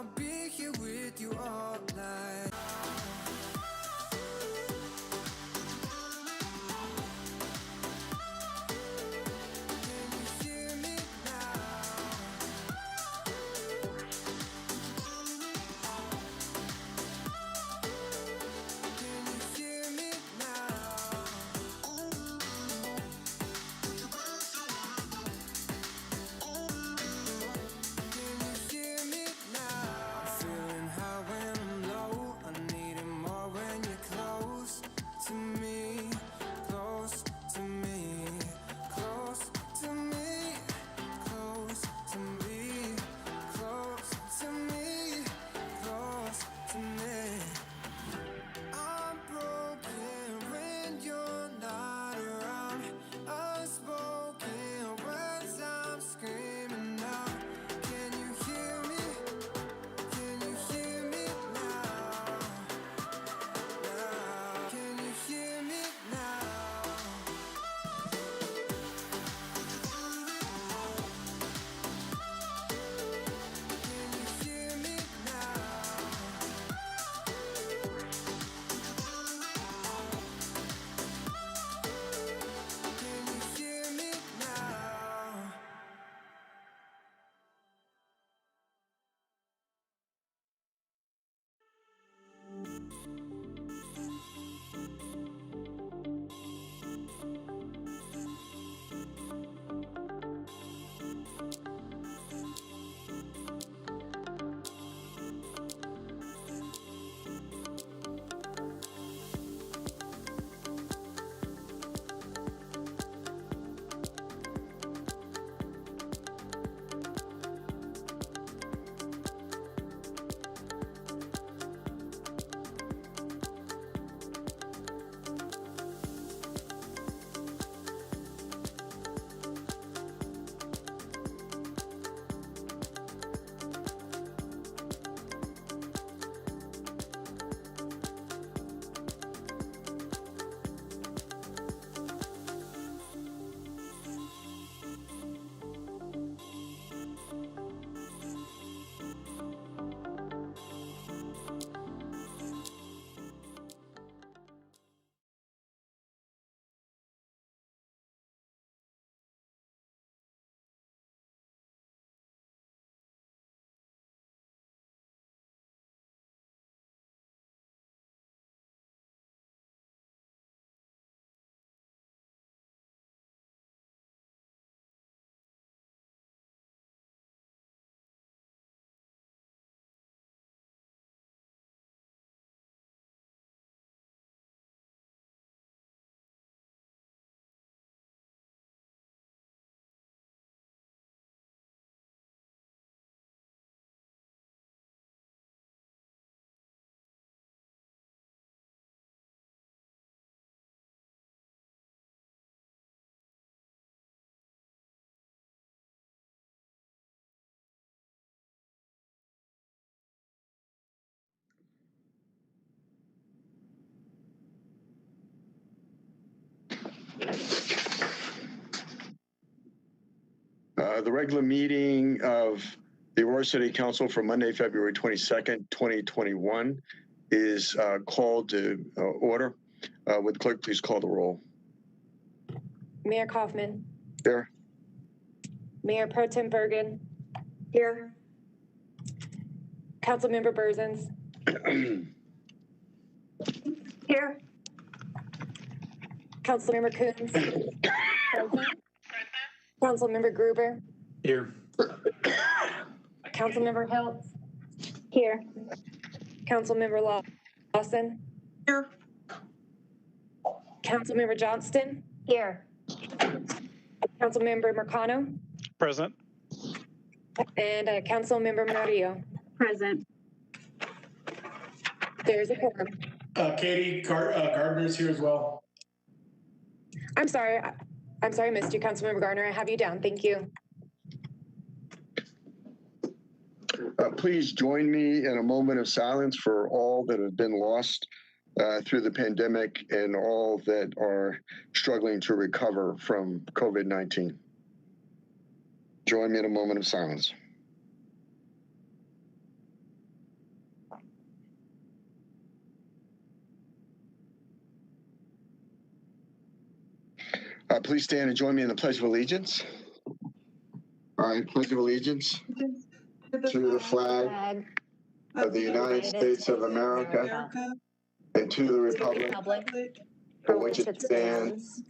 I'll be here with you all night. Can you hear me now? Can you hear me now? Can you hear me now? I'm feeling high when I'm low. I need it more when you're close to me. Close to me. Close to me. Close to me. Close to me. Close to me. I'm broken when you're not around. Unspoken words I'm screaming out. Can you hear me? Can you hear me now? Now. Can you hear me now? Can you hear me now? Can you hear me now? The regular meeting of the Aurora City Council for Monday, February 22nd, 2021 is called to order. Would the clerk please call the roll? Mayor Kaufman. Here. Mayor Pro Tem Bergen. Here. Councilmember Berzins. Here. Councilmember Coons. Present. Councilmember Gruber. Here. Councilmember Hiltz. Here. Councilmember Lawson. Here. Councilmember Johnston. Here. Councilmember Mercano. Present. And Councilmember Murillo. Present. There's a quorum. Katie Gardner's here as well. I'm sorry, I missed you, Councilmember Gardner. I have you down. Thank you. Please join me in a moment of silence for all that have been lost through the pandemic and all that are struggling to recover from COVID-19. Join me in a moment of silence. Please stand and join me in the Pledge of Allegiance. All right, Pledge of Allegiance to the flag of the United States of America and to the republic for which it stands,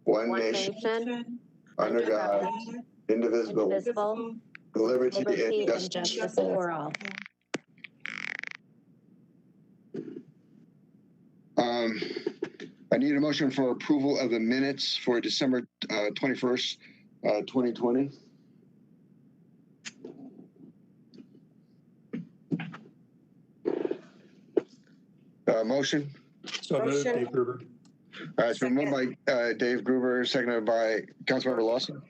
one nation, under God, indivisible, with liberty and justice for all. I need a motion for approval of the minutes for December 21st, 2020. Motion. So moved, Dave Gruber. It's been moved by Dave Gruber, seconded by Councilmember Lawson.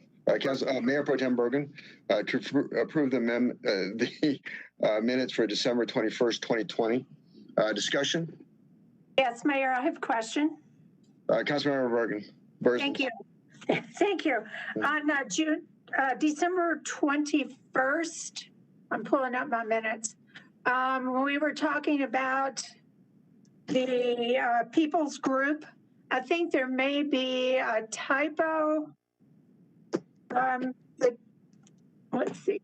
Mayor Pro Tem Bergen to approve the minutes for December 21st, 2020. Discussion? Yes, Mayor, I have a question. Councilmember Bergen. Thank you. Thank you. On December 21st, I'm pulling up my minutes. When we were talking about the people's group, I think there may be a typo. Let's see.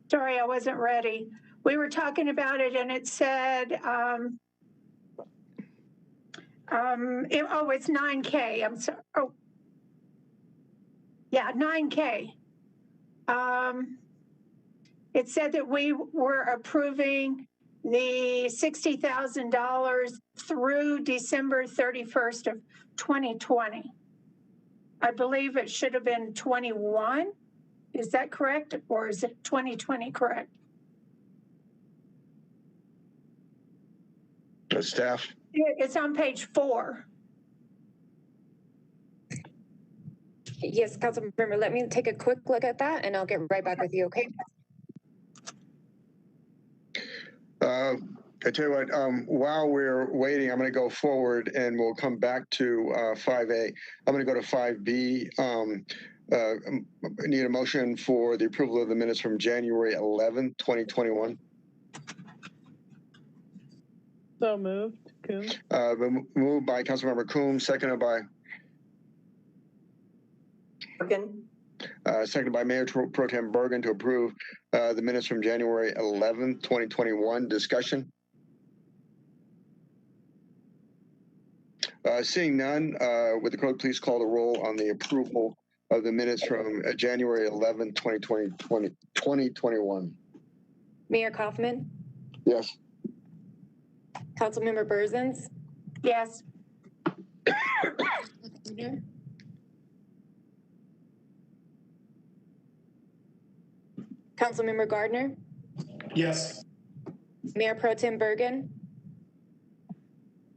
Sorry, I wasn't ready. We were talking about it and it said, it's 9K. I'm sorry. Oh, yeah, 9K. It said that we were approving the $60,000 through December 31st of 2020. I believe it should have been 21. Is that correct? Or is it 2020 correct? Staff. It's on page 4. Yes, Councilmember, let me take a quick look at that and I'll get right back with you, okay? I tell you what, while we're waiting, I'm going to go forward and we'll come back to 5A. I'm going to go to 5B. I need a motion for the approval of the minutes from January 11th, 2021. So moved, Coombs. Moved by Councilmember Coombs, seconded by Bergen. Seconded by Mayor Pro Tem Bergen to approve the minutes from January 11th, 2021. Discussion? Seeing none, would the clerk please call the roll on the approval of the minutes from January 11th, 2021? Mayor Kaufman, Yes. Councilmember Berzins, Yes. Councilmember Gardner, Yes. Mayor Pro Tem Bergen,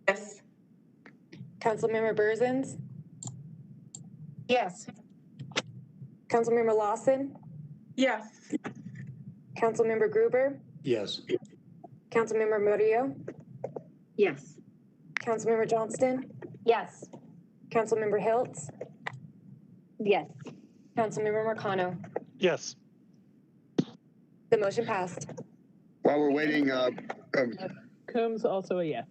Yes. Councilmember Berzins, Yes. Councilmember Lawson, Yes. Councilmember Gruber, Yes. Councilmember Murillo, Yes. Councilmember Johnston, Yes. Councilmember Hiltz, Yes. Councilmember Marcano. Yes. The motion passed. While we're waiting, Coombs also a yes.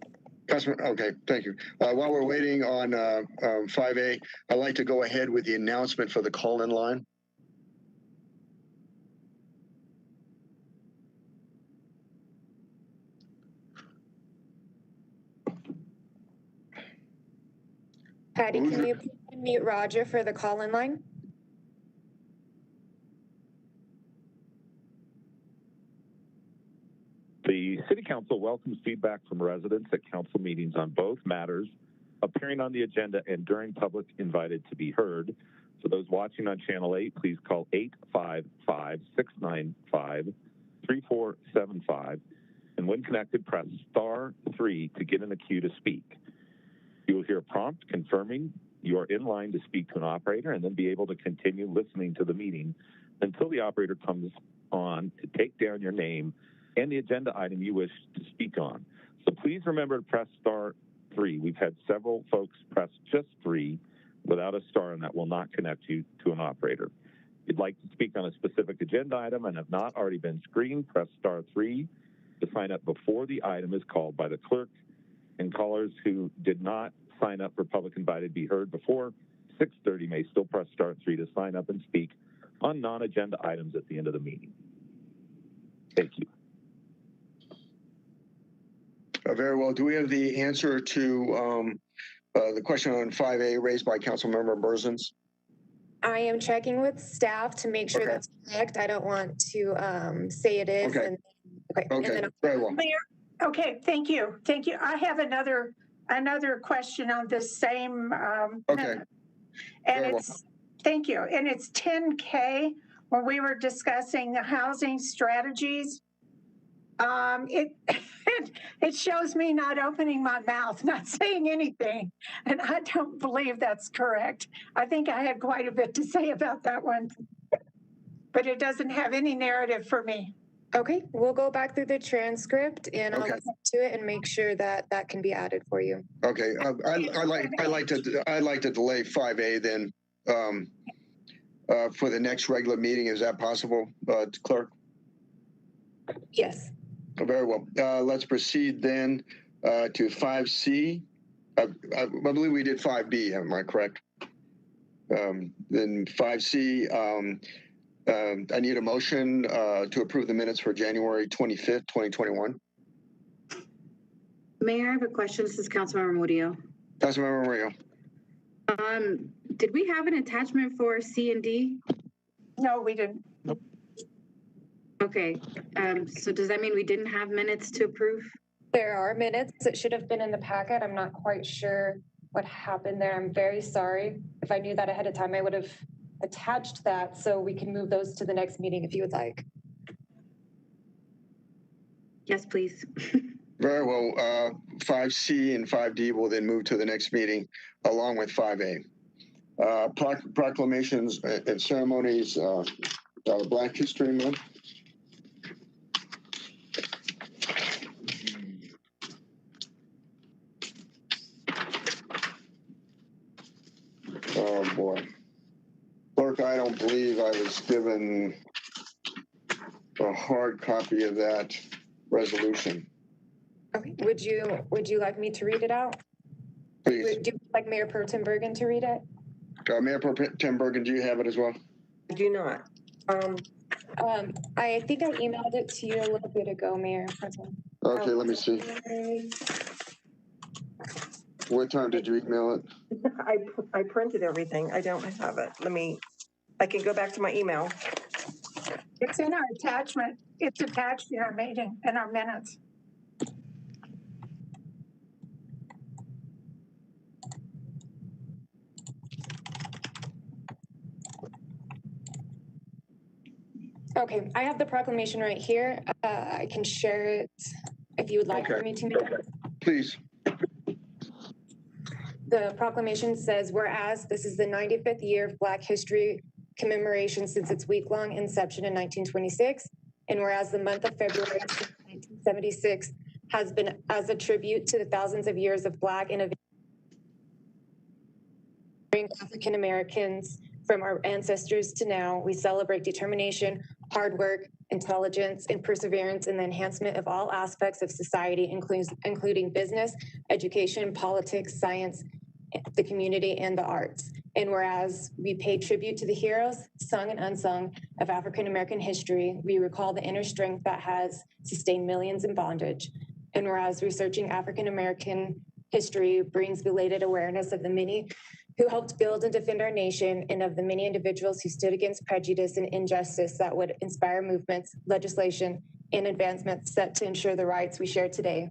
okay, thank you. While we're waiting on 5A, I'd like to go ahead with the announcement for the call-in line. Patty, can you mute Roger for the call-in line? The City Council welcomes feedback from residents at council meetings on both matters appearing on the agenda and during public invited to be heard. For those watching on Channel 8, please call 855-695-3475. And when connected, press *3 to get in the queue to speak. You will hear a prompt confirming you are in line to speak to an operator and then be able to continue listening to the meeting until the operator comes on to take down your name and the agenda item you wish to speak on. So please remember to press *3. We've had several folks press just 3 without a star, and that will not connect you to an operator. If you'd like to speak on a specific agenda item and have not already been screened, press *3 to sign up before the item is called by the clerk. And callers who did not sign up for public invited to be heard before 6:30 may still press star 3 to sign up and speak on non-agenda items at the end of the meeting. Thank you. Very well. Do we have the answer to the question on 5A raised by Councilmember Berzins? I am checking with staff to make sure Okay. that's correct. I don't want to say it is. Okay. And, okay. And Okay, then very well. Mayor, okay, thank you. Thank you. I have another question on this same, Okay. minute. Very And well. it's, thank you. And it's 10K when we were discussing the housing strategies. It shows me not opening my mouth, not saying anything. And I don't believe that's correct. I think I had quite a bit to say about that one. But it doesn't have any narrative for me. Okay, we'll go back through the transcript and I'll Okay. listen to it and make sure that that can be added for you. Okay, I'd like to delay 5A then for the next regular meeting. Is that possible, Clerk? Yes. Very well. Let's proceed then to 5C. I believe we did 5B. Am I correct? Then 5C. I need a motion to approve the minutes for January 25th, 2021. Mayor, I have a question. This is Councilmember Murillo. Councilmember Mario. Did we have an attachment for C and D? No, we didn't. Okay, so does that mean we didn't have minutes to approve? There are minutes that should have been in the packet. I'm not quite sure what happened there. I'm very sorry. If I knew that ahead of time, I would have attached that so we can move those to the next meeting if you would like. Yes, please. Very well. 5C and 5D will then move to the next meeting along with 5A. Proclamations and ceremonies, Black History Month. Oh boy. Clerk, I don't believe I was given a hard copy of that resolution. Okay. Would you like me to read it out? Please. Would you like Mayor Pro Tem Bergen to read it? Mayor Pro Tem Bergen, do you have it as well? I do not. I think I emailed it to you a little bit ago, Mayor Pro Tem. Okay, let me see. What time did you email it? I printed everything. I don't have it. I can go back to my email. It's in our attachment. It's attached in our meeting, in our minutes. Okay, I have the proclamation right here. I can share it if you would like for Okay. me to. Mayor. Please. The proclamation says, whereas this is the 95th year of Black History commemoration since its week-long inception in 1926, and whereas the month of February 1976 has been as a tribute to the thousands of years of Black innovation African Americans from our ancestors to now, we celebrate determination, hard work, intelligence, and perseverance in the enhancement of all aspects of society, including business, education, politics, science, the community, and the arts. And whereas we pay tribute to the heroes, sung and unsung, of African American history, we recall the inner strength that has sustained millions in bondage. And whereas researching African American history brings belated awareness of the many who helped build and defend our nation, and of the many individuals who stood against prejudice and injustice that would inspire movements, legislation, and advancements set to ensure the rights we share today.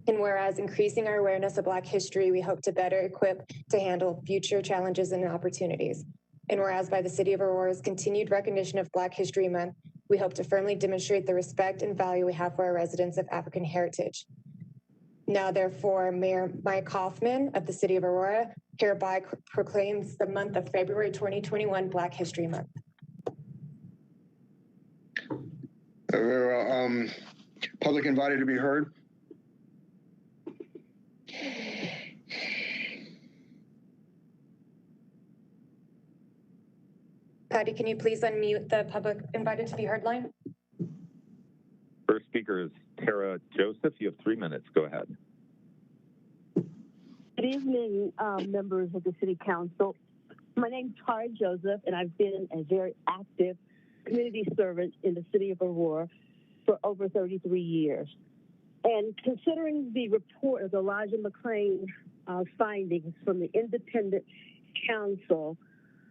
And whereas increasing our awareness of Black history, we hope to better equip to handle future challenges and opportunities. And whereas by the City of Aurora's continued recognition of Black History Month, we hope to firmly demonstrate the respect and value we have for our residents of African heritage. Now, therefore, Mayor Mike Hoffman of the City of Aurora hereby proclaims the month of February 2021 Black History Month. Public invited to be heard. Patty, can you please unmute the public invited to be heard line? First speaker is Tara Joseph. You have 3 minutes. Go ahead. Good evening, members of the City Council. My name's Tara Joseph, and I've been a very active community servant in the city of Aurora for over 33 years. And considering the report of Elijah McClain findings from the independent council,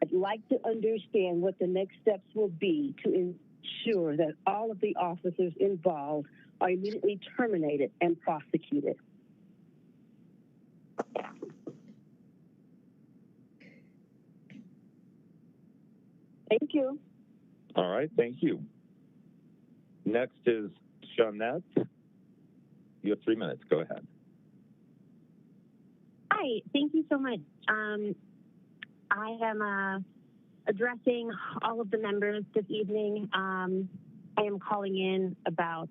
I'd like to understand what the next steps will be to ensure that all of the officers involved are immediately terminated and prosecuted. Thank you. All right, thank you. Next is Jeanette. You have 3 minutes. Go ahead. Hi, thank you so much. I am addressing all of the members this evening. I am calling in about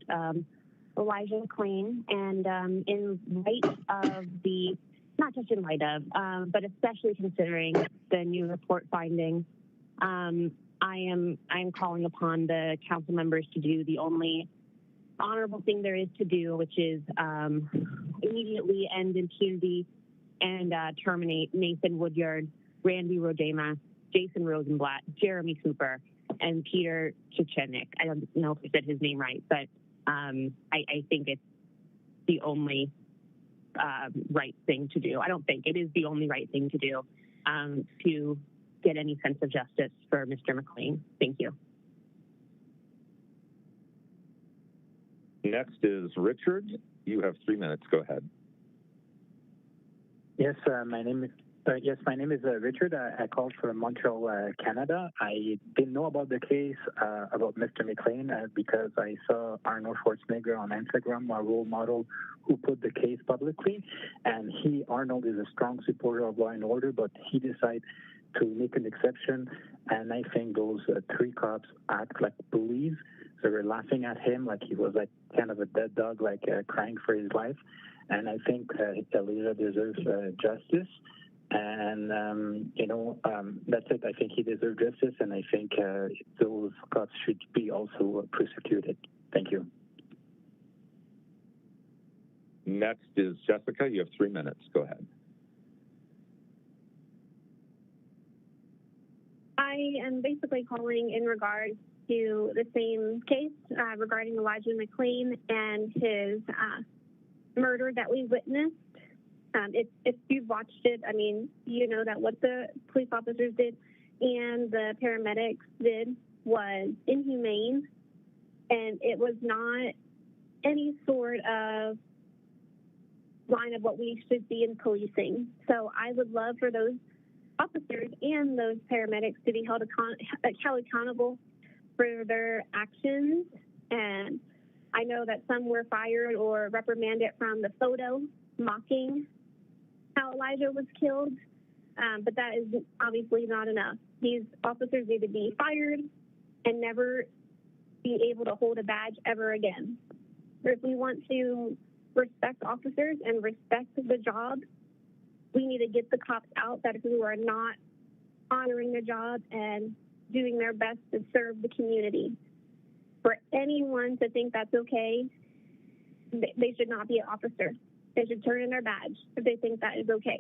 Elijah McClain, and in light of the, not just in light of, but especially considering the new report findings, I am calling upon the council members to do the only honorable thing there is to do, which is immediately end impunity and terminate Nathan Woodyard, Randy Rodema, Jason Rosenblatt, Jeremy Cooper, and Peter Chichenik. I don't know if I said his name right, but I think it's the only right thing to do. I don't think it is the only right thing to do to get any sense of justice for Mr. McClain. Thank you. Next is Richard. You have 3 minutes. Go ahead. Yes, my name is Richard. I called from Montreal, Canada. I didn't know about the case about Mr. McClain because I saw Arnold Schwarzenegger on Instagram, my role model, who put the case publicly. And Arnold, is a strong supporter of law and order, but he decided to make an exception. And I think those 3 cops act like bullies. So we're laughing at him like he was like kind of a dead dog, like crying for his life. And I think Elijah deserves justice. And, that's it. I think he deserves justice, and I think those cops should be also prosecuted. Thank you. Next is Jessica. You have 3 minutes. Go ahead. I am basically calling in regards to the same case regarding Elijah McClain and his murder that we witnessed. If you've watched it, I mean, you know that what the police officers did and the paramedics did was inhumane, and it was not any sort of line of what we should see in policing. So I would love for those officers and those paramedics to be held accountable for their actions. And I know that some were fired or reprimanded from the photo mocking how Elijah was killed, but that is obviously not enough. These officers need to be fired and never be able to hold a badge ever again. Or if we want to respect officers and respect the job, we need to get the cops out that who are not honoring the job and doing their best to serve the community. For anyone to think that's okay, they should not be an officer. They should turn in their badge if they think that is okay.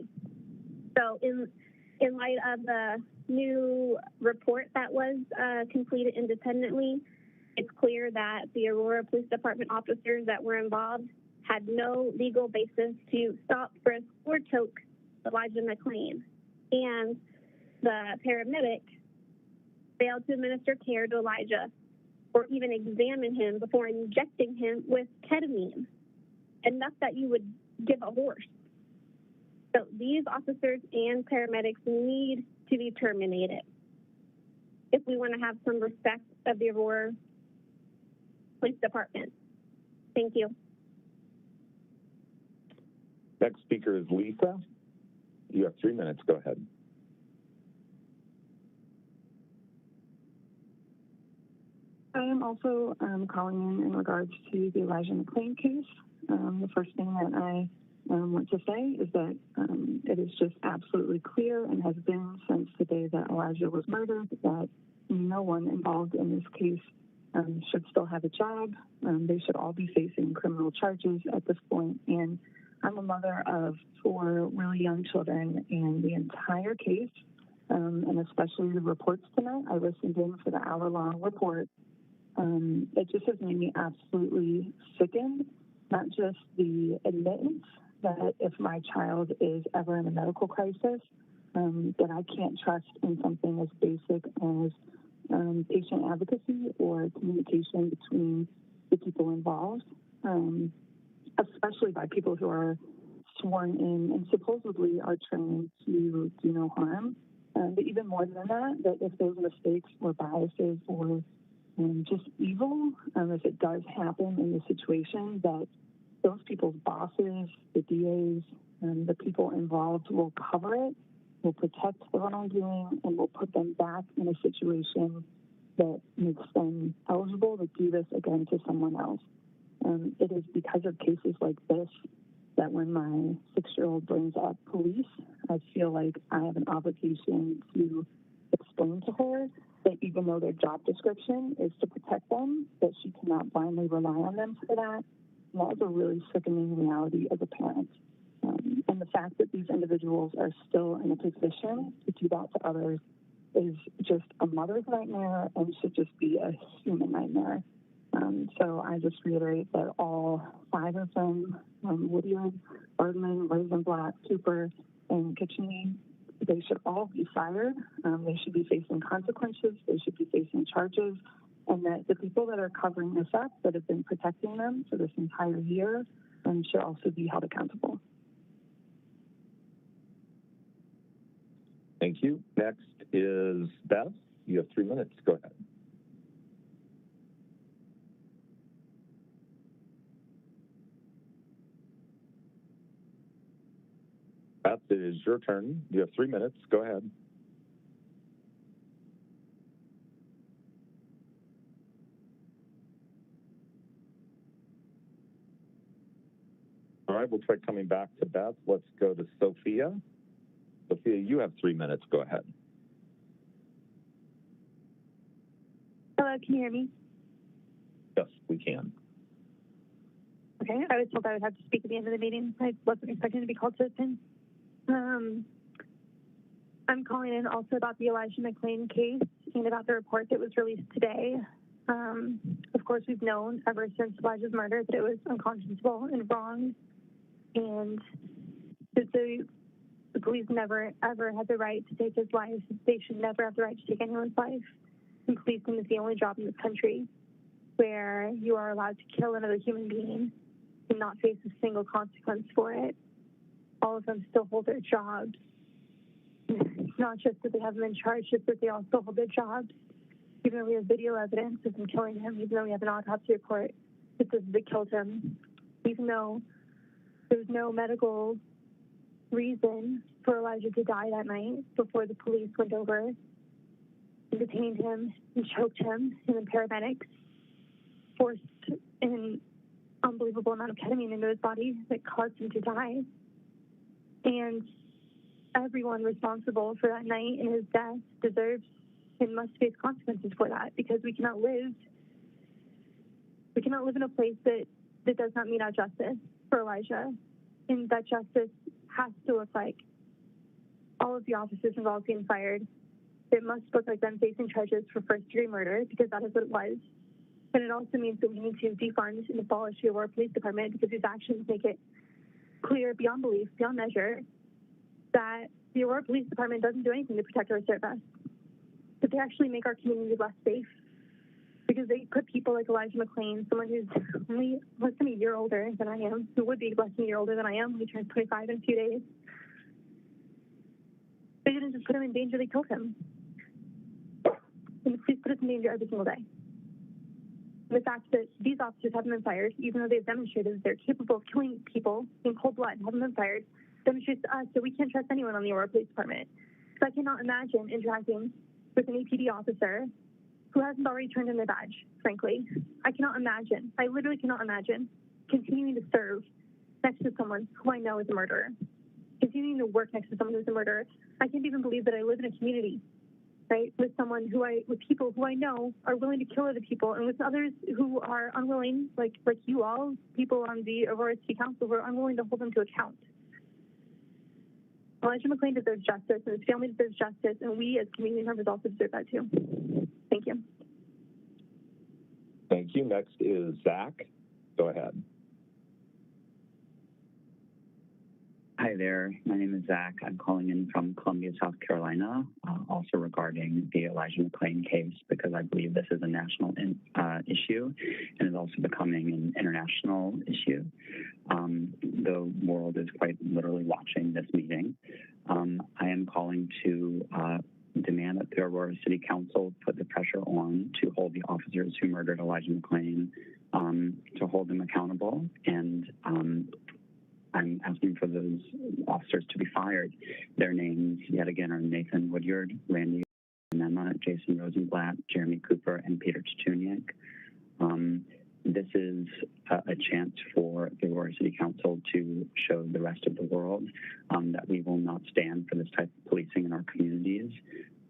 So in light of the new report that was completed independently, it's clear that the Aurora Police Department officers that were involved had no legal basis to stop, frisk, or choke Elijah McClain. And the paramedic failed to administer care to Elijah or even examine him before injecting him with ketamine, enough that you would give a horse. So these officers and paramedics need to be terminated if we want to have some respect of the Aurora Police Department. Thank you. Next speaker is Lisa. You have 3 minutes. Go ahead. I am also calling in regards to the Elijah McClain case. The first thing that I want to say is that it is just absolutely clear and has been since the day that Elijah was murdered that no one involved in this case should still have a job. They should all be facing criminal charges at this point. And I'm a mother of 4 really young children, and the entire case, and especially the reports tonight, I listened in for the hour-long report. It just has made me absolutely sickened, not just the admittance that if my child is ever in a medical crisis, that I can't trust in something as basic as patient advocacy or communication between the people involved, especially by people who are sworn in and supposedly are trained to do no harm. But even more than that, that if those mistakes or biases or just evil, if it does happen in the situation, that those people's bosses, the DAs, and the people involved will cover it, will protect the wrongdoing, and will put them back in a situation that makes them eligible to do this again to someone else. It is because of cases like this that when my 6-year-old brings up police, I feel like I have an obligation to explain to her that even though their job description is to protect them, that she cannot blindly rely on them for that. And that is a really sickening reality as a parent. And the fact that these individuals are still in a position to do that to others is just a mother's nightmare and should just be a human nightmare. So I just reiterate that all 5 of them, Woodyard, Bardman, Rosenblatt, Cooper, and Kitcheney, they should all be fired. They should be facing consequences. They should be facing charges. And that the people that are covering this up, that have been protecting them for this entire year, should also be held accountable. Thank you. Next is Beth. You have 3 minutes. Go ahead. Beth, it is your turn. You have 3 minutes. Go ahead. All right, we'll try coming back to Beth. Let's go to Sophia. Sophia, you have 3 minutes. Go ahead. Hello, can you hear me? Yes, we can. Okay, I was told I would have to speak at the end of the meeting. I wasn't expecting to be called to attend. I'm calling in also about the Elijah McClain case and about the report that was released today. Of course, we've known ever since Elijah's murder that it was unconscionable and wrong, and that the police never, ever had the right to take his life. They should never have the right to take anyone's life. And policing is the only job in this country where you are allowed to kill another human being and not face a single consequence for it. All of them still hold their jobs. It's not just that they have them in charge, it's that they all still hold their jobs. Even though we have video evidence of them killing him, even though we have an autopsy report that says they killed him, even though there's no medical reason for Elijah to die that night before the police went over and detained him and choked him, and then paramedics forced an unbelievable amount of ketamine into his body that caused him to die. And everyone responsible for that night and his death deserves and must face consequences for that, because we cannot live in a place that does not mete out justice for Elijah. And that justice has to look like all of the officers involved being fired. It must look like them facing charges for first-degree murder, because that is what it was. And it also means that we need to defund and abolish the Aurora Police Department, because these actions make it clear beyond belief, beyond measure, that the Aurora Police Department doesn't do anything to protect or serve us. But they actually make our community less safe, because they put people like Elijah McClain, someone who's only less than a year older than I am, who would be less than a year older than I am when he turns 25 in a few days. They didn't just put him in danger, they killed him. And the police put us in danger every single day. The fact that these officers haven't been fired, even though they've demonstrated that they're capable of killing people in cold blood and haven't been fired, demonstrates to us that we can't trust anyone on the Aurora Police Department. So I cannot imagine interacting with an APD officer who hasn't already turned in their badge, frankly. I literally cannot imagine continuing to serve next to someone who I know is a murderer, continuing to work next to someone who's a murderer. I can't even believe that I live in a community right? With people who I know are willing to kill other people, and with others who are unwilling, like you all, people on the Aurora City Council, who are unwilling to hold them to account. Elijah McClain deserves justice, and his family deserves justice, and we as community members also deserve that too. Thank you. Thank you. Next is Zach. Go ahead. Hi there. My name is Zach. I'm calling in from Columbia, South Carolina, also regarding the Elijah McClain case, because I believe this is a national issue and is also becoming an international issue. The world is quite literally watching this meeting. I am calling to demand that the Aurora City Council put the pressure on to hold the officers who murdered Elijah McClain, to hold them accountable, and I'm asking for those officers to be fired. Their names, yet again, are Nathan Woodyard, Randy Nema, Jason Rosenblatt, Jeremy Cooper, and Peter Tchuniak. This is a chance for the Aurora City Council to show the rest of the world that we will not stand for this type of policing in our communities,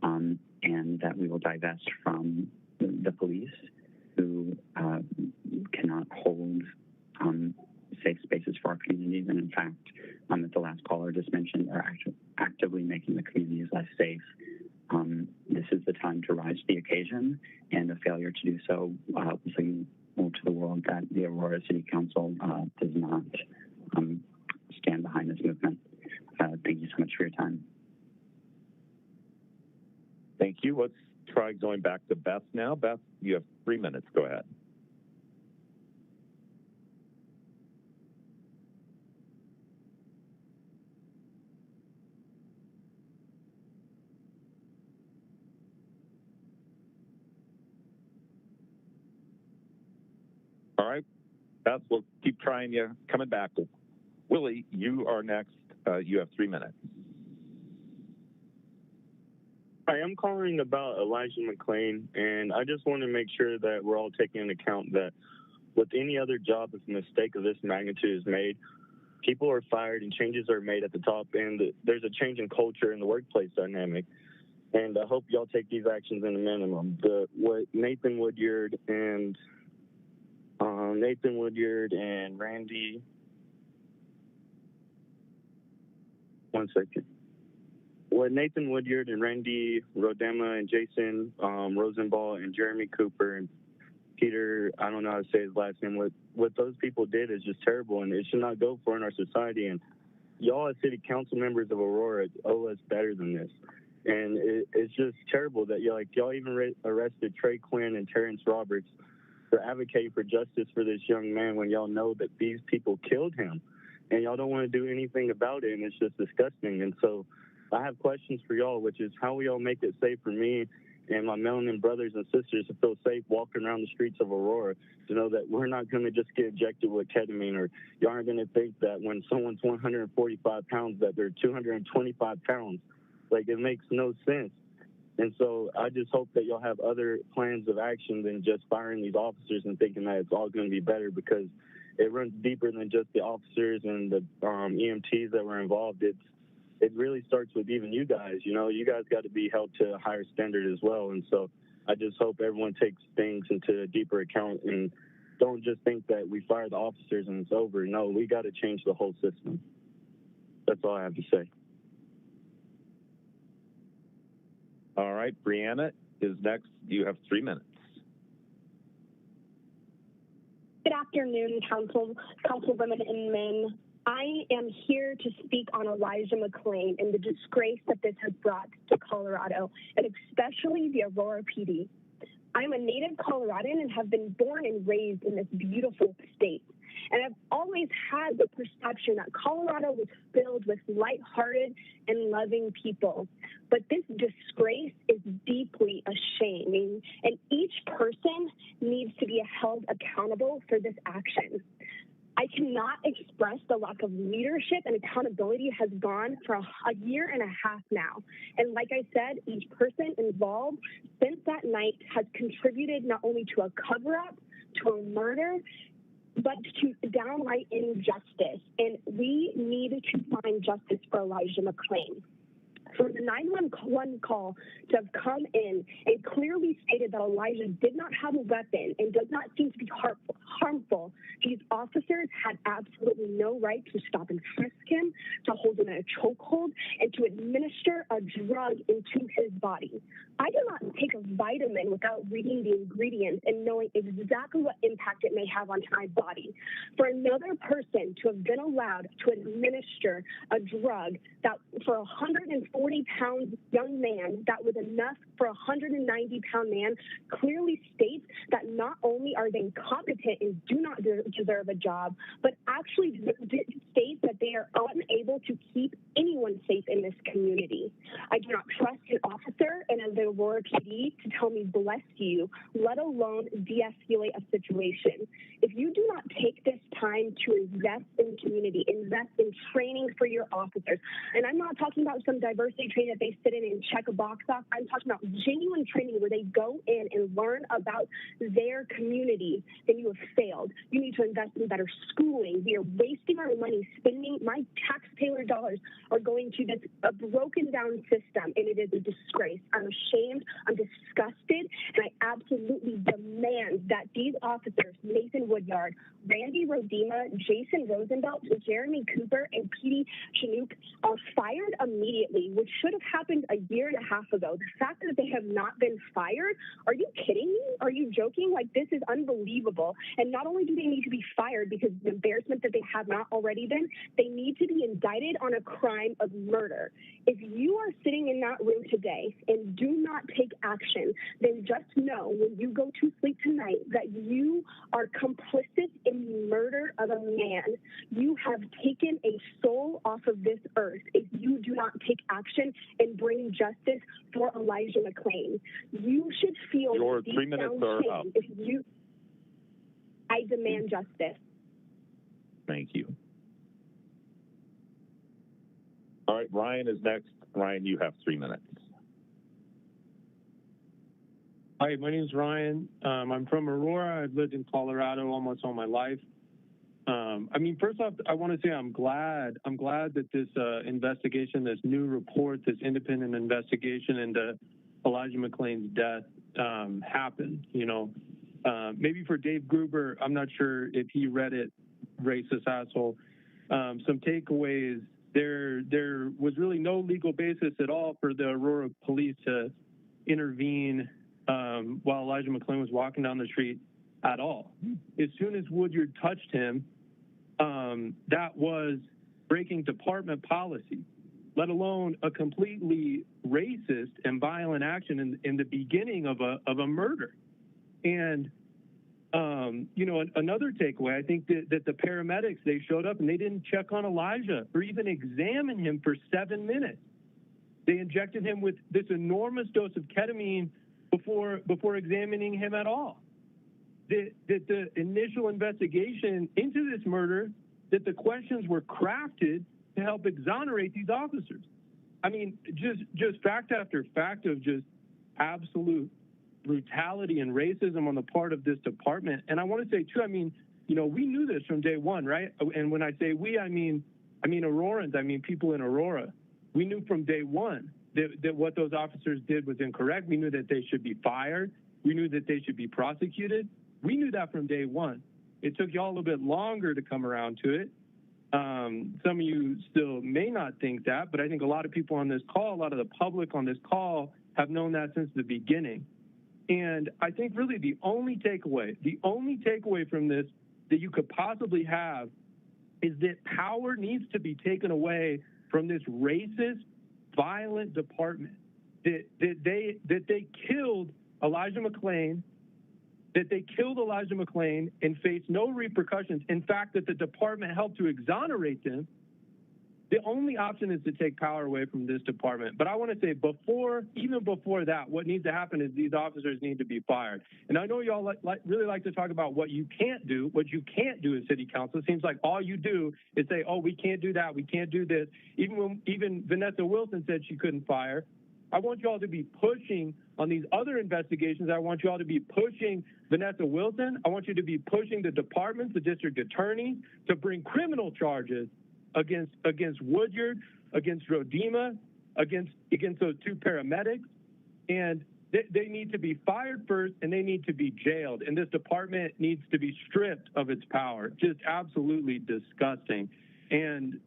and that we will divest from the police who cannot hold safe spaces for our communities. And in fact, as the last caller just mentioned, are actively making the communities less safe. This is the time to rise to the occasion, and a failure to do so will signal to the world that the Aurora City Council does not stand behind this movement. Thank you so much for your time. Thank you. Let's try going back to Beth now. Beth, you have 3 minutes. Go ahead. All right, Beth, we'll keep trying you. Coming back. Willie, you are next. You have 3 minutes. Hi, I'm calling about Elijah McClain, and I just want to make sure that we're all taking into account that with any other job, if a mistake of this magnitude is made, people are fired and changes are made at the top, and there's a change in culture in the workplace dynamic. And I hope y'all take these actions in the minimum. What Nathan Woodyard and Randy. One second. What Nathan Woodyard and Randy Rodema and Jason Rosenball and Jeremy Cooper and Peter, I don't know how to say his last name, what those people did is just terrible, and it should not go for in our society. And y'all as city council members of Aurora owe us better than this. And it's just terrible that y'all even arrested Trey Quinn and Terrence Roberts for advocating for justice for this young man when y'all know that these people killed him, and y'all don't want to do anything about it, and it's just disgusting. And so I have questions for y'all, which is how will y'all make it safe for me and my melanin brothers and sisters to feel safe walking around the streets of Aurora, to know that we're not going to just get injected with ketamine, or y'all aren't going to think that when someone's 145 pounds that they're 225 pounds. Like, it makes no sense. And so I just hope that y'all have other plans of action than just firing these officers and thinking that it's all going to be better, because it runs deeper than just the officers and the EMTs that were involved. It really starts with even you guys. You know, you guys got to be held to a higher standard as well. And so I just hope everyone takes things into a deeper account and don't just think that we fire the officers and it's over. No, we got to change the whole system. That's all I have to say. All right, Brianna is next. You have 3 minutes. Good afternoon, councilwomen and men. I am here to speak on Elijah McClain and the disgrace that this has brought to Colorado, and especially the Aurora PD. I'm a native Coloradan and have been born and raised in this beautiful state. And I've always had the perception that Colorado was filled with lighthearted and loving people. But this disgrace is deeply ashaming, and each person needs to be held accountable for this action. I cannot express the lack of leadership and accountability has gone for a year and a half now. And like I said, each person involved since that night has contributed not only to a cover-up, to a murder, but to downright injustice. And we need to find justice for Elijah McClain. For the 911 call to have come in and clearly stated that Elijah did not have a weapon and does not seem to be harmful, these officers had absolutely no right to stop and frisk him, to hold him in a chokehold, and to administer a drug into his body. I do not take a vitamin without reading the ingredients and knowing exactly what impact it may have on my body. For another person to have been allowed to administer a drug that for a 140-pound young man, that was enough for a 190-pound man, clearly states that not only are they incompetent and do not deserve a job, but actually states that they are unable to keep anyone safe in this community. I do not trust an officer and the Aurora PD to tell me bless you, let alone de-escalate a situation. If you do not take this time to invest in the community, invest in training for your officers, and I'm not talking about some diversity training that they sit in and check a box off. I'm talking about genuine training where they go in and learn about their community, then you have failed. You need to invest in better schooling. We are wasting our money, spending my taxpayer dollars are going to this a broken down system, and it is a disgrace. I'm ashamed, I'm disgusted, and I absolutely demand that these officers, Nathan Woodyard, Randy Rodema, Jason Rosenbelt, Jeremy Cooper, and Petey Chinook are fired immediately, which should have happened a year and a half ago. The fact that they have not been fired, are you kidding me? Are you joking? Like, this is unbelievable. And not only do they need to be fired because of the embarrassment that they have not already been, they need to be indicted on a crime of murder. If you are sitting in that room today and do not take action, then just know when you go to sleep tonight that you are complicit in the murder of a man. You have taken a soul off of this earth if you do not take action and bring justice for Elijah McClain. You should feel Your deep 3 minutes down are shame up. if you. I demand justice. Thank you. All right, Ryan is next. Ryan, you have 3 minutes. Hi, my name is Ryan. I'm from Aurora. I've lived in Colorado almost all my life. First off, I want to say I'm glad that this investigation, this new report, this independent investigation into Elijah McClain's death happened. Maybe for Dave Gruber, I'm not sure if he read it, racist asshole. Some takeaways. There was really no legal basis at all for the Aurora police to intervene while Elijah McClain was walking down the street at all. As soon as Woodyard touched him, that was breaking department policy, let alone a completely racist and violent action in the beginning of a murder. And another takeaway, I think that the paramedics, they showed up and they didn't check on Elijah or even examine him for 7 minutes. They injected him with this enormous dose of ketamine before examining him at all. That the initial investigation into this murder, that the questions were crafted to help exonerate these officers. Just fact after fact of just absolute brutality and racism on the part of this department. And I want to say too, we knew this from day one, right? And when I say we, I mean Aurorans, people in Aurora. We knew from day one that what those officers did was incorrect. We knew that they should be fired. We knew that they should be prosecuted. We knew that from day one. It took y'all a little bit longer to come around to it. Some of you still may not think that, but I think a lot of people on this call, a lot of the public on this call have known that since the beginning. And I think really the only takeaway from this that you could possibly have is that power needs to be taken away from this racist, violent department. That they killed Elijah McClain, and faced no repercussions. In fact, that the department helped to exonerate them. The only option is to take power away from this department. But I want to say even before that, what needs to happen is these officers need to be fired. And I know y'all really like to talk about what you can't do as city council. It seems like all you do is say, oh, we can't do that, we can't do this. Even Vanessa Wilson said she couldn't fire. I want you all to be pushing on these other investigations. I want you all to be pushing Vanessa Wilson. I want you to be pushing the departments, the district attorney, to bring criminal charges against Woodyard, against Rodema, against those two paramedics, and they need to be fired first, and they need to be jailed. And this department needs to be stripped of its power. Just absolutely disgusting. And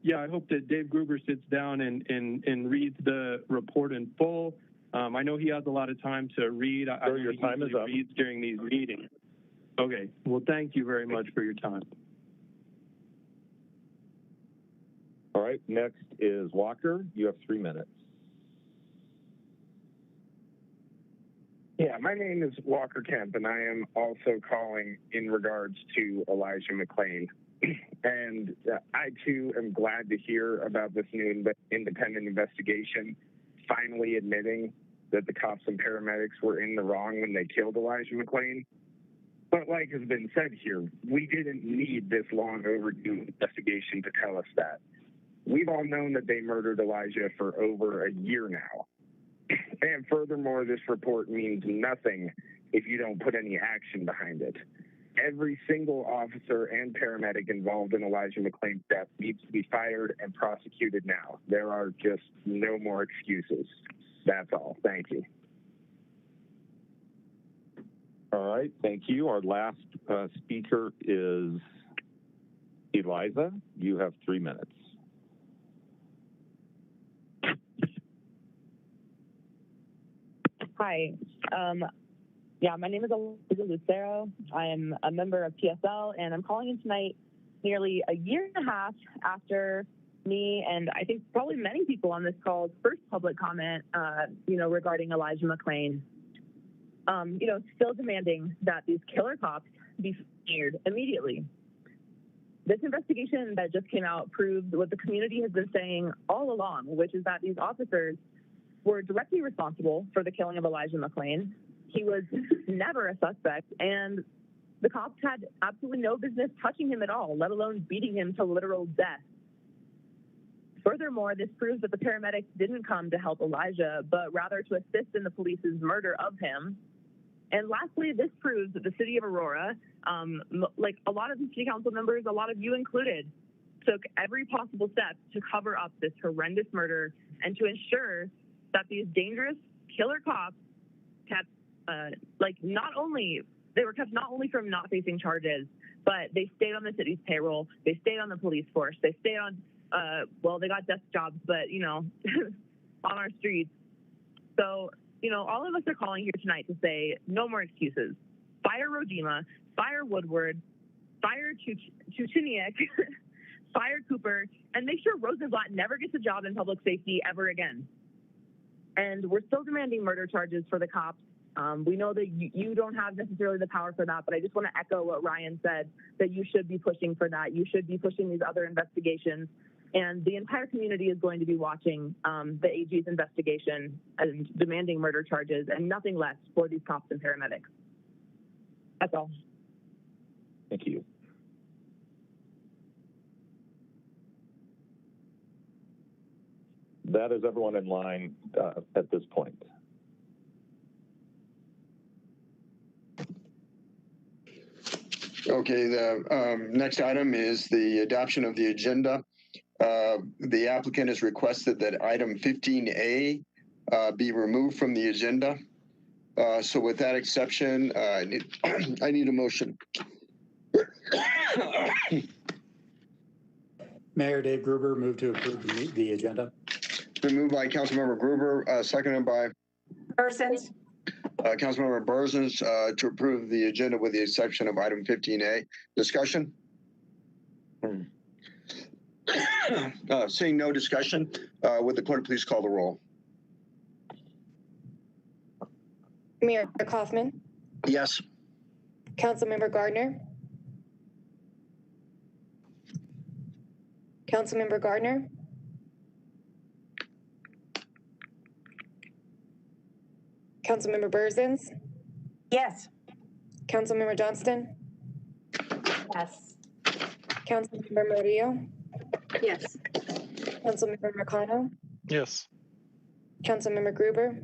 yeah, I hope that Dave Gruber sits down and reads the report in full. I know he has a lot of time to read. I know your he time is usually up. reads during these meetings. Okay. Well, thank you very much for your time. All right, next is Walker. You have 3 minutes. Yeah, my name is Walker Kemp, and I am also calling in regards to Elijah McClain. And I, too, am glad to hear about this new independent investigation finally admitting that the cops and paramedics were in the wrong when they killed Elijah McClain. But like has been said here, we didn't need this long overdue investigation to tell us that. We've all known that they murdered Elijah for over a year now. And furthermore, this report means nothing if you don't put any action behind it. Every single officer and paramedic involved in Elijah McClain's death needs to be fired and prosecuted now. There are just no more excuses. That's all. Thank you. All right, thank you. Our last speaker is Eliza. You have 3 minutes. Hi. Yeah, my name is Eliza Lucero. I am a member of PSL, and I'm calling in tonight nearly a year and a half after me and I think probably many people on this call's first public comment, regarding Elijah McClain. Still demanding that these killer cops be fired immediately. This investigation that just came out proved what the community has been saying all along, which is that these officers were directly responsible for the killing of Elijah McClain. He was never a suspect, and the cops had absolutely no business touching him at all, let alone beating him to literal death. Furthermore, this proves that the paramedics didn't come to help Elijah, but rather to assist in the police's murder of him. And lastly, this proves that the city of Aurora, like a lot of the city council members, a lot of you included, took every possible step to cover up this horrendous murder and to ensure that these dangerous killer cops kept, they were kept not only from not facing charges, but they stayed on the city's payroll, they stayed on the police force, they stayed on, they got desk jobs, but, on our streets. So, all of us are calling here tonight to say no more excuses. Fire Rojima, fire Woodward, fire Chuchiniak, fire Cooper, and make sure Rosenblatt never gets a job in public safety ever again. And we're still demanding murder charges for the cops. We know that you don't have necessarily the power for that, but I just want to echo what Ryan said, that you should be pushing for that. You should be pushing these other investigations. And the entire community is going to be watching the AG's investigation and demanding murder charges and nothing less for these cops and paramedics. That's all. Thank you. That is everyone in line at this point. Okay, the next item is the adoption of the agenda. The applicant has requested that item 15A be removed from the agenda. So with that exception, I need a motion. Mayor Dave Gruber, move to approve the agenda. Been moved by Councilmember Gruber, seconded by Persons. Councilmember Burzins to approve the agenda with the exception of item 15A. Discussion? Seeing no discussion, would the clerk please call the roll? Mayor Kaufman, Yes. Councilmember Gardner, Councilmember Gardner, Councilmember Burzins, Yes. Councilmember Johnston, Yes. Councilmember Murillo, Yes. Councilmember Mercado, Yes. Councilmember Gruber,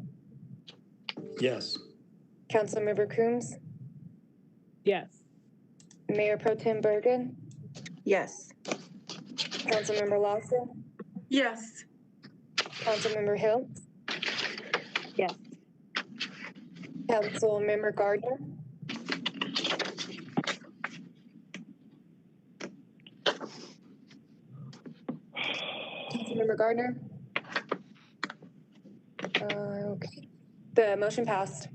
Yes. Councilmember Coombs, Yes. Mayor Pro Tem Bergen, Yes. Councilmember Lawson, Yes. Councilmember Hill, Yes. Councilmember Gardner, Councilmember Gardner. Okay. The motion passed.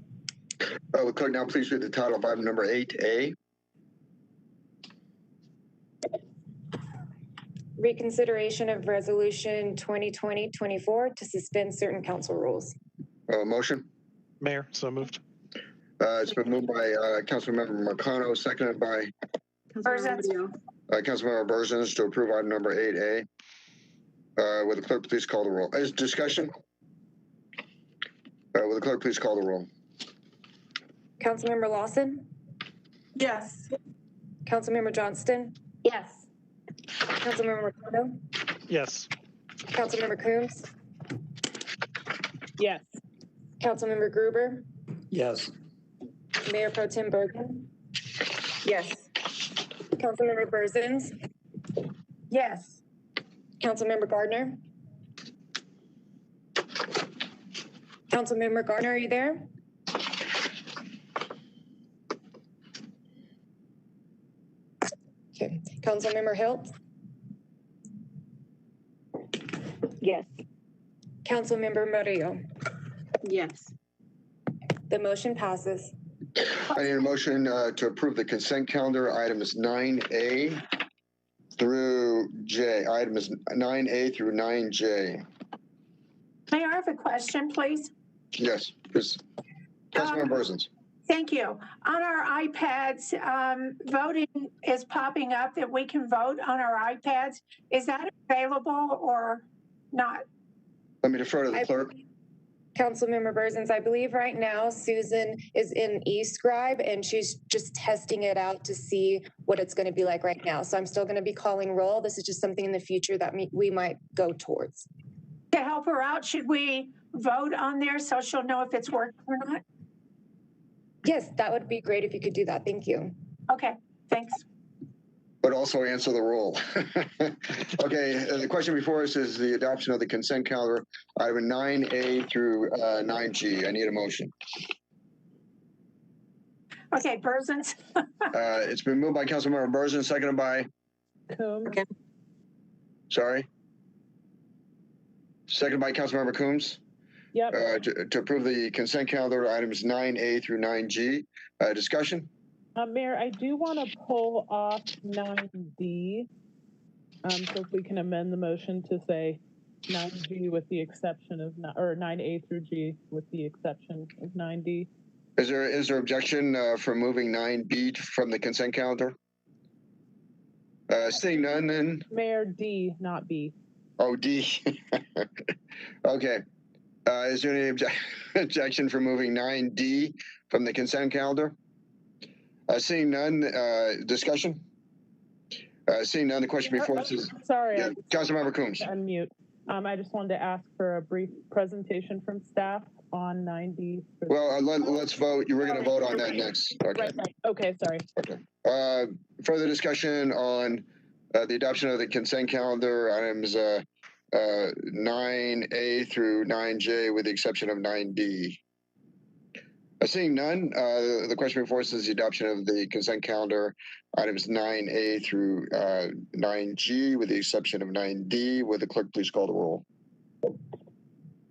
Will the clerk now please read the title of item number 8A? Reconsideration of Resolution 2020-24 to suspend certain council rules. Motion? Mayor, so moved. It's been moved by Councilmember Marcano, seconded by Councilmember Burzins to approve item number 8A. Will the clerk please call the roll? Is discussion? Will the clerk please call the roll? Councilmember Lawson? Yes. Councilmember Johnston? Yes. Councilmember Marcano? Yes. Councilmember Coombs? Yes. Councilmember Gruber? Yes. Mayor Pro Tem Bergen? Yes. Councilmember Burzins? Yes. Councilmember Gardner? Councilmember Gardner, are you there? Okay. Councilmember Hilt? Yes. Councilmember Murillo? Yes. The motion passes. I need a motion to approve the consent calendar items 9A through J. Items 9A through 9J. May I have a question, please? Yes, please. Councilmember Burzins. Thank you. On our iPads, voting is popping up that we can vote on our iPads. Is that available or not? Let me defer to the clerk. Councilmember Burzins, I believe right now Susan is in eScribe and she's just testing it out to see what it's going to be like right now. So I'm still going to be calling roll. This is just something in the future that we might go towards. To help her out, should we vote on there so she'll know if it's working or not? Yes, that would be great if you could do that. Thank you. Okay, thanks. But also answer the roll. Okay, the question before us is the adoption of the consent calendar, item 9A through 9G. I need a motion. Okay, Burzins. It's been moved by Councilmember Burzins, seconded by? Coombs. Okay. Sorry? Seconded by Councilmember Coombs? Yep. To approve the consent calendar items 9A through 9G. Discussion? Mayor, I do want to pull off 9D. So if we can amend the motion to say 9G with the exception of, or 9A through G with the exception of 9D. Is there objection for moving 9B from the consent calendar? Seeing none, then? Mayor, D, not B. Oh, D. Okay. Is there any objection for moving 9D from the consent calendar? Seeing none, discussion? Seeing none, the question before us is... Sorry. Yeah, Councilmember Coombs. Unmute. I just wanted to ask for a brief presentation from staff on 9D. Well, let's vote. You were going to vote on that next. Okay. Right. Okay, sorry. Okay. Further discussion on the adoption of the consent calendar items 9A through 9J with the exception of 9D. Seeing none, the question before us is the adoption of the consent calendar items 9A through 9G with the exception of 9D. Would the clerk please call the roll?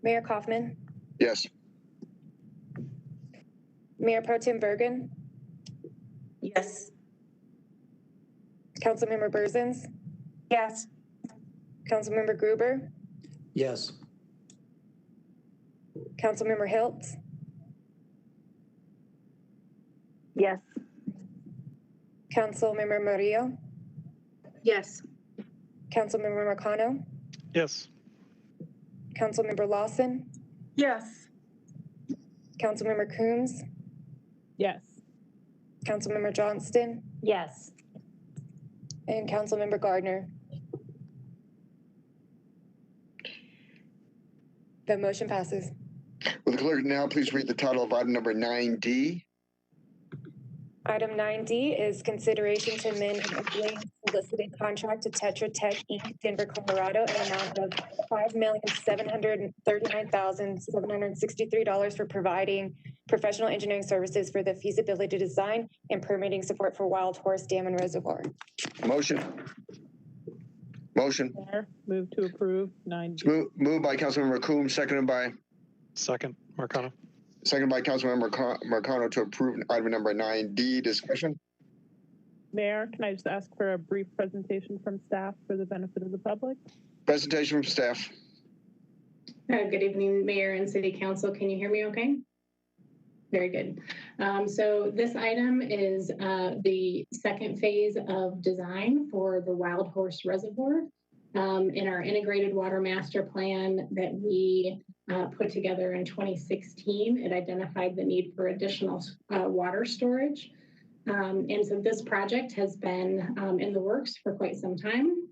Mayor Kaufman? Yes. Mayor Pro Tem Bergen? Yes. Councilmember Burzins? Yes. Councilmember Gruber? Yes. Councilmember Hilt? Yes. Councilmember Murillo? Yes. Councilmember Marcano? Yes. Councilmember Lawson? Yes. Councilmember Coombs? Yes. Councilmember Johnston? Yes. And Councilmember Gardner? The motion passes. Will the clerk now please read the title of item number 9D? Item 9D is consideration to amend unsolicited contract to Tetra Tech Inc., Denver, Colorado, an amount of $5,739,763 for providing professional engineering services for the feasibility design and permitting support for Wild Horse Dam and Reservoir. Motion. Motion. Mayor, move to approve 9D. Moved by Councilmember Coombs, seconded by? Second, Marcano. Seconded by Councilmember Marcano to approve item number 9D. Discussion? Mayor, can I just ask for a brief presentation from staff for the benefit of the public? Presentation from staff. Good evening, Mayor and City Council. Can you hear me okay? Very good. So this item is the second phase of design for the Wild Horse Reservoir. In our integrated water master plan that we put together in 2016, it identified the need for additional water storage. And so this project has been in the works for quite some time.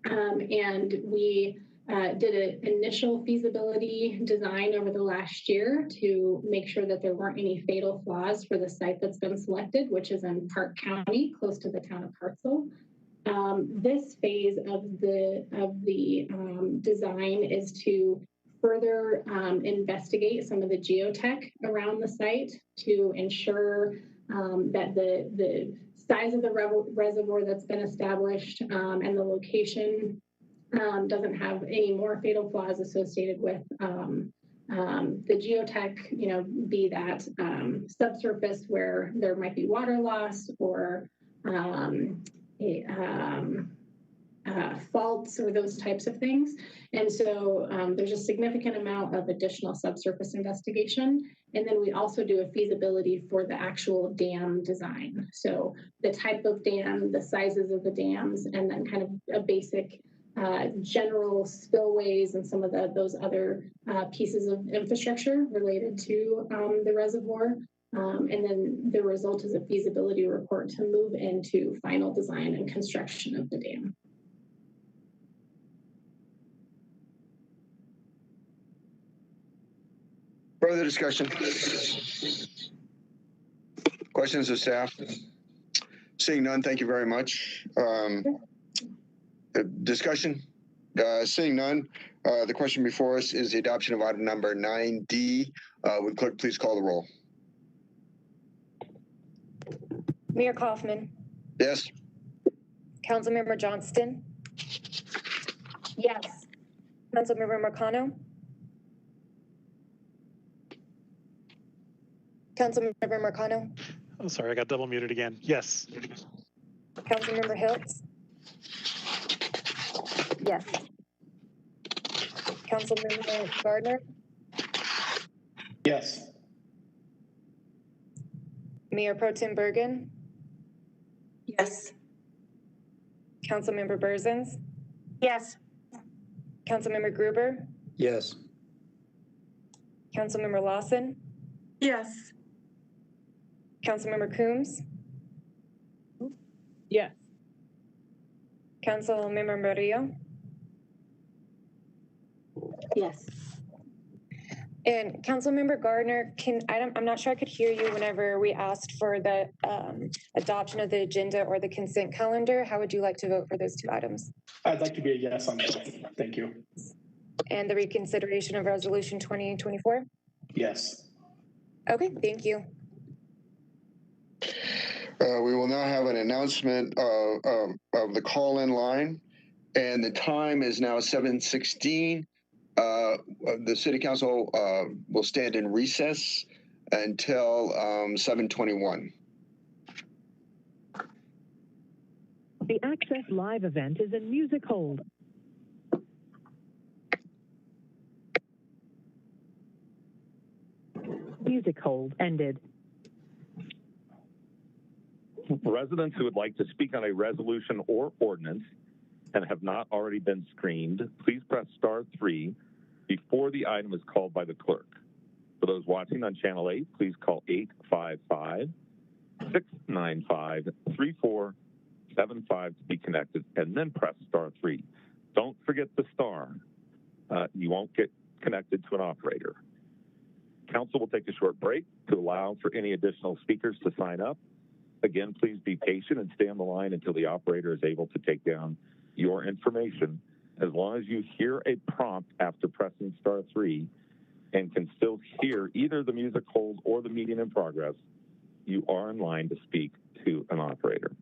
And we did an initial feasibility design over the last year to make sure that there weren't any fatal flaws for the site that's been selected, which is in Park County, close to the town of Hartselle. This phase of the design is to further investigate some of the geotech around the site to ensure that the size of the reservoir that's been established and the location doesn't have any more fatal flaws associated with the geotech, be that subsurface where there might be water loss or faults or those types of things. And so there's a significant amount of additional subsurface investigation. And then we also do a feasibility for the actual dam design. So the type of dam, the sizes of the dams, and then kind of a basic general spillways and some of those other pieces of infrastructure related to the reservoir. And then the result is a feasibility report to move into final design and construction of the dam. Further discussion? Questions of staff? Seeing none, thank you very much. Discussion? Seeing none, the question before us is the adoption of item number 9D. Would clerk please call the roll? Mayor Kaufman. Yes. Councilmember Johnston. Yes. Councilmember Marcano. Councilmember Marcano. Oh, sorry, I got double muted again. Yes. Councilmember Hiltz. Yes. Councilmember Gardner. Yes. Mayor Pro Tem Bergen. Yes. Councilmember Berzins. Yes. Councilmember Gruber. Yes. Councilmember Lawson. Yes. Councilmember Coombs. Yes. Councilmember Murillo. Yes. And Councilmember Gardner, I'm not sure I could hear you whenever we asked for the adoption of the agenda or the consent calendar. How would you like to vote for those two items? I'd like to be a yes on both. Thank you. And the reconsideration of resolution 2024? Yes. Okay, thank you. We will now have an announcement of the call-in line, and the time is now 7:16. The City Council will stand in recess until 7:21. The Access Live event is in music hold. Music hold ended. Residents who would like to speak on a resolution or ordinance and have not already been screened, please press *3 before the item is called by the clerk. For those watching on Channel 8, please call 855-695-3475 to be connected, and then press *3. Don't forget the star. You won't get connected to an operator. Council will take a short break to allow for any additional speakers to sign up. Again, please be patient and stay on the line until the operator is able to take down your information. As long as you hear a prompt after pressing *3 and can still hear either the music hold or the meeting in progress, you are in line to speak to an operator.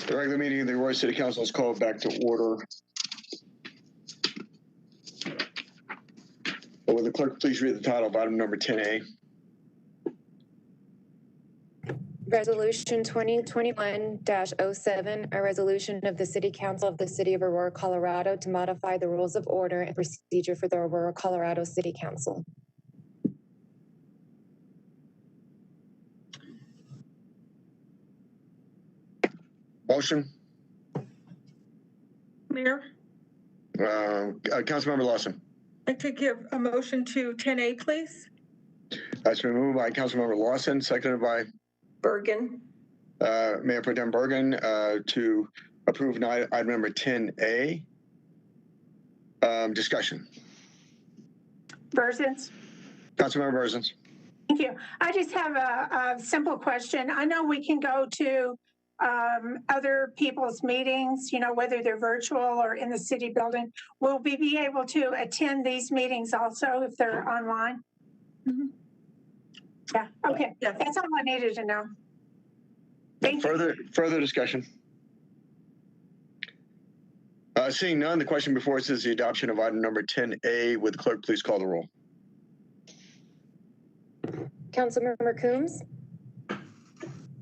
The regular meeting of the Aurora City Council is called back to order. Will the clerk please read the title of item number 10A? Resolution 2021-07, a resolution of the City Council of the City of Aurora, Colorado to modify the rules of order and procedure for the Aurora, Colorado City Council. Motion. Mayor, Councilmember Lawson. I'd like to give a motion to 10A, please. That's been moved by Councilmember Lawson, seconded by Bergen. Mayor Pro Tem Bergen to approve item number 10A. Discussion. Berzins. Councilmember Berzins. Thank you. I just have a simple question. I know we can go to other people's meetings, you know, whether they're virtual or in the city building. Will we be able to attend these meetings also if they're online? Mm-hmm. Yeah, okay. Yeah. That's all I needed to know. Thank you. Further discussion. Seeing none, the question before us is the adoption of item number 10A. Would the clerk please call the roll? Councilmember Coombs?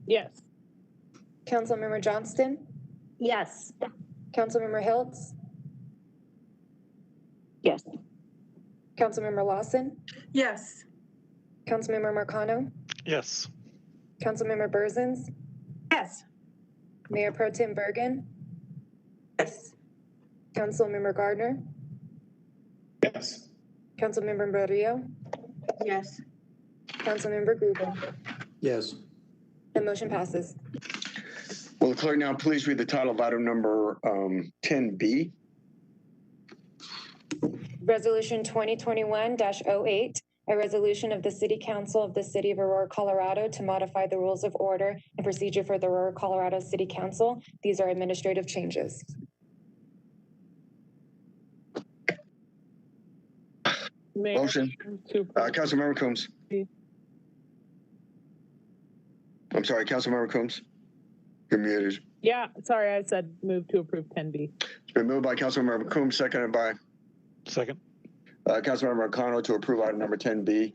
Yes. Councilmember Johnston? Yes. Councilmember Hiltz? Yes. Councilmember Lawson? Yes. Councilmember Marcano? Yes. Councilmember Berzins? Yes. Mayor Pro Tem Bergen? Yes. Councilmember Gardner? Yes. Councilmember Murillo? Yes. Councilmember Gruber? Yes. The motion passes. Will the clerk now please read the title of item number 10B? Resolution 2021-08, a resolution of the City Council of the City of Aurora, Colorado to modify the rules of order and procedure for the Aurora, Colorado City Council. These are administrative changes. Motion. Councilmember Coombs. I'm sorry, Councilmember Coombs. You're muted. Yeah, sorry, I said move to approve 10B. It's been moved by Councilmember Coombs, seconded by Councilmember Marcano to approve item number 10B.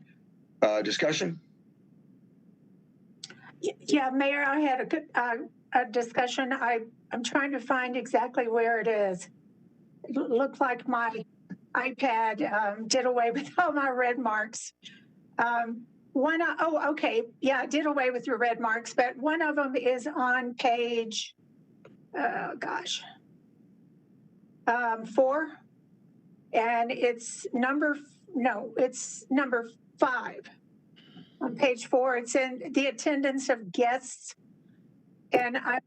Discussion? Yeah, Mayor, I had a discussion. I'm trying to find exactly where it is. It looked like my iPad did away with all my red marks. Okay, yeah, it did away with your red marks, but one of them is on page, 4, and it's number 5. On page 4, it's in the attendance of guests, and I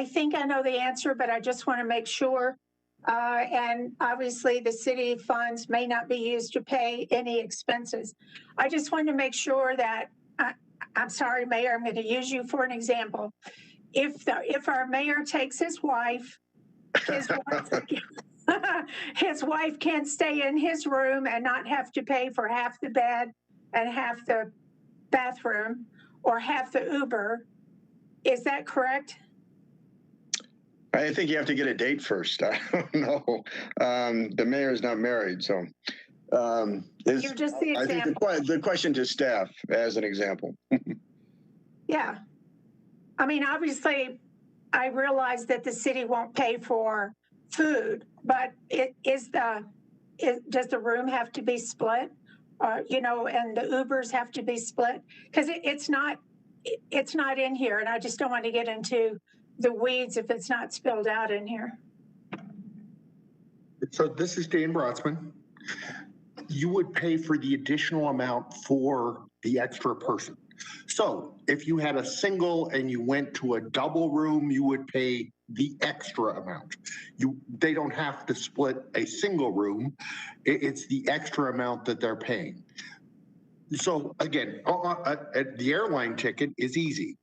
think I know the answer, but I just want to make sure. And obviously the city funds may not be used to pay any expenses. I just wanted to make sure that, I'm sorry, Mayor, I'm going to use you for an example. If our mayor takes his wife can't stay in his room and not have to pay for half the bed and half the bathroom or half the Uber. Is that correct? I think you have to get a date first. I don't know. The mayor is not married, so. You're just the example. I think the question to staff as an example. Yeah. I mean, obviously, I realize that the city won't pay for food, but does the room have to be split? You know, and the Ubers have to be split? Because it's not in here, and I just don't want to get into the weeds if it's not spelled out in here. So this is Dan Brotzman. You would pay for the additional amount for the extra person. So if you had a single and you went to a double room, you would pay the extra amount. They don't have to split a single room. It's the extra amount that they're paying. So again, the airline ticket is easy.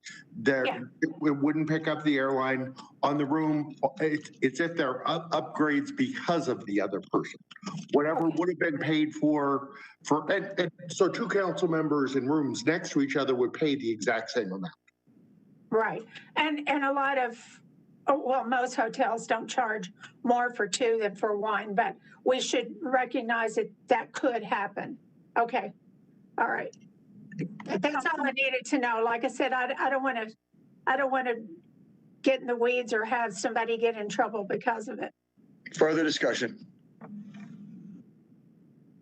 It wouldn't pick up the airline on the room. It's if they're upgrades because of the other person. Whatever would have been paid for and so 2 council members in rooms next to each other would pay the exact same amount. Right, and a lot of, most hotels don't charge more for 2 than for 1, but we should recognize that could happen. Okay. All right. That's all I needed to know. Like I said, I don't want to get in the weeds or have somebody get in trouble because of it. Further discussion?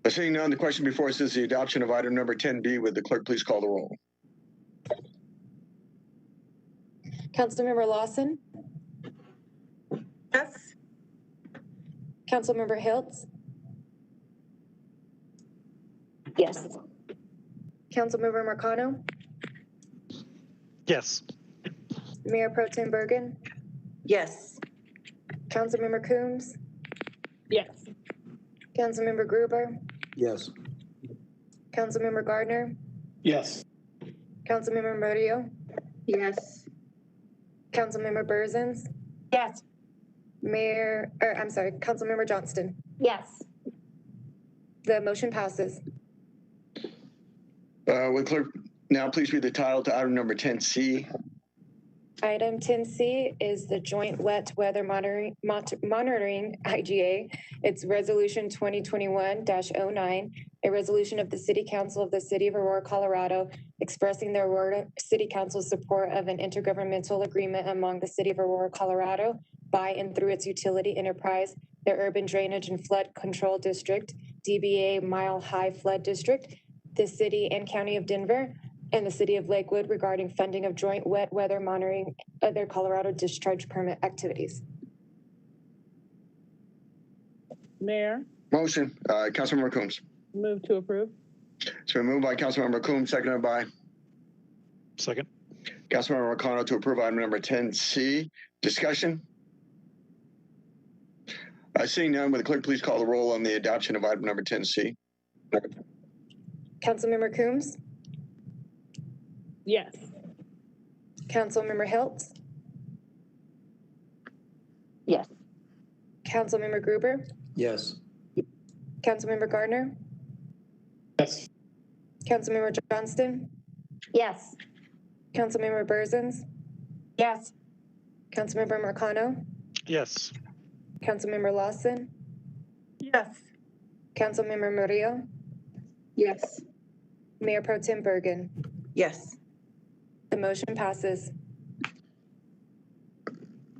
Seeing none, the question before us is the adoption of item number 10B. Would the clerk please call the roll? Councilmember Lawson, Yes. Councilmember Hiltz, Yes. Councilmember Marcano, Yes. Mayor Pro Tem Bergen, Yes. Councilmember Coombs, Yes. Councilmember Gruber, Yes. Councilmember Gardner, Yes. Councilmember Murillo, Yes. Councilmember Burzins, Yes. Councilmember Johnston. Yes. The motion passes. Would clerk now please read the title to item number 10C? Item 10C is the Joint Wet Weather Monitoring IGA. It's Resolution 2021-09, a resolution of the City Council of the City of Aurora, Colorado, expressing the Aurora City Council's support of an intergovernmental agreement among the City of Aurora, Colorado, by and through its utility enterprise, the Urban Drainage and Flood Control District, DBA Mile High Flood District, the City and County of Denver, and the City of Lakewood regarding funding of joint wet weather monitoring other Colorado discharge permit activities. Mayor, Motion, Councilmember Coombs. move to approve. It's been moved by Councilmember Coombs, seconded by Second. Councilmember Marcano to approve item number 10C. Discussion? Seeing none, would the clerk please call the roll on the adoption of item number 10C? Councilmember Coombs, Yes. Councilmember Hiltz, Yes. Councilmember Gruber, Yes. Councilmember Gardner, Yes. Councilmember Johnston, Yes. Councilmember Burzins, Yes. Councilmember Marcano, Yes. Councilmember Lawson, Yes. Councilmember Murillo, Yes. Mayor Pro Tem Bergen. Yes. The motion passes.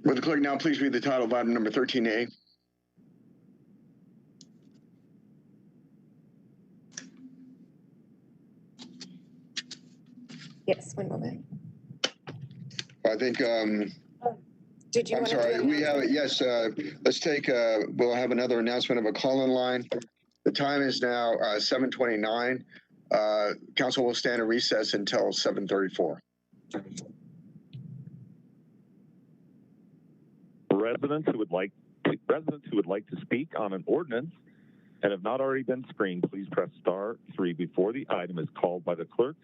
Would the clerk now please read the title of item number 13A? Yes, one moment. I think, Did you I'm want to sorry, do we have, yes, let's take, we'll have another announcement of a call-in line. The time is now 7:29. Council will stand in recess until 7:34. Residents who would like to speak on an ordinance and have not already been screened, please press *3 before the item is called by the clerk.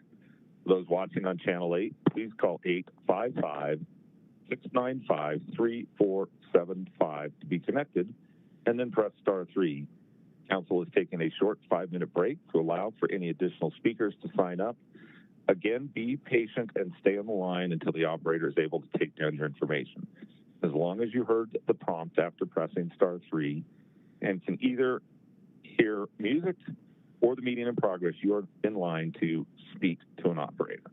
For those watching on Channel 8, please call 855-695-3475 to be connected, and then press *3. Council is taking a short 5-minute break to allow for any additional speakers to sign up. Again, be patient and stay on the line until the operator is able to take down your information. As long as you heard the prompt after pressing *3 and can either hear music or the meeting in progress, you are in line to speak to an operator.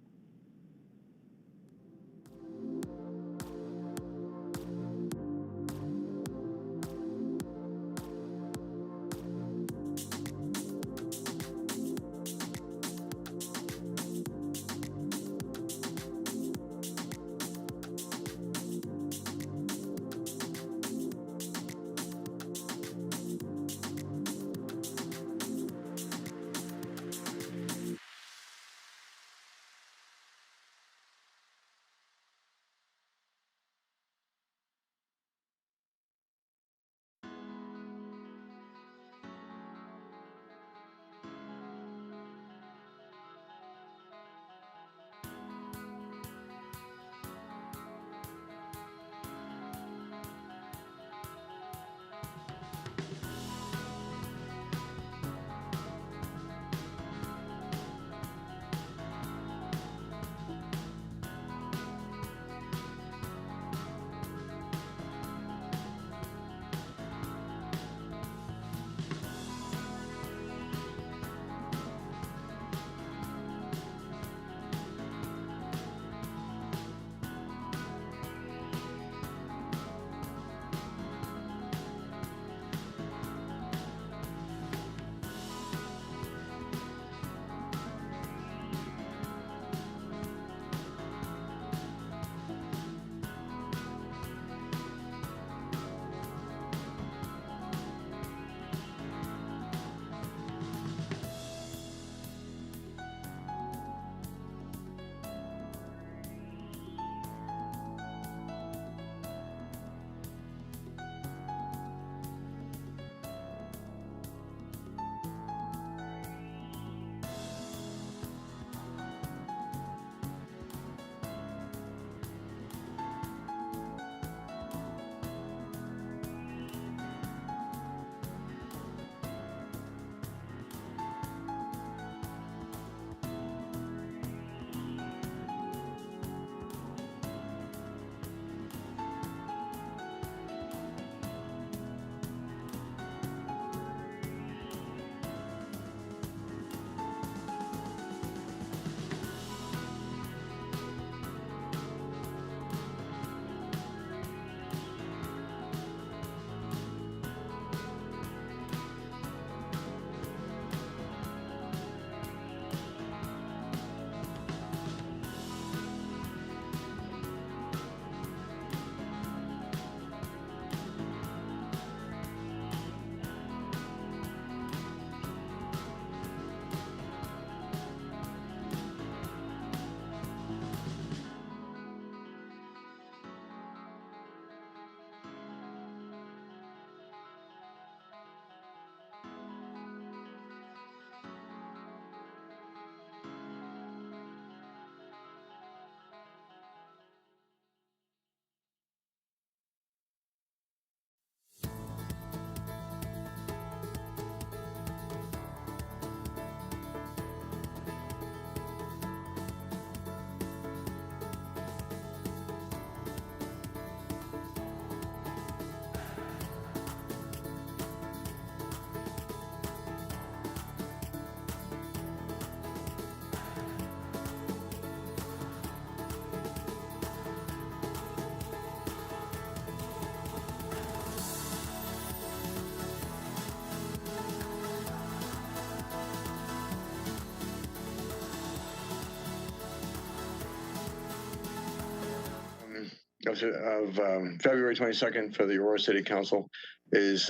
of February 22nd for the Aurora City Council is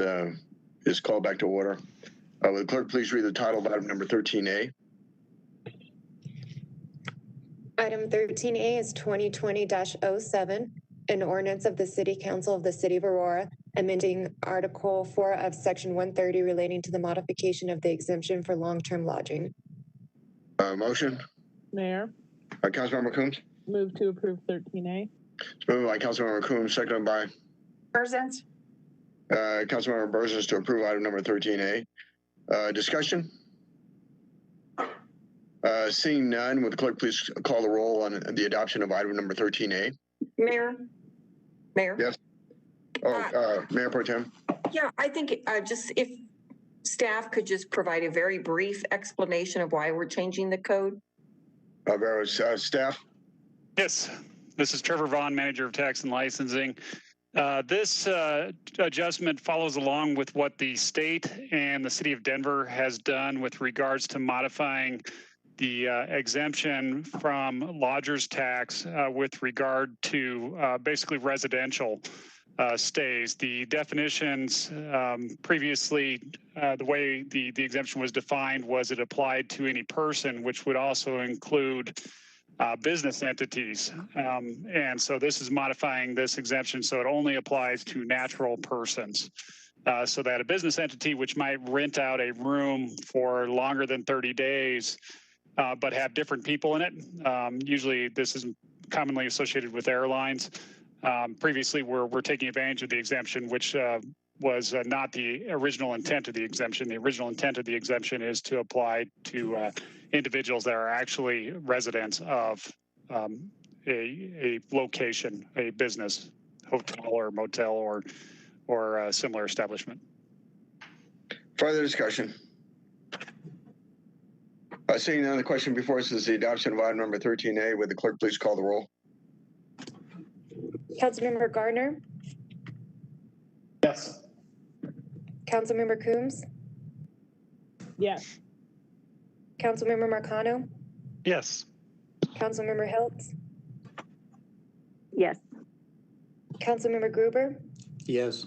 called back to order. Will the clerk please read the title of item number 13A? Item 13A is 2020-07, an ordinance of the City Council of the City of Aurora, amending Article 4 of Section 130 relating to the modification of the exemption for long-term lodging. Motion? Mayor, Councilmember Coombs? move to approve 13A. It's moved by Councilmember Coombs, seconded by Burzins? Councilmember Burzins to approve item number 13A. Discussion? Seeing none, would the clerk please call the roll on the adoption of item number 13A? Mayor? Yes. Mayor Pro Tem? Yeah, I think just if staff could just provide a very brief explanation of why we're changing the code. Staff? Yes, this is Trevor Vaughn, Manager of Tax and Licensing. This adjustment follows along with what the state and the city of Denver has done with regards to modifying the exemption from lodger's tax with regard to basically residential stays. The definitions previously, the way the exemption was defined was it applied to any person, which would also include business entities. And so this is modifying this exemption so it only applies to natural persons. So that a business entity which might rent out a room for longer than 30 days, but have different people in it. Usually this is commonly associated with airlines. Previously, we're taking advantage of the exemption, which was not the original intent of the exemption. The original intent of the exemption is to apply to individuals that are actually residents of a location, a business, hotel or motel or a similar establishment. Further discussion? Seeing none, the question before us is the adoption of item number 13A. Would the clerk please call the roll? Councilmember Gardner? Yes. Councilmember Coombs? Yes. Councilmember Marcano? Yes. Councilmember Hiltz? Yes. Councilmember Gruber? Yes.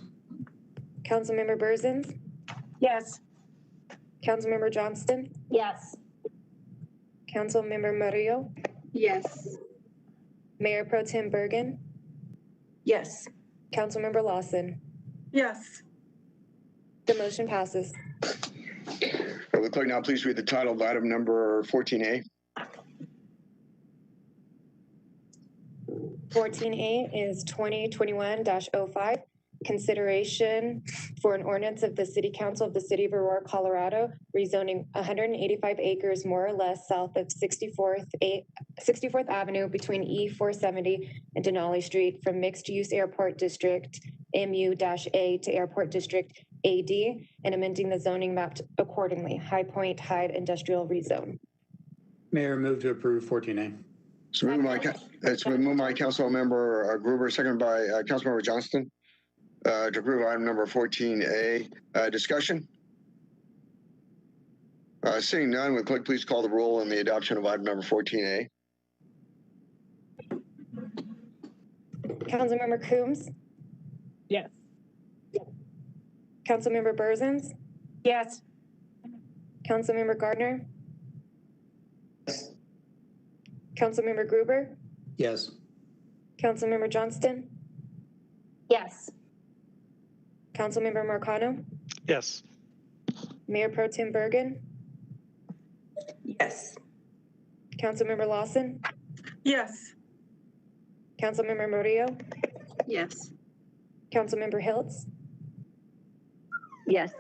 Councilmember Burzins? Yes. Councilmember Johnston? Yes. Councilmember Murillo? Yes. Mayor Pro Tem Bergen? Yes. Councilmember Lawson? Yes. The motion passes. Will the clerk now please read the title of item number 14A? 14A is 2021-05, consideration for an ordinance of the City Council of the City of Aurora, Colorado, rezoning 185 acres more or less south of 64th Avenue between E470 and Denali Street from mixed-use airport district MU-A to airport district AD and amending the zoning map accordingly. High Point Hyde Industrial Rezone. Mayor, move to approve 14A. It's been moved by Councilmember Gruber, seconded by Councilmember Johnston to approve item number 14A. Discussion? Seeing none, would the clerk please call the roll on the adoption of item number 14A? Councilmember Coombs? Yes. Councilmember Burzins? Yes. Councilmember Gardner? Councilmember Gruber? Yes. Councilmember Johnston? Yes. Councilmember Marcano? Yes. Mayor Pro Tem Bergen? Yes. Councilmember Lawson? Yes. Councilmember Murillo? Yes. Councilmember Hiltz? Yes.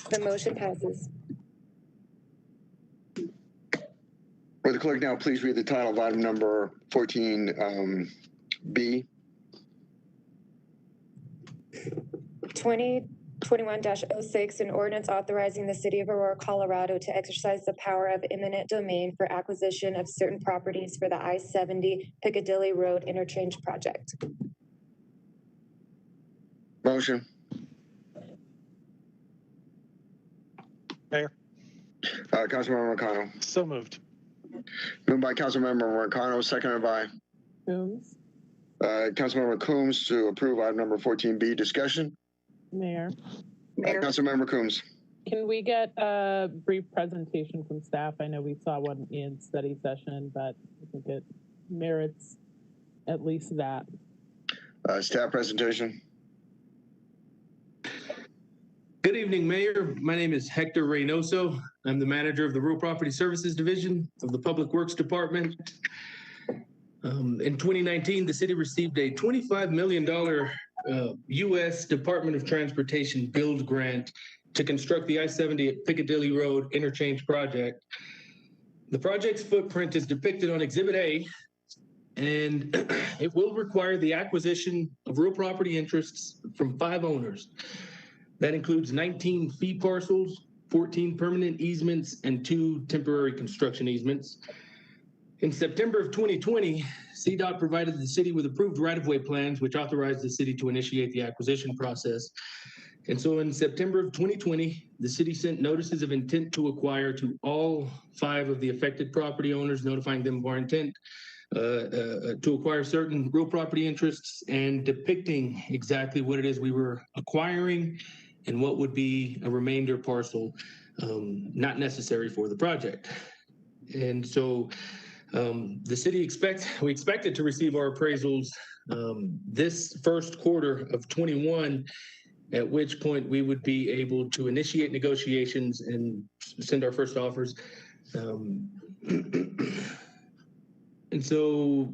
The motion passes. Will the clerk now please read the title of item number 14B? 2021-06, an ordinance authorizing the City of Aurora, Colorado to exercise the power of eminent domain for acquisition of certain properties for the I-70 Piccadilly Road Interchange Project. Motion. Mayor. Councilmember Marcano. So moved. Moved by Councilmember Marcano, seconded by Coombs? Councilmember Coombs to approve item number 14B. Discussion. Mayor, Councilmember Coombs. can we get a brief presentation from staff? I know we saw one in study session, but I think it merits at least that. Staff presentation. Good evening, Mayor. My name is Hector Reynoso. I'm the manager of the Real Property Services Division of the Public Works Department. In 2019, the city received a $25 million U.S. Department of Transportation build grant to construct the I-70 at Piccadilly Road interchange project. The project's footprint is depicted on Exhibit A, and it will require the acquisition of real property interests from 5 owners. That includes 19 fee parcels, 14 permanent easements, and 2 temporary construction easements. In September of 2020, CDOT provided the city with approved right-of-way plans, which authorized the city to initiate the acquisition process. And so in September of 2020, the city sent notices of intent to acquire to all 5 of the affected property owners, notifying them of our intent to acquire certain real property interests and depicting exactly what it is we were acquiring and what would be a remainder parcel not necessary for the project. And so the city we expected to receive our appraisals this first quarter of 21, at which point we would be able to initiate negotiations and send our first offers. And so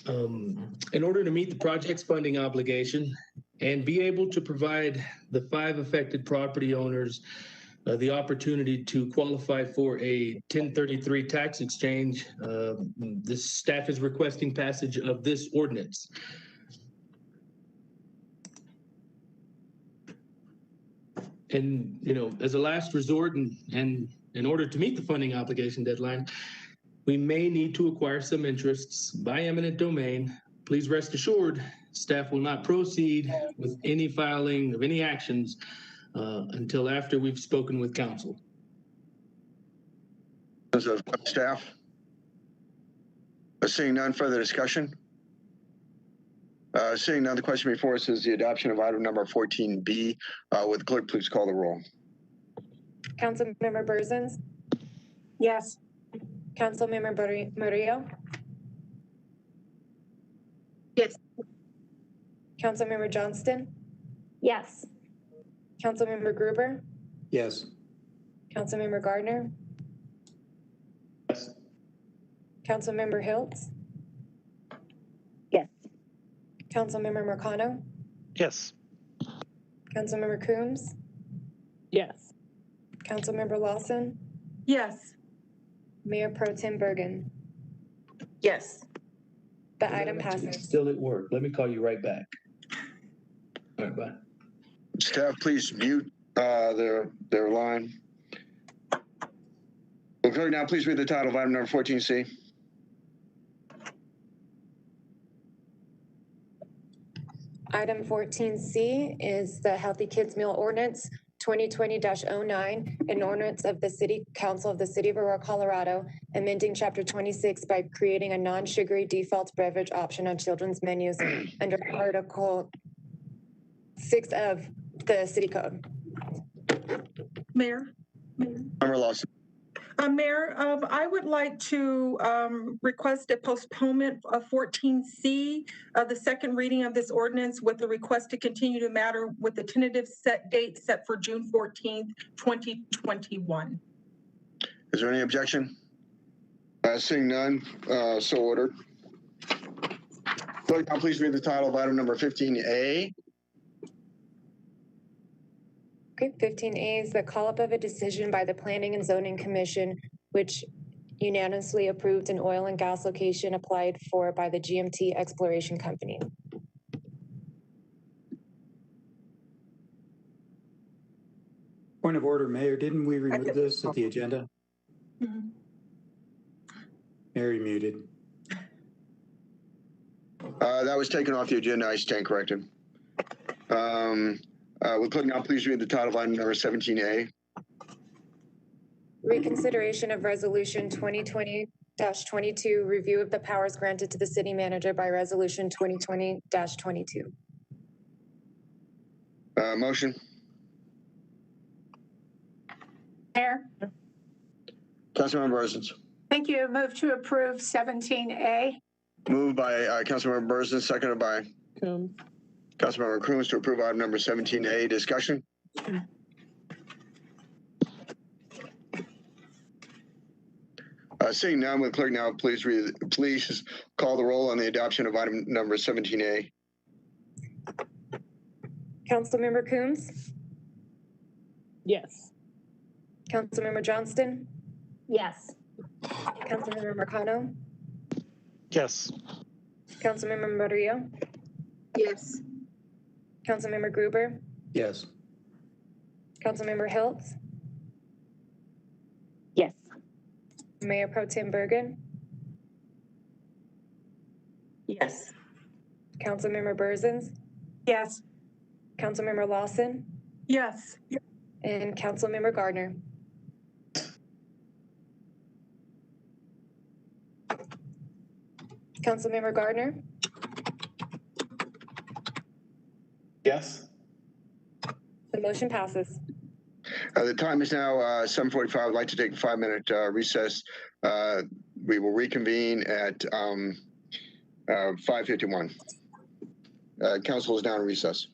in order to meet the project's funding obligation and be able to provide the 5 affected property owners the opportunity to qualify for a 1033 tax exchange, the staff is requesting passage of this ordinance. And, you know, as a last resort and in order to meet the funding obligation deadline, we may need to acquire some interests by eminent domain. Please rest assured, staff will not proceed with any filing of any actions until after we've spoken with council. Staff? Seeing none, further discussion? Seeing none, the question before us is the adoption of item number 14B. Would the clerk please call the roll? Councilmember Berzins? Yes. Councilmember Murillo? Yes. Councilmember Johnston? Yes. Councilmember Gruber? Yes. Councilmember Gardner? Yes. Councilmember Hiltz? Yes. Councilmember Mercano? Yes. Councilmember Coombs? Yes. Councilmember Lawson? Yes. Mayor Pro Tem Bergen? Yes. The item passes. Still at work. Let me call you right back. All right, bye. Staff, please mute their line. Will clerk now please read the title of item number 14C? Item 14C is the Healthy Kids Meal Ordinance 2020-09, an ordinance of the City Council of the City of Aurora, Colorado, amending Chapter 26 by creating a non-sugary default beverage option on children's menus under Article 6 of the City Code. Mayor? Member Lawson. Mayor, I would like to request a postponement of 14C of the second reading of this ordinance with the request to continue to matter with the tentative date set for June 14th, 2021. Is there any objection? Seeing none, so ordered. Clerk, now please read the title of item number 15A. Okay, 15A is the call-up of a decision by the Planning and Zoning Commission, which unanimously approved an oil and gas location applied for by the GMT Exploration Company. Point of order, Mayor, didn't we remove this at the agenda? Mm-hmm. Mayor, muted. That was taken off the agenda. I stand corrected. Will clerk now please read the title of item number 17A? Reconsideration of Resolution 2020-22, review of the powers granted to the city manager by resolution 2020-22. Motion. Mayor, Councilmember Burzins. thank you. Move to approve 17A. Moved by Councilmember Burzins, seconded by Coombs. Councilmember Crooms to approve item number 17A. Discussion? Seeing none, will the clerk now please call the roll on the adoption of item number 17A. Councilmember Coombs, Yes. Councilmember Johnston, Yes. Councilmember Marcano, Yes. Councilmember Murillo, Yes. Councilmember Gruber, Yes. Councilmember Hiltz, Yes. Mayor Pro Tem Bergen, Yes. Councilmember Burzins, Yes. Councilmember Lawson, Yes. and Councilmember Gardner. Councilmember Gardner, Yes. the motion passes. The time is now 7:45. I'd like to take a 5-minute recess. We will reconvene at 5:51. Council is now in recess.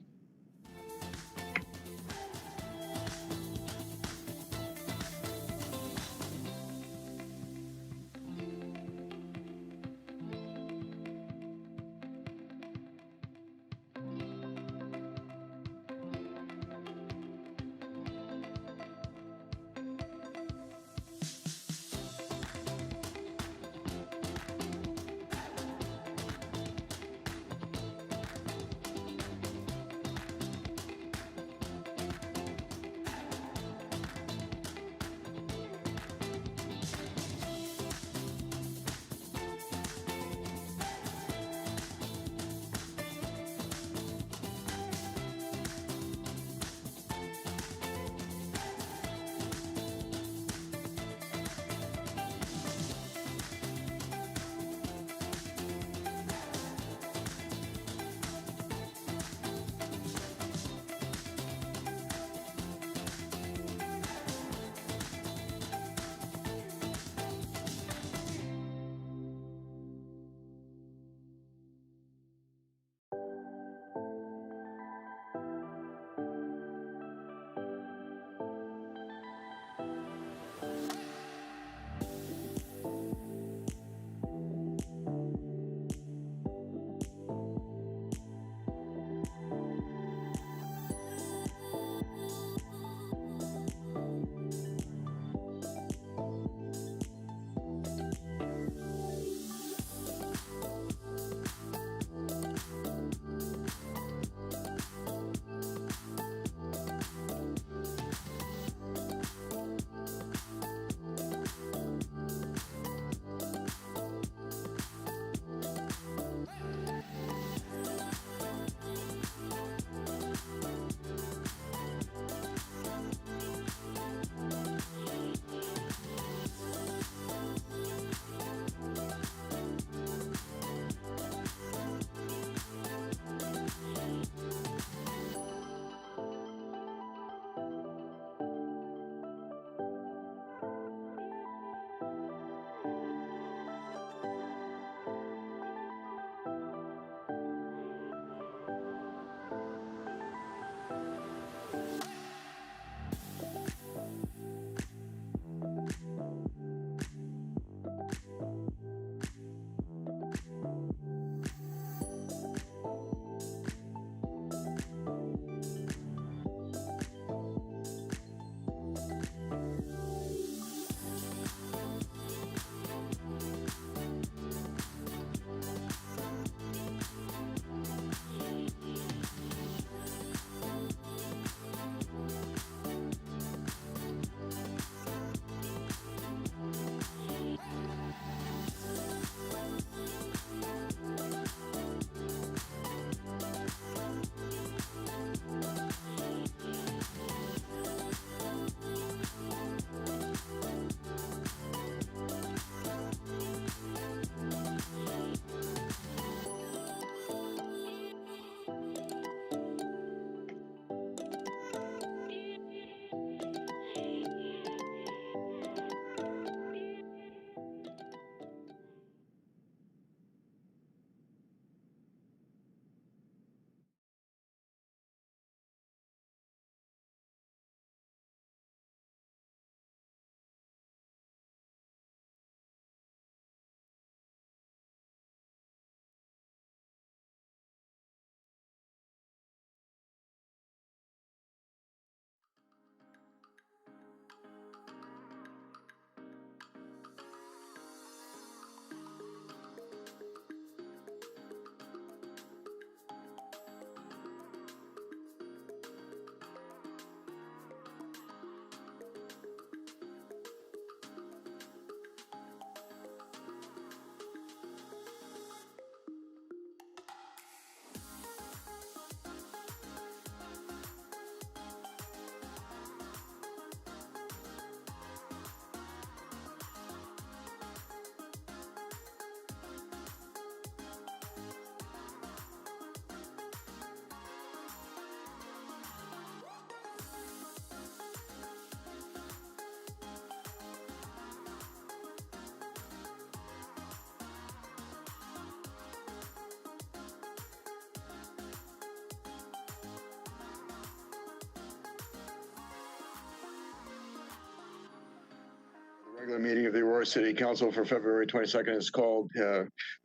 Regular meeting of the Aurora City Council for February 22nd is called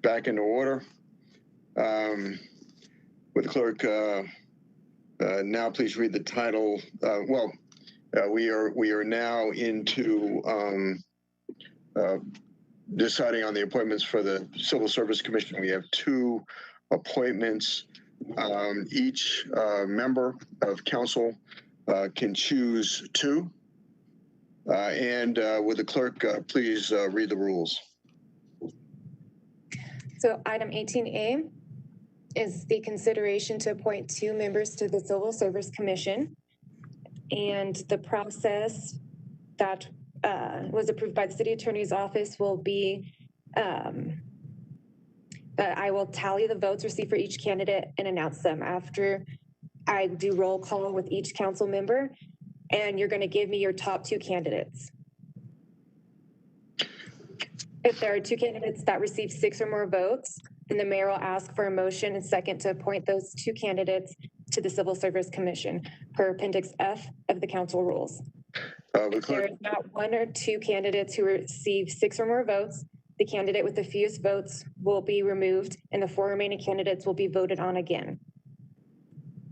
back into order. With the clerk, now please read the title. We are now into deciding on the appointments for the Civil Service Commission. We have 2 appointments. Each member of council can choose 2. Would the clerk please read the rules? So item 18A is the consideration to appoint 2 members to the Civil Service Commission. And the process that was approved by the City Attorney's Office will be that I will tally the votes received for each candidate and announce them after I do roll call with each council member. And you're going to give me your top 2 candidates. If there are 2 candidates that receive 6 or more votes, then the mayor will ask for a motion and second to appoint those 2 candidates to the Civil Service Commission per Appendix F of the council rules. If there is not 1 or 2 candidates who receive 6 or more votes, the candidate with the fewest votes will be removed and the 4 remaining candidates will be voted on again.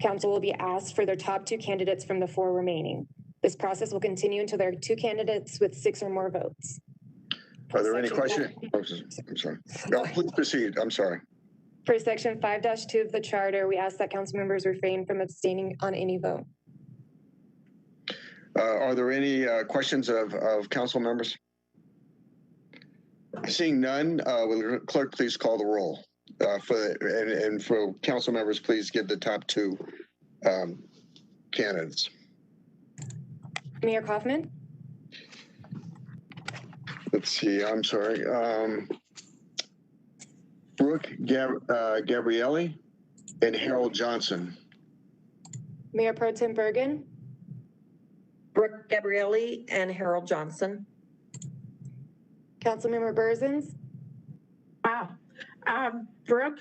Council will be asked for their top 2 candidates from the 4 remaining. This process will continue until there are 2 candidates with 6 or more votes. Are there any questions? Oh, I'm sorry. No, please proceed. I'm sorry. For section 5-2 of the charter, we ask that council members refrain from abstaining on any vote. Are there any questions of council members? Seeing none, will the clerk please call the roll? For council members, please give the top 2 candidates. Mayor Kaufman? Let's see, I'm sorry. Brooke Gabrielli and Harold Johnson. Mayor Pro Tem Bergen? Brooke Gabrielli and Harold Johnson. Councilmember Berzins? Wow. Brooke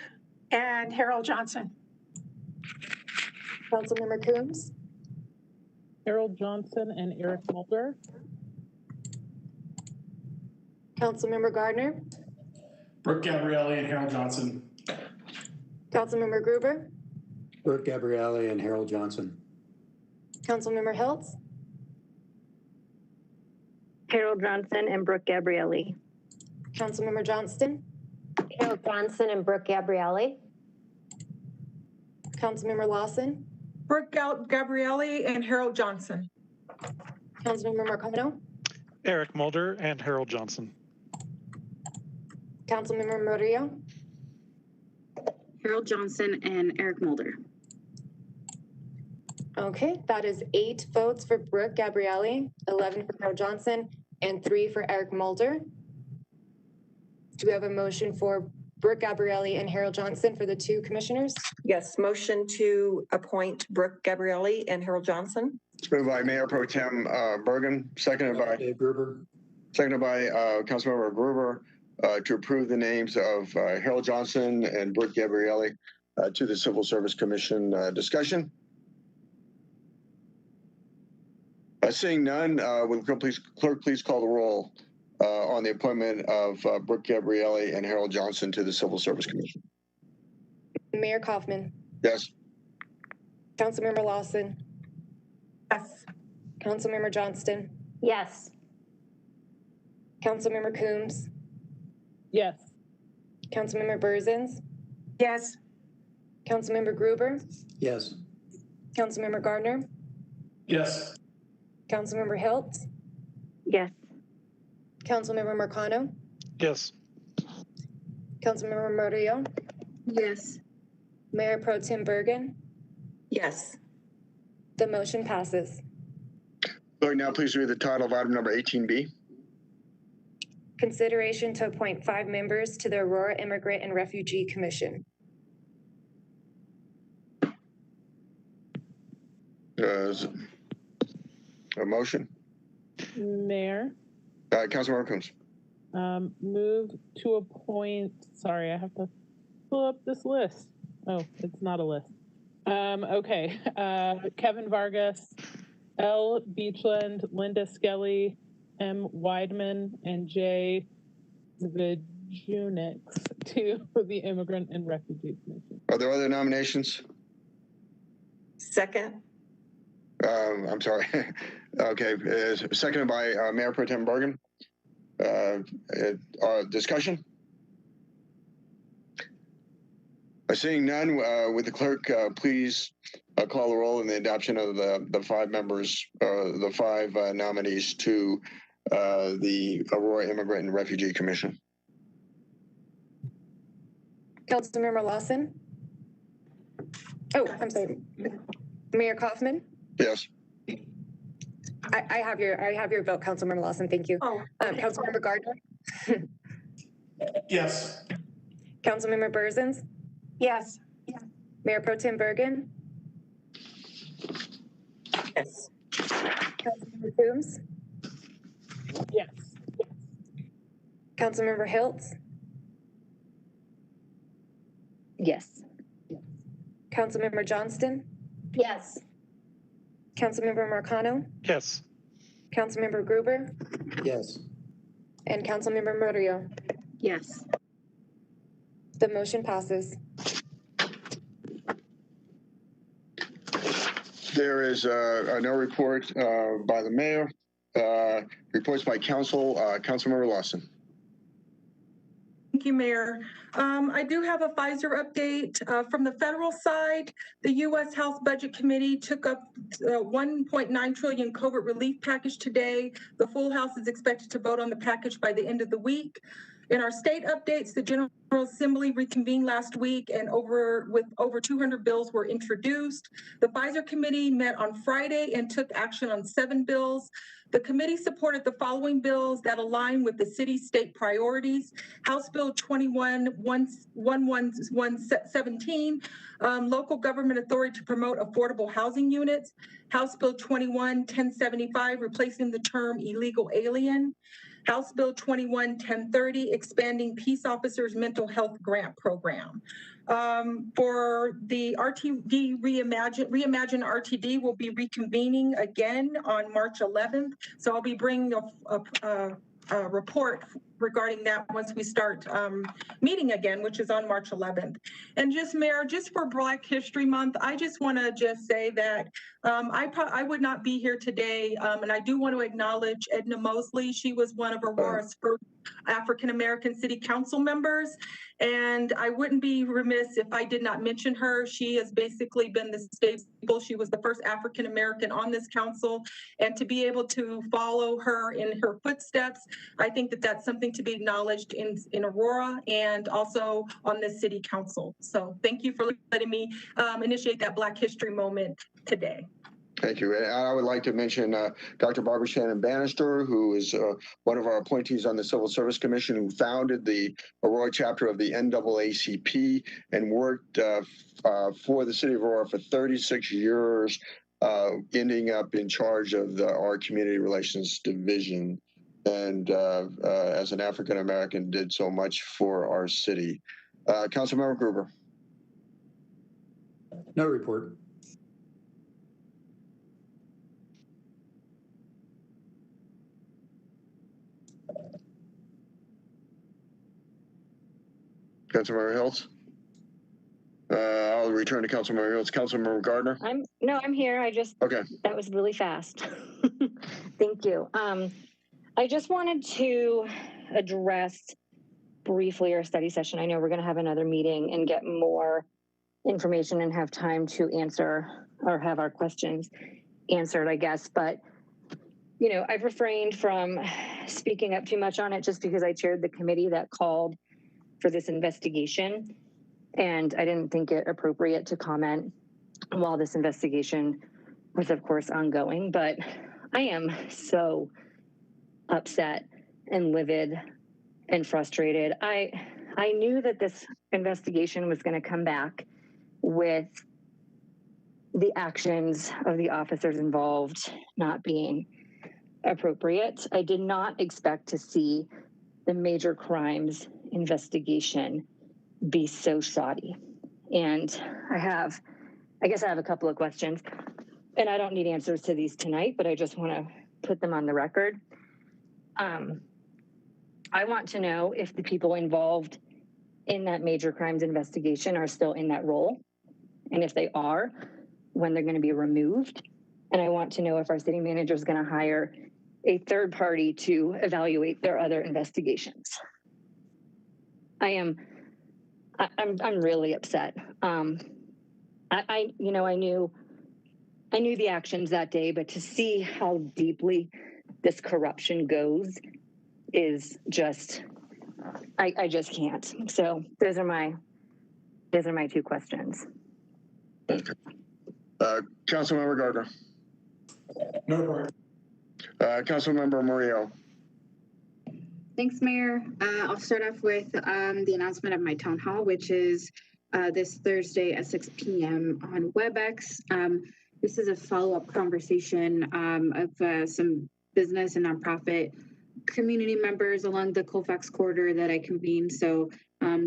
and Harold Johnson. Councilmember Coombs? Harold Johnson and Eric Mulder. Councilmember Gardner? Brooke Gabrielli and Harold Johnson. Councilmember Gruber? Brooke Gabrielli and Harold Johnson. Councilmember Hiltz? Harold Johnson and Brooke Gabrielli. Councilmember Johnston? Harold Johnson and Brooke Gabrielli. Councilmember Lawson? Brooke Gabrielli and Harold Johnson. Councilmember Marcano? Eric Mulder and Harold Johnson. Councilmember Murillo? Harold Johnson and Eric Mulder. Okay, that is 8 votes for Brooke Gabrielli, 11 for Harold Johnson, and 3 for Eric Mulder. Do we have a motion for Brooke Gabrielli and Harold Johnson for the 2 commissioners? Yes, motion to appoint Brooke Gabrielli and Harold Johnson. It's moved by Mayor Pro Tem Bergen, seconded by Dave Gruber. Seconded by Councilmember Gruber to approve the names of Harold Johnson and Brooke Gabrielli to the Civil Service Commission. Discussion? Seeing none, will the clerk please call the roll on the appointment of Brooke Gabrielli and Harold Johnson to the Civil Service Commission? Mayor Kaufman? Yes. Councilmember Lawson? Yes. Councilmember Johnston? Yes. Councilmember Coombs? Yes. Councilmember Berzins? Yes. Councilmember Gruber? Yes. Councilmember Gardner? Yes. Councilmember Hiltz? Yes. Councilmember Marcano? Yes. Councilmember Murillo? Yes. Mayor Pro Tem Bergen? Yes. The motion passes. Clerk, now please read the title of item number 18B. Consideration to appoint 5 members to the Aurora Immigrant and Refugee Commission. A motion? Mayor? Councilmember Coombs. Move to appoint, sorry, I have to pull up this list. Oh, it's not a list. Okay, Kevin Vargas, L. Beachland, Linda Skelly, M. Weidman, and J. Vijunix to the Immigrant and Refugee Commission. Are there other nominations? Second. I'm sorry. Okay, seconded by Mayor Pro Tem Bergen. Discussion? Seeing none, would the clerk please call the roll in the adoption of the five members, the five nominees to the Aurora Immigrant and Refugee Commission? Councilmember Lawson? Oh, I'm sorry. Mayor Kaufman? Yes. I have your vote, Councilmember Lawson. Thank you. Oh, Councilmember Gardner? Yes. Councilmember Burzins? yes. Mayor Pro Tem Bergen? Yes. Councilmember Coombs? Yes. Councilmember Hiltz? Yes. Councilmember Johnston? Yes. Councilmember Marcano? Yes. Councilmember Gruber? Yes. And Councilmember Murillo? Yes. The motion passes. There is no report by the mayor. Reports by council. Councilmember Lawson. Thank you, Mayor. I do have a Pfizer update from the federal side. The U.S. House Budget Committee took up $1.9 trillion COVID relief package today. The full House is expected to vote on the package by the end of the week. In our state updates, the General Assembly reconvened last week and over 200 bills were introduced. The Pfizer Committee met on Friday and took action on 7 bills. The committee supported the following bills that align with the city-state priorities. House Bill 21-1117, local government authority to promote affordable housing units. House Bill 21-1075, replacing the term illegal alien. House Bill 21-1030, expanding peace officers' mental health grant program. For the RTD Reimagine RTD will be reconvening again on March 11th. So I'll be bringing a report regarding that once we start meeting again, which is on March 11th. And just Mayor, just for Black History Month, I just want to just say that I would not be here today, and I do want to acknowledge Edna Mosley. She was one of Aurora's first African-American city council members, and I wouldn't be remiss if I did not mention her. She has basically been the staple. She was the first African-American on this council, and to be able to follow her in her footsteps, I think that that's something to be acknowledged in Aurora and also on this city council. So thank you for letting me initiate that Black History moment today. Thank you. And I would like to mention Dr. Barbara Shannon Bannister, who is one of our appointees on the Civil Service Commission, who founded the Aurora chapter of the NAACP and worked for the city of Aurora for 36 years, ending up in charge of our community relations division. And as an African-American, did so much for our city. Councilmember Gruber. No report. Councilmember Hiltz. I'll return to Councilmember Hiltz. Councilmember Gardner. I'm here. Okay. That was really fast. Thank you. I just wanted to address briefly our study session. I know we're going to have another meeting and get more information and have time to answer or have our questions answered, I guess. But, you know, I've refrained from speaking up too much on it just because I chaired the committee that called for this investigation. And I didn't think it appropriate to comment while this investigation was, of course, ongoing. But I am so upset and livid and frustrated. I knew that this investigation was going to come back with the actions of the officers involved not being appropriate. I did not expect to see the major crimes investigation be so shoddy. And I guess I have a couple of questions, and I don't need answers to these tonight, but I just want to put them on the record. I want to know if the people involved in that major crimes investigation are still in that role. And if they are, when they're going to be removed. And I want to know if our city manager is going to hire a third party to evaluate their other investigations. I'm really upset. I knew the actions that day, but to see how deeply this corruption goes is just, I just can't. So those are my two questions. Councilmember Gardner. No report. Councilmember Murillo. Thanks, Mayor. I'll start off with the announcement of my town hall, which is this Thursday at 6 p.m. on WebEx. This is a follow-up conversation of some business and nonprofit community members along the Colfax corridor that I convened. So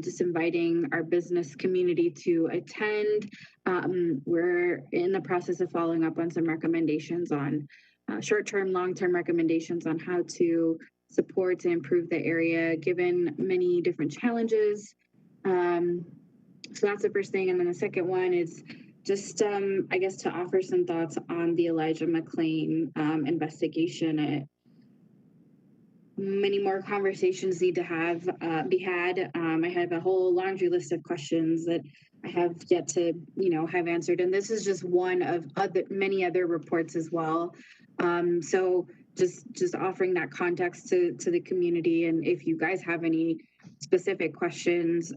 just inviting our business community to attend. We're in the process of following up on some recommendations on short-term, long-term recommendations on how to support and improve the area given many different challenges. So that's the first thing. And then the second one is just, I guess, to offer some thoughts on the Elijah McClain investigation. Many more conversations need to be had. I have a whole laundry list of questions that I have yet to, have answered. And this is just one of many other reports as well. So just offering that context to the community. And if you guys have any specific questions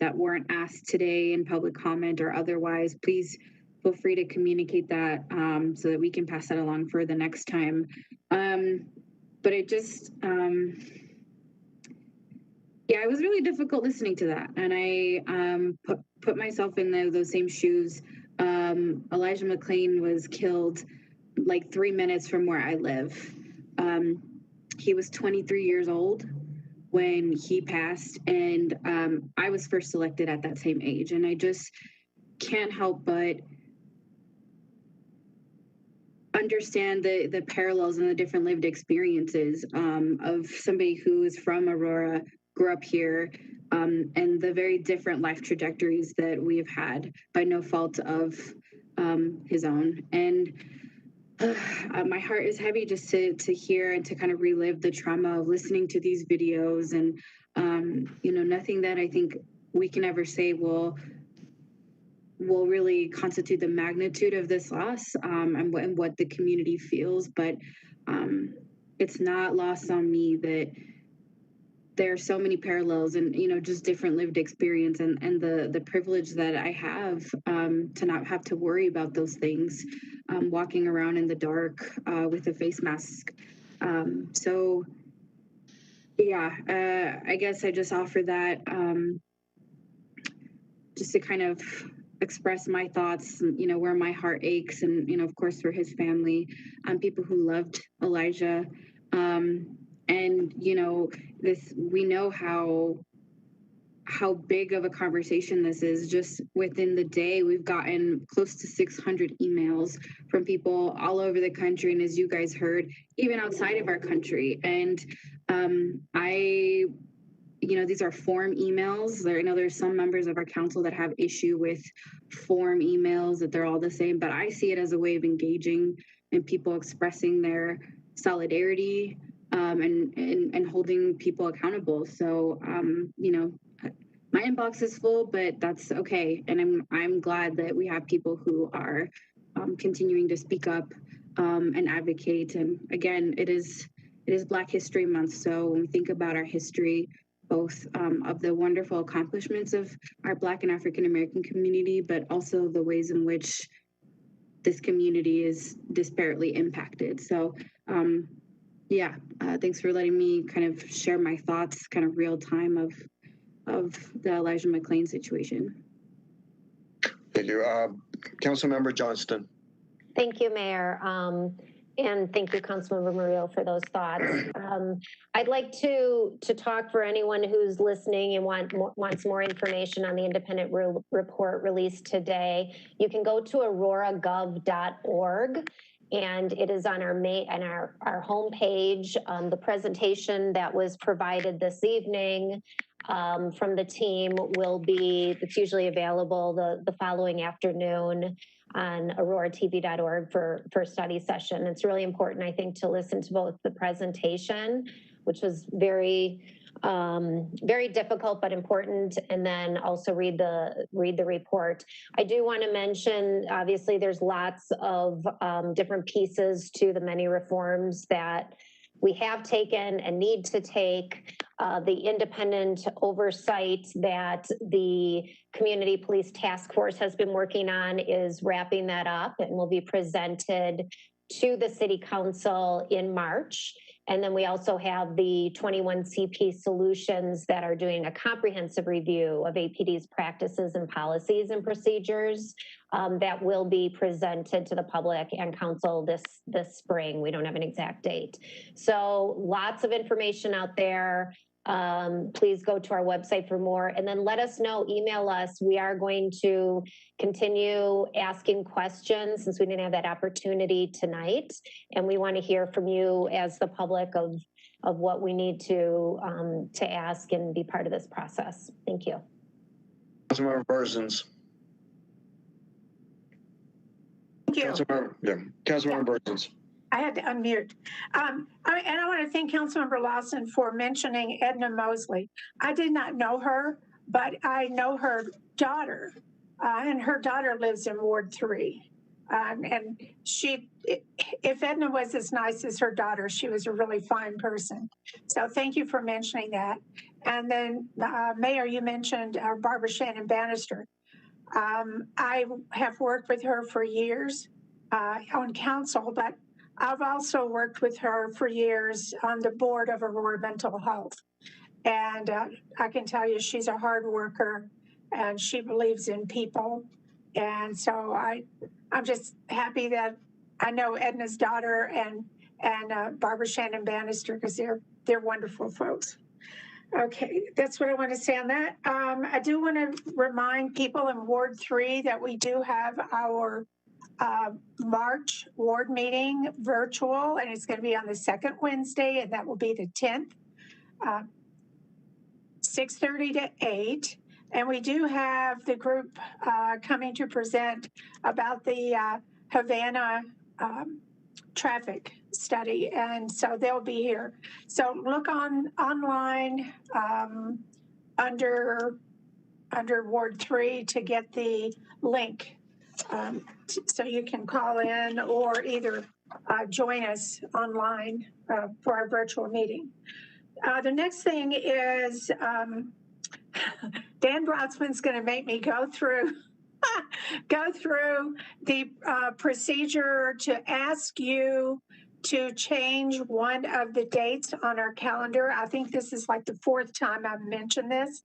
that weren't asked today in public comment or otherwise, please feel free to communicate that so that we can pass that along for the next time. But it just, it was really difficult listening to that. And I put myself in those same shoes. Elijah McClain was killed like 3 minutes from where I live. He was 23 years old when he passed, and I was first elected at that same age. And I just can't help but understand the parallels and the different lived experiences of somebody who is from Aurora, grew up here, and the very different life trajectories that we have had by no fault of his own. And my heart is heavy just to hear and to kind of relive the trauma of listening to these videos. And, nothing that I think we can ever say will really constitute the magnitude of this loss and what the community feels. But it's not lost on me that there are so many parallels and, just different lived experience and the privilege that I have to not have to worry about those things, walking around in the dark with a face mask. I guess I just offer that just to kind of express my thoughts, where my heart aches and, of course, for his family, people who loved Elijah. And, we know how big of a conversation this is. Just within the day, we've gotten close to 600 emails from people all over the country. And as you guys heard, even outside of our country. And these are form emails. I know there's some members of our council that have issue with form emails, that they're all the same, but I see it as a way of engaging and people expressing their solidarity and holding people accountable. So, my inbox is full, but that's okay. And I'm glad that we have people who are continuing to speak up and advocate. And again, it is Black History Month. So when we think about our history, both of the wonderful accomplishments of our Black and African American community, but also the ways in which this community is disparately impacted. So thanks for letting me kind of share my thoughts, kind of real time of the Elijah McClain situation. Thank you. Councilmember Johnston. Thank you, Mayor. And thank you, Councilmember Murillo, for those thoughts. I'd like to talk for anyone who's listening and wants more information on the independent report released today. You can go to auroragov.org and it is on our homepage. The presentation that was provided this evening from the team it's usually available the following afternoon on auroratv.org for study session. It's really important, I think, to listen to both the presentation, which was very difficult but important, and then also read the report. I do want to mention, obviously, there's lots of different pieces to the many reforms that we have taken and need to take. The independent oversight that the Community Police Task Force has been working on is wrapping that up and will be presented to the City Council in March. And then we also have the 21 CP Solutions that are doing a comprehensive review of APD's practices and policies and procedures that will be presented to the public and council this spring. We don't have an exact date. So lots of information out there. Please go to our website for more, and then let us know, email us. We are going to continue asking questions since we didn't have that opportunity tonight. And we want to hear from you as the public of what we need to ask and be part of this process. Thank you. Councilmember Burzins. Thank you. Councilmember Burzins. I had to unmute. And I want to thank Councilmember Lawson for mentioning Edna Mosley. I did not know her, but I know her daughter, and her daughter lives in Ward 3. And if Edna was as nice as her daughter, she was a really fine person. So thank you for mentioning that. And then, Mayor, you mentioned Barbara Shannon Bannister. I have worked with her for years on council, but I've also worked with her for years on the board of Aurora Mental Health. And I can tell you she's a hard worker and she believes in people. And so I'm just happy that I know Edna's daughter and Barbara Shannon Bannister, because they're wonderful folks. Okay, that's what I want to say on that. I do want to remind people in Ward 3 that we do have our March ward meeting virtual, and it's going to be on the second Wednesday, and that will be the 10th, 6:30 to 8. And we do have the group coming to present about the Havana traffic study, and so they'll be here. So look online under Ward 3 to get the link. So you can call in or either join us online for our virtual meeting. The next thing is Dan Brotsman's going to make me go through the procedure to ask you to change one of the dates on our calendar. I think this is like the 4th time I've mentioned this.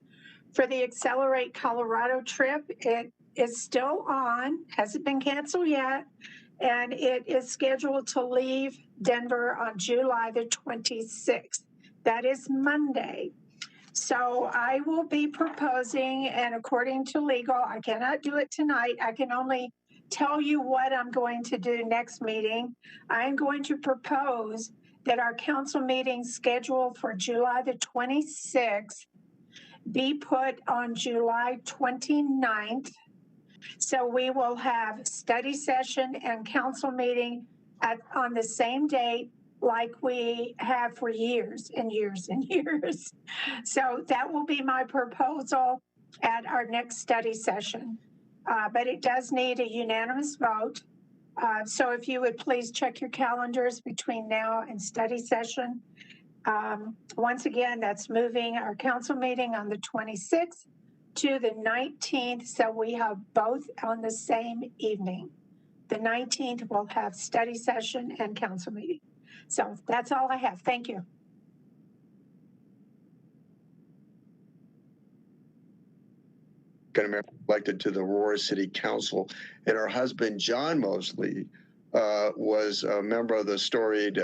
For the Accelerate Colorado trip, it is still on, hasn't been canceled yet, and it is scheduled to leave Denver on July the 26th. That is Monday. So I will be proposing, and according to legal, I cannot do it tonight. I can only tell you what I'm going to do next meeting. I'm going to propose that our council meeting scheduled for July the 26th be put on July 29th. So we will have study session and council meeting on the same date like we have for years and years and years. So that will be my proposal at our next study session. But it does need a unanimous vote. So if you would please check your calendars between now and study session. Once again, that's moving our council meeting on the 26th to the 19th. So we have both on the same evening. The 19th will have study session and council meeting. So that's all I have. Thank you. Elected to the Aurora City Council, and her husband, John Mosley, was a member of the storied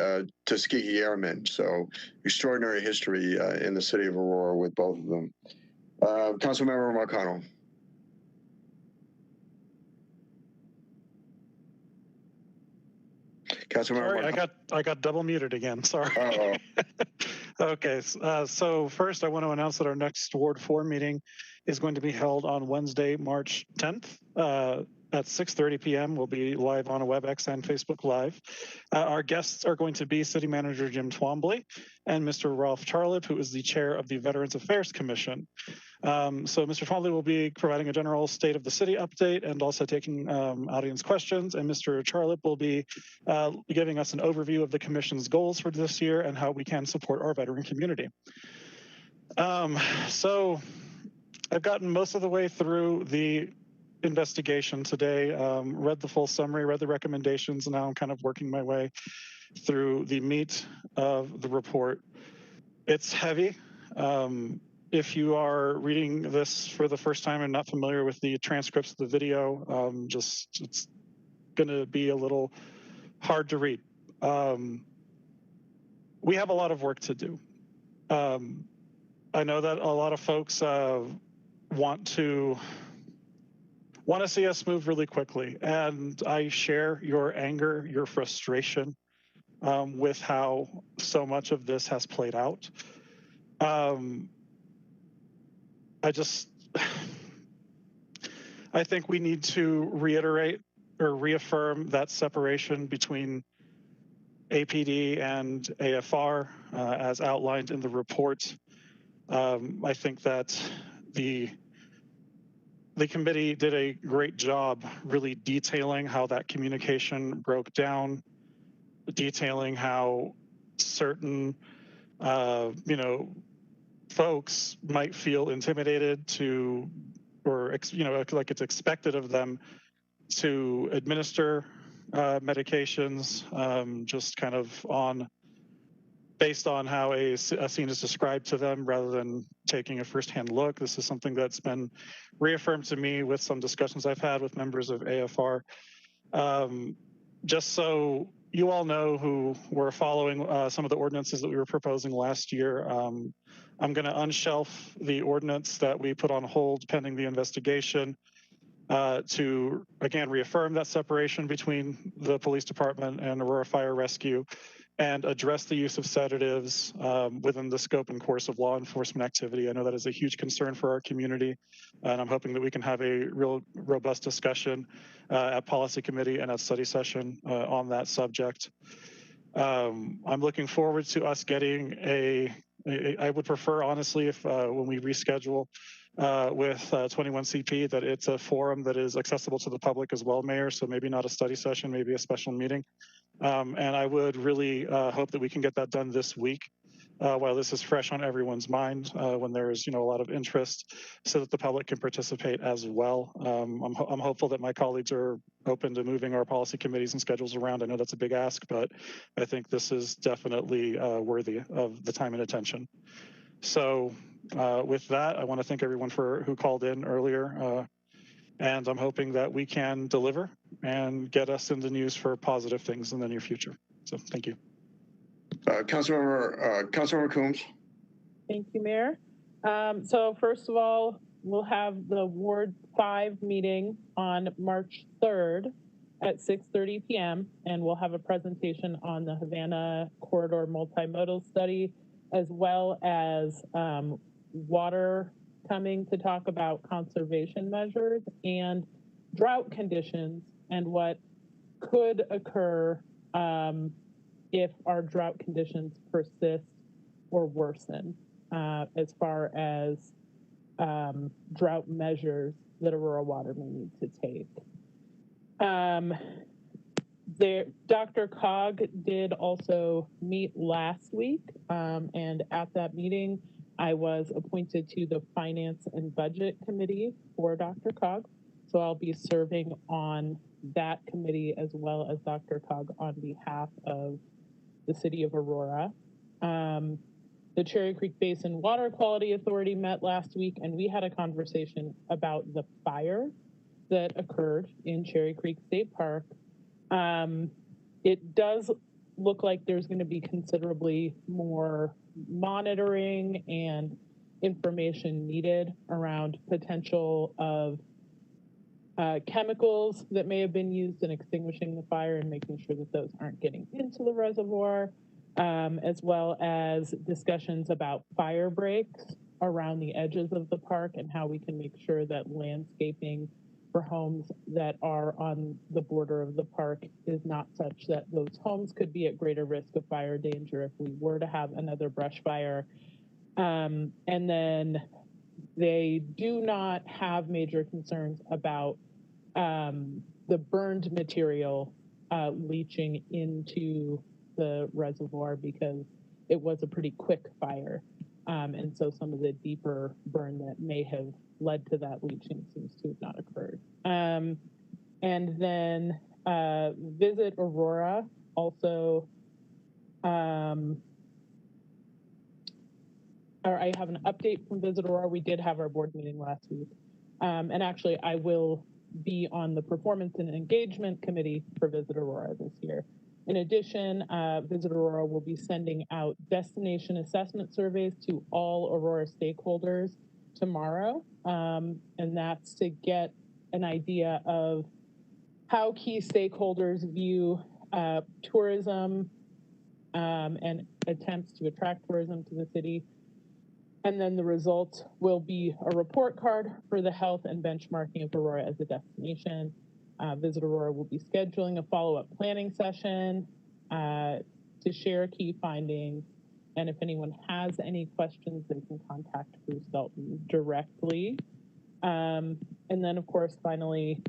Tuskegee Airmen. So extraordinary history in the city of Aurora with both of them. Councilmember Marcano. Councilmember. Sorry, I got double muted again. Sorry. Okay, so first I want to announce that our next Ward 4 meeting is going to be held on Wednesday, March 10th at 6:30 p.m. We'll be live on a WebEx and Facebook Live. Our guests are going to be City Manager Jim Twombly and Mr. Ralph Charlip, who is the chair of the Veterans Affairs Commission. So Mr. Twombly will be providing a general state of the city update and also taking audience questions. And Mr. Charlip will be giving us an overview of the commission's goals for this year and how we can support our veteran community. So I've gotten most of the way through the investigation today, read the full summary, read the recommendations, and now I'm kind of working my way through the meat of the report. It's heavy. If you are reading this for the first time and not familiar with the transcripts of the video, it's going to be a little hard to read. We have a lot of work to do. I know that a lot of folks want to see us move really quickly, and I share your anger, your frustration with how so much of this has played out. I think we need to reiterate or reaffirm that separation between APD and AFR as outlined in the report. I think that the committee did a great job really detailing how that communication broke down, detailing how certain, folks might feel intimidated to, or, like it's expected of them to administer medications just kind of based on how a scene is described to them rather than taking a firsthand look. This is something that's been reaffirmed to me with some discussions I've had with members of AFR. Just so you all know who were following some of the ordinances that we were proposing last year, I'm going to unshelf the ordinance that we put on hold pending the investigation to, again, reaffirm that separation between the police department and Aurora Fire Rescue and address the use of sedatives within the scope and course of law enforcement activity. I know that is a huge concern for our community, and I'm hoping that we can have a real robust discussion at policy committee and at study session on that subject. I'm looking forward to us getting I would prefer, honestly, if when we reschedule with 21CP, that it's a forum that is accessible to the public as well, Mayor. So maybe not a study session, maybe a special meeting. And I would really hope that we can get that done this week while this is fresh on everyone's mind when there's a lot of interest so that the public can participate as well. I'm hopeful that my colleagues are open to moving our policy committees and schedules around. I know that's a big ask, but I think this is definitely worthy of the time and attention. So with that, I want to thank everyone who called in earlier. And I'm hoping that we can deliver and get us in the news for positive things in the near future. So thank you. Councilmember Coombs. Thank you, Mayor. So first of all, we'll have the Ward 5 meeting on March 3rd at 6:30 p.m. and we'll have a presentation on the Havana Corridor Multimodal Study, as well as water coming to talk about conservation measures and drought conditions and what could occur if our drought conditions persist or worsen as far as drought measures that Aurora Water may need to take. Dr. Cog did also meet last week, and at that meeting, I was appointed to the Finance and Budget Committee for Dr. Cog. So I'll be serving on that committee as well as Dr. Cog on behalf of the city of Aurora. The Cherry Creek Basin Water Quality Authority met last week, and we had a conversation about the fire that occurred in Cherry Creek State Park. It does look like there's going to be considerably more monitoring and information needed around potential of chemicals that may have been used in extinguishing the fire and making sure that those aren't getting into the reservoir, as well as discussions about fire breaks around the edges of the park and how we can make sure that landscaping for homes that are on the border of the park is not such that those homes could be at greater risk of fire danger if we were to have another brush fire. And then they do not have major concerns about the burned material leaching into the reservoir because it was a pretty quick fire. And so some of the deeper burn that may have led to that leaching seems to have not occurred. And then Visit Aurora also, or I have an update from Visit Aurora. We did have our board meeting last week. And actually I will be on the performance and engagement committee for Visit Aurora this year. In addition, Visit Aurora will be sending out destination assessment surveys to all Aurora stakeholders tomorrow. And that's to get an idea of how key stakeholders view tourism and attempts to attract tourism to the city. And then the results will be a report card for the health and benchmarking of Aurora as a destination. Visit Aurora will be scheduling a follow-up planning session to share key findings. And if anyone has any questions, they can contact Bruce Dalton directly. And then of course, finally,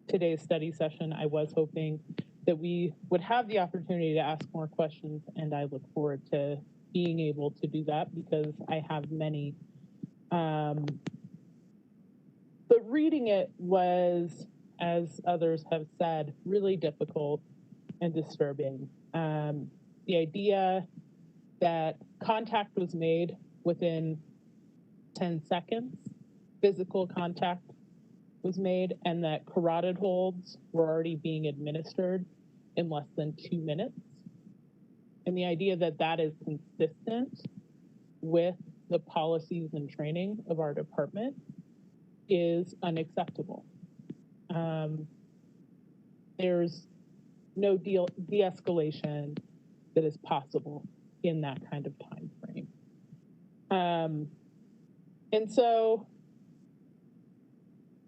today's study session, I was hoping that we would have the opportunity to ask more questions, and I look forward to being able to do that because I have many. But reading it was, as others have said, really difficult and disturbing. The idea that contact was made within 10 seconds, physical contact was made, and that carotid holds were already being administered in less than 2 minutes. And the idea that that is consistent with the policies and training of our department is unacceptable. There's no de-escalation that is possible in that kind of time frame. And so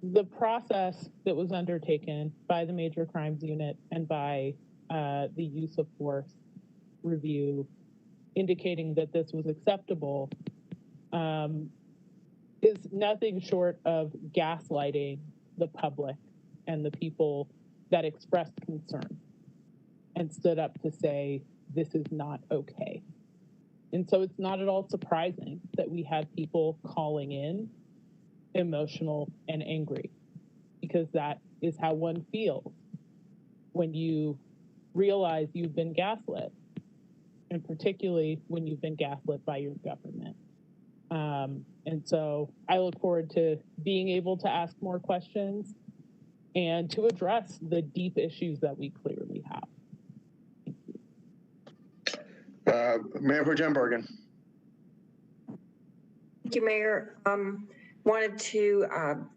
the process that was undertaken by the Major Crimes Unit and by the use of force review indicating that this was acceptable is nothing short of gaslighting the public and the people that expressed concern and stood up to say, this is not okay. And so it's not at all surprising that we had people calling in emotional and angry, because that is how one feels when you realize you've been gaslit, and particularly when you've been gaslit by your government. And so I look forward to being able to ask more questions and to address the deep issues that we clearly have. Mayor Pro Tem Bergen. Thank you, Mayor. Wanted to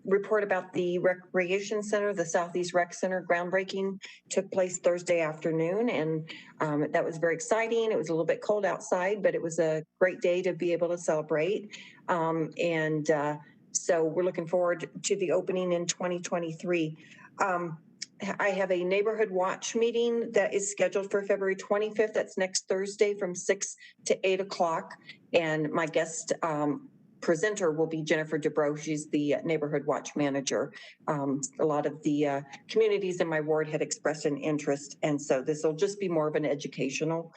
report about the Recreation Center, the Southeast Rec Center groundbreaking took place Thursday afternoon, and that was very exciting. It was a little bit cold outside, but it was a great day to be able to celebrate. So we're looking forward to the opening in 2023. I have a neighborhood watch meeting that is scheduled for February 25th. That's next Thursday from 6 to 8 o'clock. And my guest presenter will be Jennifer Dubrow. She's the neighborhood watch manager. A lot of the communities in my ward had expressed an interest. And so this will just be more of an educational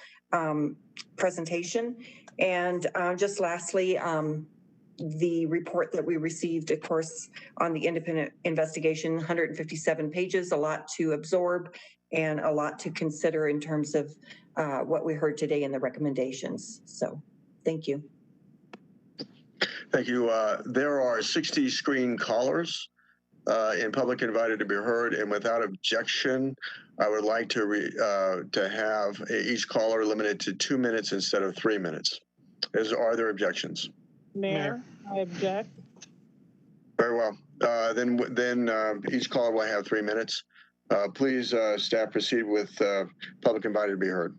presentation. And just lastly, the report that we received, of course, on the independent investigation, 157 pages, a lot to absorb and a lot to consider in terms of what we heard today in the recommendations. So thank you. Thank you. There are 60 screen callers and public invited to be heard, and without objection, I would like to have each caller limited to 2 minutes instead of 3 minutes. Are there objections? Mayor, I object. Very well. Then each caller will have 3 minutes. Please, staff, proceed with public invited to be heard.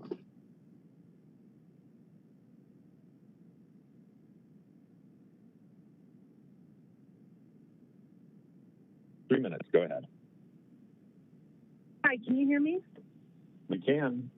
Three minutes. Go ahead. Hi, can you hear me? We can.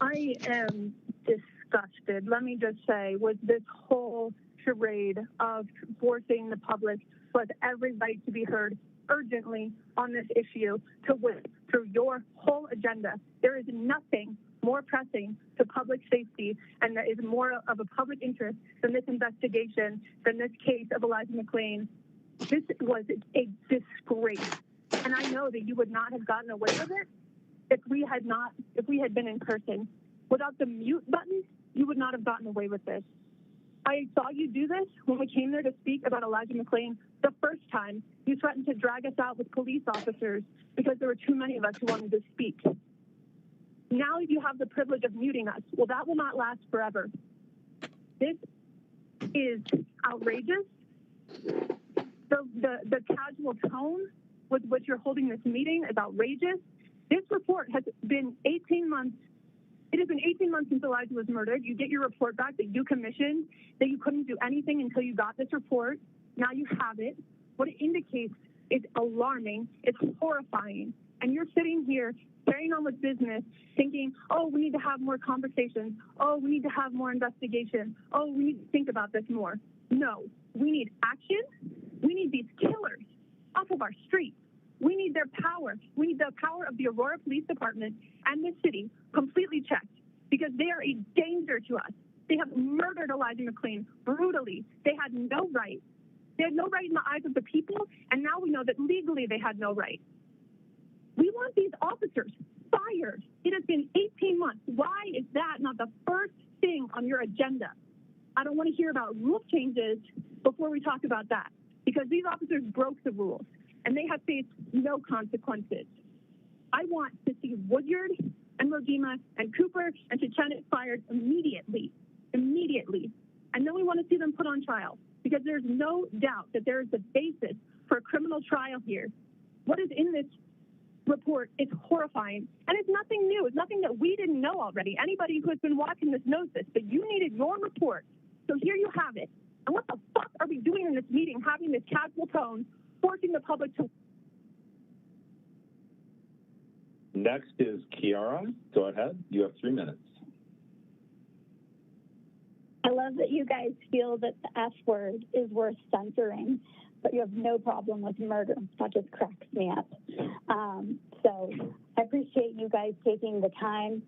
I am disgusted, let me just say, with this whole charade of forcing the public who has every right to be heard urgently on this issue to win through your whole agenda. There is nothing more pressing to public safety and that is more of a public interest than this investigation, than this case of Elijah McClain. This was a disgrace. And I know that you would not have gotten away with it if we had been in person. Without the mute button, you would not have gotten away with this. I saw you do this when we came there to speak about Elijah McClain the first time. You threatened to drag us out with police officers because there were too many of us who wanted to speak. Now you have the privilege of muting us. Well, that will not last forever. This is outrageous. The casual tone with which you're holding this meeting is outrageous. This report has been 18 months. It has been 18 months since Elijah was murdered. You get your report back that you commissioned, that you couldn't do anything until you got this report. Now you have it. What it indicates is alarming. It's horrifying. And you're sitting here carrying on with business thinking, oh, we need to have more conversations. Oh, we need to have more investigation. Oh, we need to think about this more. No, we need action. We need these killers off of our streets. We need their power. We need the power of the Aurora Police Department and the city completely checked because they are a danger to us. They have murdered Elijah McClain brutally. They had no right. They had no right in the eyes of the people, and now we know that legally they had no right. We want these officers fired. It has been 18 months. Why is that not the first thing on your agenda? I don't want to hear about rule changes before we talk about that because these officers broke the rules and they have faced no consequences. I want to see Woodyard and Rodima and Cooper and Chichenet fired immediately. And then we want to see them put on trial because there's no doubt that there is a basis for a criminal trial here. What is in this report is horrifying, and it's nothing new. It's nothing that we didn't know already. Anybody who has been watching this knows this, but you needed your report. So here you have it. And what the fuck are we doing in this meeting, having this casual tone, forcing the public to... Next is Kiara. Go ahead. You have 3 minutes. I love that you guys feel that the F word is worth censoring, but you have no problem with murder. That just cracks me up. So I appreciate you guys taking the time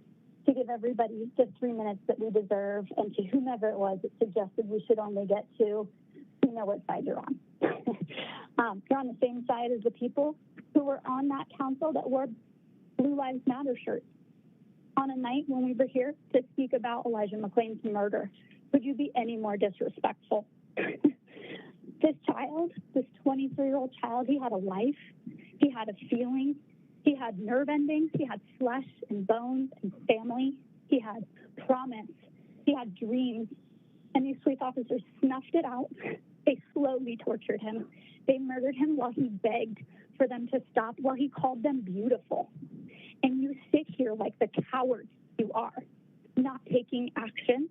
to give everybody the 3 minutes that we deserve, and to whomever it was that suggested we should only get 2, you know what side you're on. You're on the same side as the people who were on that council that wore Blue Lives Matter shirts on a night when we were here to speak about Elijah McClain's murder. Could you be any more disrespectful? This child, this 23-year-old child, he had a life, he had a feeling, he had nerve endings, he had flesh and bones and family, he had promise, he had dreams, and these police officers snuffed it out. They slowly tortured him. They murdered him while he begged for them to stop, while he called them beautiful. And you sit here like the cowards you are, not taking action,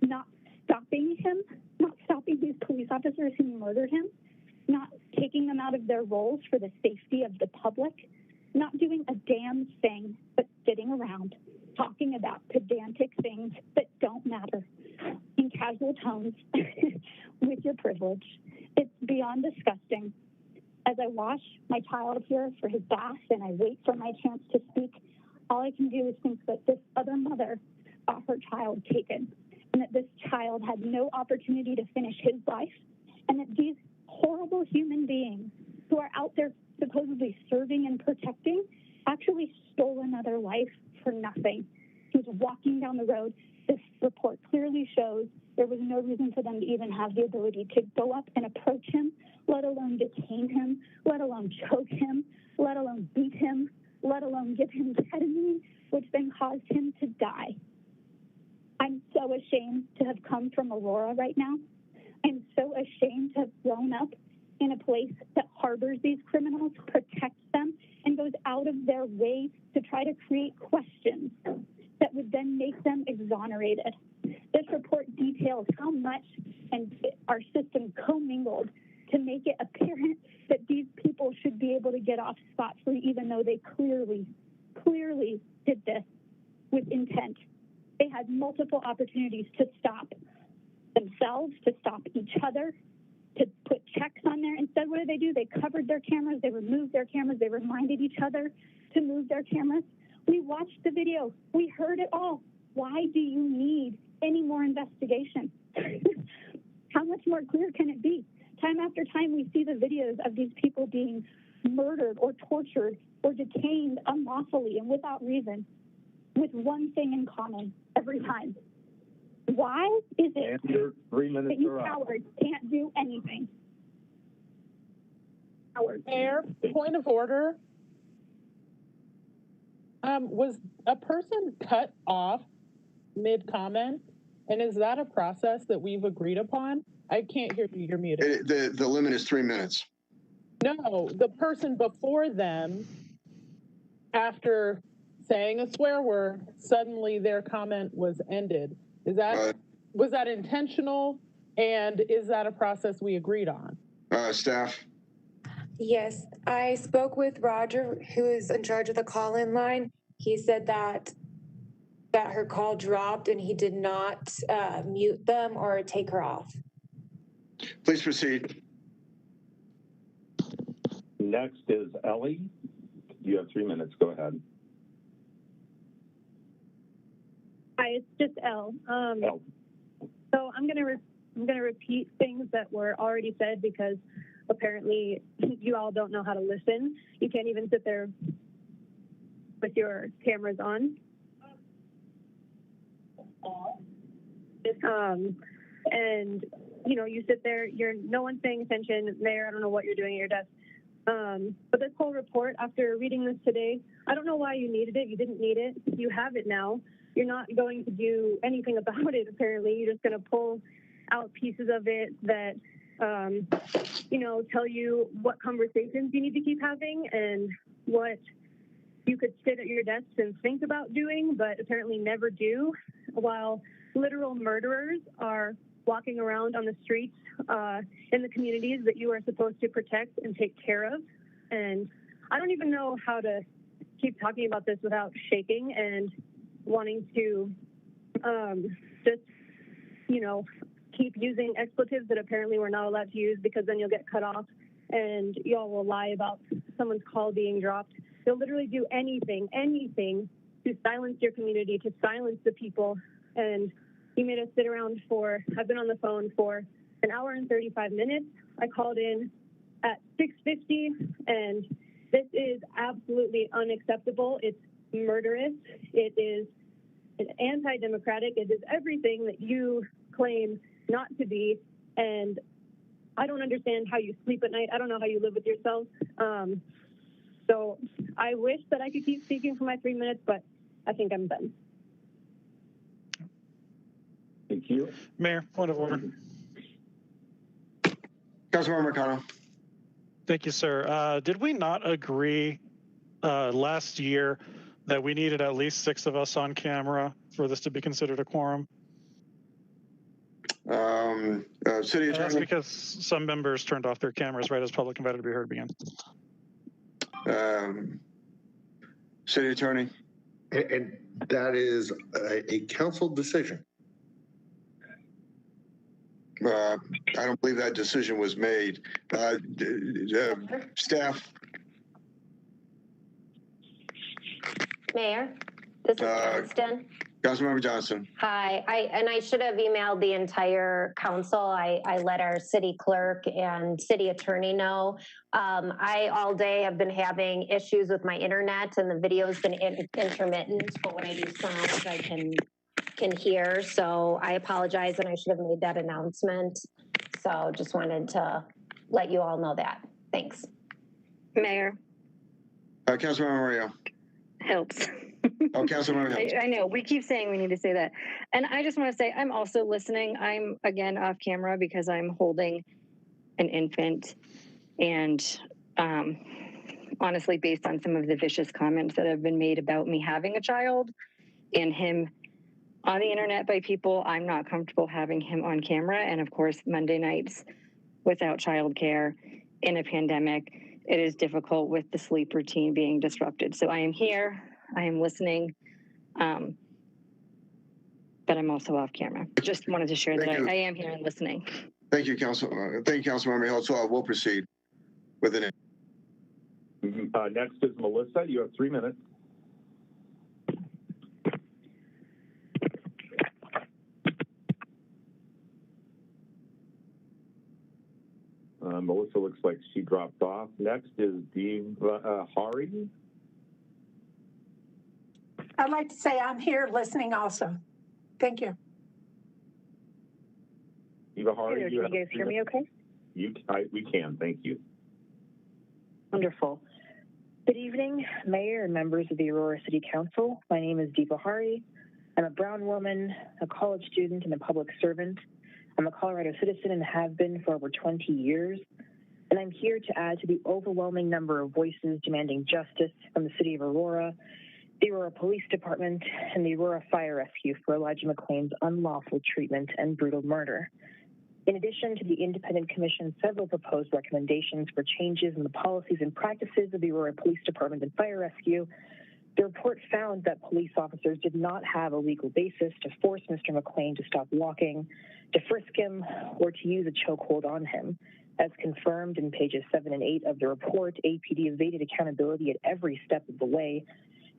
not stopping him, not stopping these police officers who murdered him, not taking them out of their roles for the safety of the public, not doing a damn thing but sitting around talking about pedantic things that don't matter in casual tones with your privilege. It's beyond disgusting. As I wash my child here for his bath and I wait for my chance to speak, all I can do is think that this other mother got her child taken, and that this child had no opportunity to finish his life, and that these horrible human beings who are out there supposedly serving and protecting actually stole another life for nothing. He was walking down the road. This report clearly shows there was no reason for them to even have the ability to go up and approach him, let alone detain him, let alone choke him, let alone beat him, let alone give him ketamine, which then caused him to die. I'm so ashamed to have come from Aurora right now. I'm so ashamed to have grown up in a place that harbors these criminals, protects them, and goes out of their way to try to create questions that would then make them exonerated. This report details how much and our system commingled to make it apparent that these people should be able to get off scot-free, even though they clearly did this with intent. They had multiple opportunities to stop themselves, to stop each other, to put checks on there. Instead, what do? They covered their cameras, they removed their cameras, they reminded each other to move their cameras. We watched the video, we heard it all. Why do you need any more investigation? How much more clear can it be? Time after time, we see the videos of these people being murdered or tortured or detained unlawfully and without reason, with one thing in common every time. Why is it that you cowards can't do anything? Mayor, point of order. Was a person cut off mid-comment? And is that a process that we've agreed upon? I can't hear you, you're muted. The limit is 3 minutes. No, the person before them, after saying a swear word, suddenly their comment was ended. Was that intentional? And is that a process we agreed on? Staff? Yes, I spoke with Roger, who is in charge of the call-in line. He said that her call dropped and he did not mute them or take her off. Please proceed. Next is Ellie. You have 3 minutes. Go ahead. Hi, it's just Elle. So I'm gonna repeat things that were already said because apparently you all don't know how to listen. You can't even sit there with your cameras on. And you sit there, no one's paying attention. Mayor, I don't know what you're doing at your desk. But this whole report, after reading this today, I don't know why you needed it. You didn't need it. You have it now. You're not going to do anything about it, apparently. You're just going to pull out pieces of it that, tell you what conversations you need to keep having and what you could sit at your desk and think about doing, but apparently never do, while literal murderers are walking around on the streets in the communities that you are supposed to protect and take care of. And I don't even know how to keep talking about this without shaking and wanting to just, keep using expletives that apparently we're not allowed to use, because then you'll get cut off and y'all will lie about someone's call being dropped. They'll literally do anything to silence your community, to silence the people. And you made us sit around I've been on the phone for an hour and 35 minutes. I called in at 6:50, and this is absolutely unacceptable. It's murderous. It is anti-democratic. It is everything that you claim not to be. And I don't understand how you sleep at night. I don't know how you live with yourselves. So I wish that I could keep speaking for my 3 minutes, but I think I'm done. Thank you. Mayor, point of order. Councilmember McConnell. Thank you, sir. Did we not agree last year that we needed at least 6 of us on camera for this to be considered a quorum? City Attorney. That's because some members turned off their cameras right as public invited to be heard began. City Attorney. And that is a council decision. I don't believe that decision was made. Staff. Mayor, this is Johnston. Councilmember Johnson. Hi, I should have emailed the entire council. I let our city clerk and city attorney know. I all day have been having issues with my internet, and the video's been intermittent, but when I do sound, I can hear. So I apologize, and I should have made that announcement. So just wanted to let you all know that. Thanks. Mayor. Councilmember Mario. Helps. Oh, Councilmember Hill. I know, we keep saying we need to say that. And I just want to say, I'm also listening. I'm, again, off camera because I'm holding an infant. And honestly, based on some of the vicious comments that have been made about me having a child and him on the internet by people, I'm not comfortable having him on camera. And of course, Monday nights without childcare in a pandemic, it is difficult with the sleep routine being disrupted. So I am here, I am listening, but I'm also off camera. Just wanted to share that I am here and listening. Thank you, Councilmember Hill. So we'll proceed with it. Next is Melissa. You have 3 minutes. Melissa looks like she dropped off. Next is Diva Hari. I'd like to say I'm here listening also. Thank you. Diva Hari, Can you guys hear me okay? We can, thank you. Wonderful. Good evening, Mayor and members of the Aurora City Council. My name is Deepa Hari. I'm a brown woman, a college student, and a public servant. I'm a Colorado citizen and have been for over 20 years. And I'm here to add to the overwhelming number of voices demanding justice from the city of Aurora, the Aurora Police Department, and the Aurora Fire Rescue for Elijah McClain's unlawful treatment and brutal murder. In addition to the Independent Commission's several proposed recommendations for changes in the policies and practices of the Aurora Police Department and Fire Rescue, the report found that police officers did not have a legal basis to force Mr. McClain to stop walking, to frisk him, or to use a chokehold on him. As confirmed in pages 7 and 8 of the report, APD evaded accountability at every step of the way,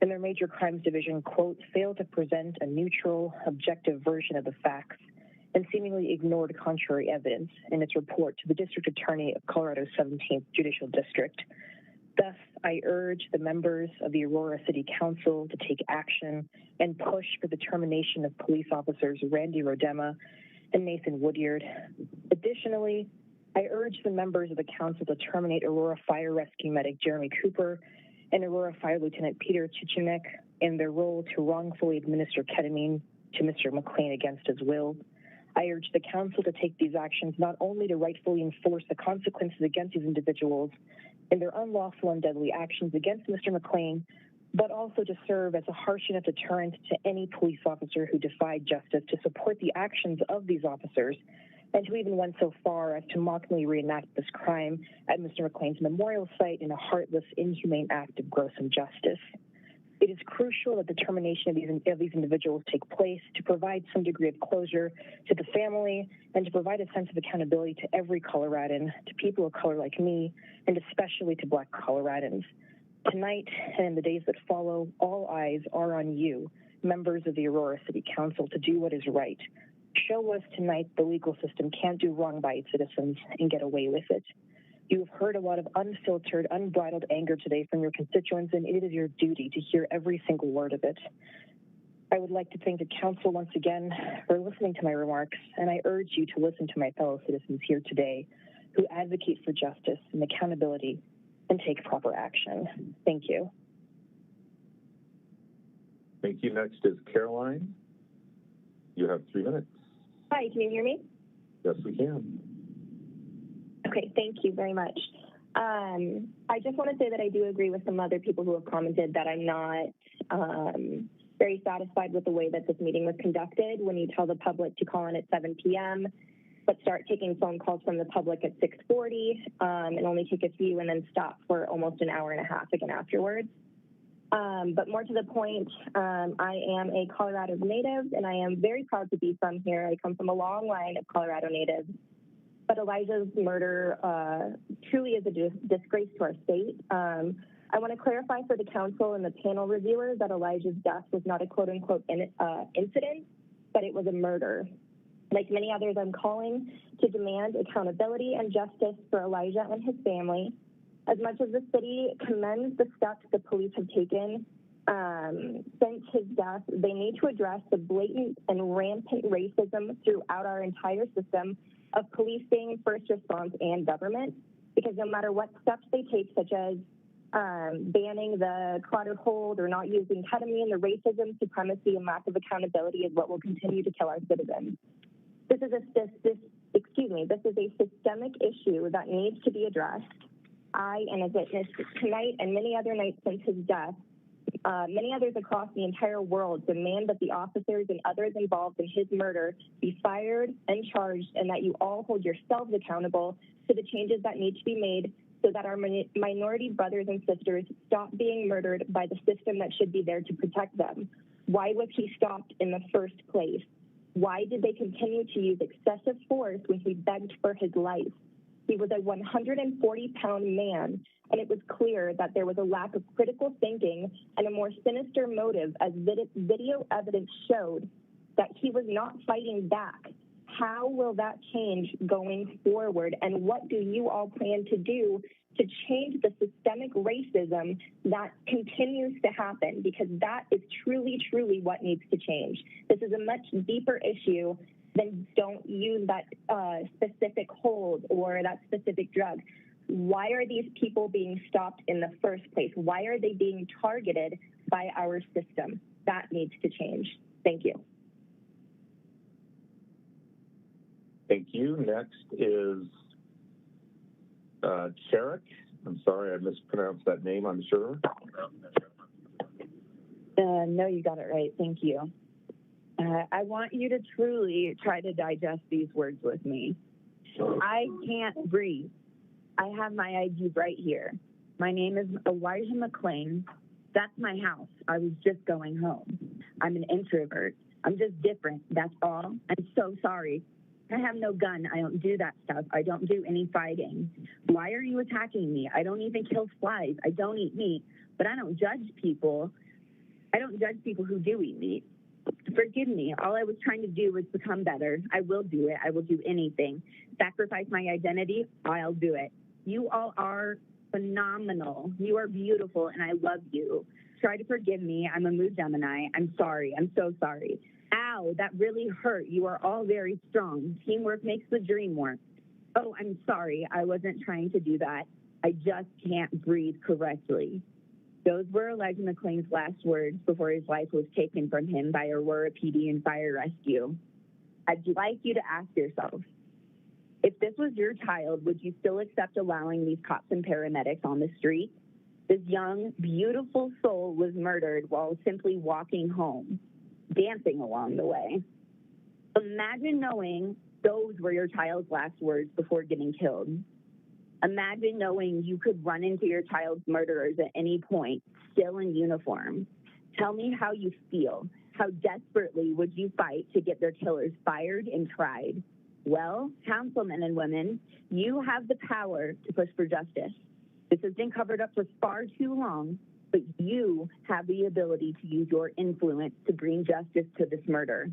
and their Major Crimes Division, quote, failed to present a neutral, objective version of the facts and seemingly ignored contrary evidence in its report to the District Attorney of Colorado's 17th Judicial District. Thus, I urge the members of the Aurora City Council to take action and push for the termination of police officers Randy Rodema and Nathan Woodyard. Additionally, I urge the members of the council to terminate Aurora Fire Rescue Medic Jeremy Cooper and Aurora Fire Lieutenant Peter Chichenek in their role to wrongfully administer ketamine to Mr. McClain against his will. I urge the council to take these actions not only to rightfully enforce the consequences against these individuals in their unlawful and deadly actions against Mr. McClain, but also to serve as a harsh enough deterrent to any police officer who defied justice, to support the actions of these officers, and who even went so far as to mockingly reenact this crime at Mr. McClain's memorial site in a heartless, inhumane act of gross injustice. It is crucial that the termination of these individuals take place to provide some degree of closure to the family and to provide a sense of accountability to every Coloradan, to people of color like me, and especially to Black Coloradans. Tonight and in the days that follow, all eyes are on you, members of the Aurora City Council, to do what is right. Show us tonight the legal system can't do wrong by its citizens and get away with it. You have heard a lot of unfiltered, unbridled anger today from your constituents, and it is your duty to hear every single word of it. I would like to thank the council once again for listening to my remarks, and I urge you to listen to my fellow citizens here today who advocate for justice and accountability and take proper action. Thank you. Thank you. Next is Caroline. You have 3 minutes. Hi, can you hear me? Yes, we can. Okay, thank you very much. I just want to say that I do agree with some other people who have commented that I'm not very satisfied with the way that this meeting was conducted. When you tell the public to call in at 7 p.m., but start taking phone calls from the public at 6:40 and only take a few and then stop for almost an hour and a half again afterwards. But more to the point, I am a Colorado native, and I am very proud to be from here. I come from a long line of Colorado natives. But Elijah's murder truly is a disgrace to our state. I want to clarify for the council and the panel reviewers that Elijah's death was not a quote-unquote incident, but it was a murder. Like many others, I'm calling to demand accountability and justice for Elijah and his family. As much as the city commends the steps the police have taken since his death, they need to address the blatant and rampant racism throughout our entire system of policing, first response, and government, because no matter what steps they take, such as banning the carotid hold or not using ketamine, the racism, supremacy, and lack of accountability is what will continue to kill our citizens. This is a systemic issue that needs to be addressed. I, and as witnessed tonight and many other nights since his death, many others across the entire world demand that the officers and others involved in his murder be fired and charged, and that you all hold yourselves accountable to the changes that need to be made so that our minority brothers and sisters stop being murdered by the system that should be there to protect them. Why was he stopped in the first place? Why did they continue to use excessive force when he begged for his life? He was a 140-pound man, and it was clear that there was a lack of critical thinking and a more sinister motive, as video evidence showed that he was not fighting back. How will that change going forward, and what do you all plan to do to change the systemic racism that continues to happen? Because that is truly, truly what needs to change. This is a much deeper issue than don't use that specific hold or that specific drug. Why are these people being stopped in the first place? Why are they being targeted by our system? That needs to change. Thank you. Thank you. Next is Cherik. I'm sorry, I mispronounced that name, I'm sure. No, you got it right. Thank you. I want you to truly try to digest these words with me. I can't breathe. I have my IDs right here. My name is Elijah McLean. That's my house. I was just going home. I'm an introvert. I'm just different. That's all. I'm so sorry. I have no gun. I don't do that stuff. I don't do any fighting. Why are you attacking me? I don't even kill flies. I don't eat meat, but I don't judge people. I don't judge people who do eat meat. Forgive me. All I was trying to do was become better. I will do it. I will do anything. Sacrifice my identity. I'll do it. You all are phenomenal. You are beautiful, and I love you. Try to forgive me. I'm a mood Gemini. I'm sorry. I'm so sorry. Ow, that really hurt. You are all very strong. Teamwork makes the dream work. Oh, I'm sorry. I wasn't trying to do that. I just can't breathe correctly. Those were Elijah McLean's last words before his life was taken from him by Aurora PD and Fire Rescue. I'd like you to ask yourself, if this was your child, would you still accept allowing these cops and paramedics on the street? This young, beautiful soul was murdered while simply walking home, dancing along the way. Imagine knowing those were your child's last words before getting killed. Imagine knowing you could run into your child's murderers at any point, still in uniform. Tell me how you feel. How desperately would you fight to get their killers fired and tried? Well, councilmen and women, you have the power to push for justice. This has been covered up for far too long, but you have the ability to use your influence to bring justice to this murder.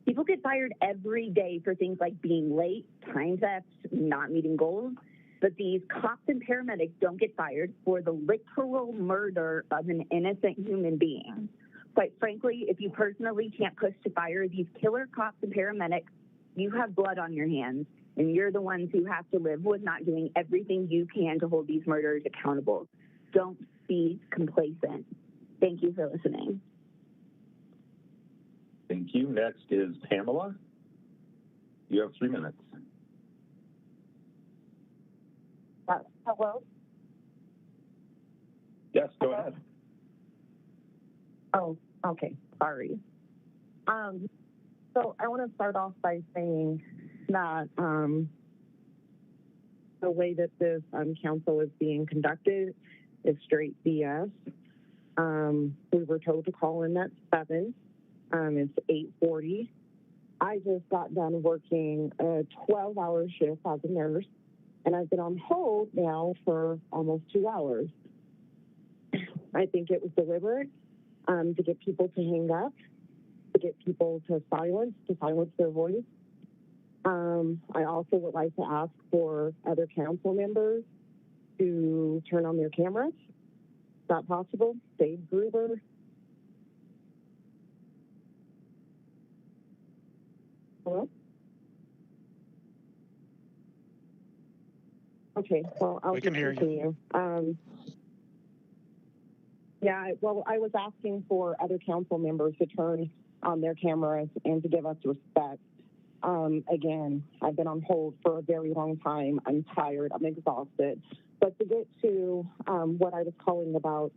People get fired every day for things like being late, time theft, not meeting goals, but these cops and paramedics don't get fired for the literal murder of an innocent human being. Quite frankly, if you personally can't push to fire these killer cops and paramedics, you have blood on your hands, and you're the ones who have to live with not doing everything you can to hold these murderers accountable. Don't be complacent. Thank you for listening. Thank you. Next is Pamela. You have 3 minutes. Hello? Yes, go ahead. Oh, okay. Sorry. So I want to start off by saying that the way that this council is being conducted is straight BS. We were told to call in at 7. It's 8:40. I just got done working a 12-hour shift as a nurse, and I've been on hold now for almost 2 hours. I think it was deliberate to get people to hang up, to get people to silence their voice. I also would like to ask for other council members to turn on their cameras. Is that possible? Dave Gruber. Hello? Okay, well, I'll We can hear you. continue. Yeah, well, I was asking for other council members to turn on their cameras and to give us respect. Again, I've been on hold for a very long time. I'm tired. I'm exhausted. But to get to what I was calling about,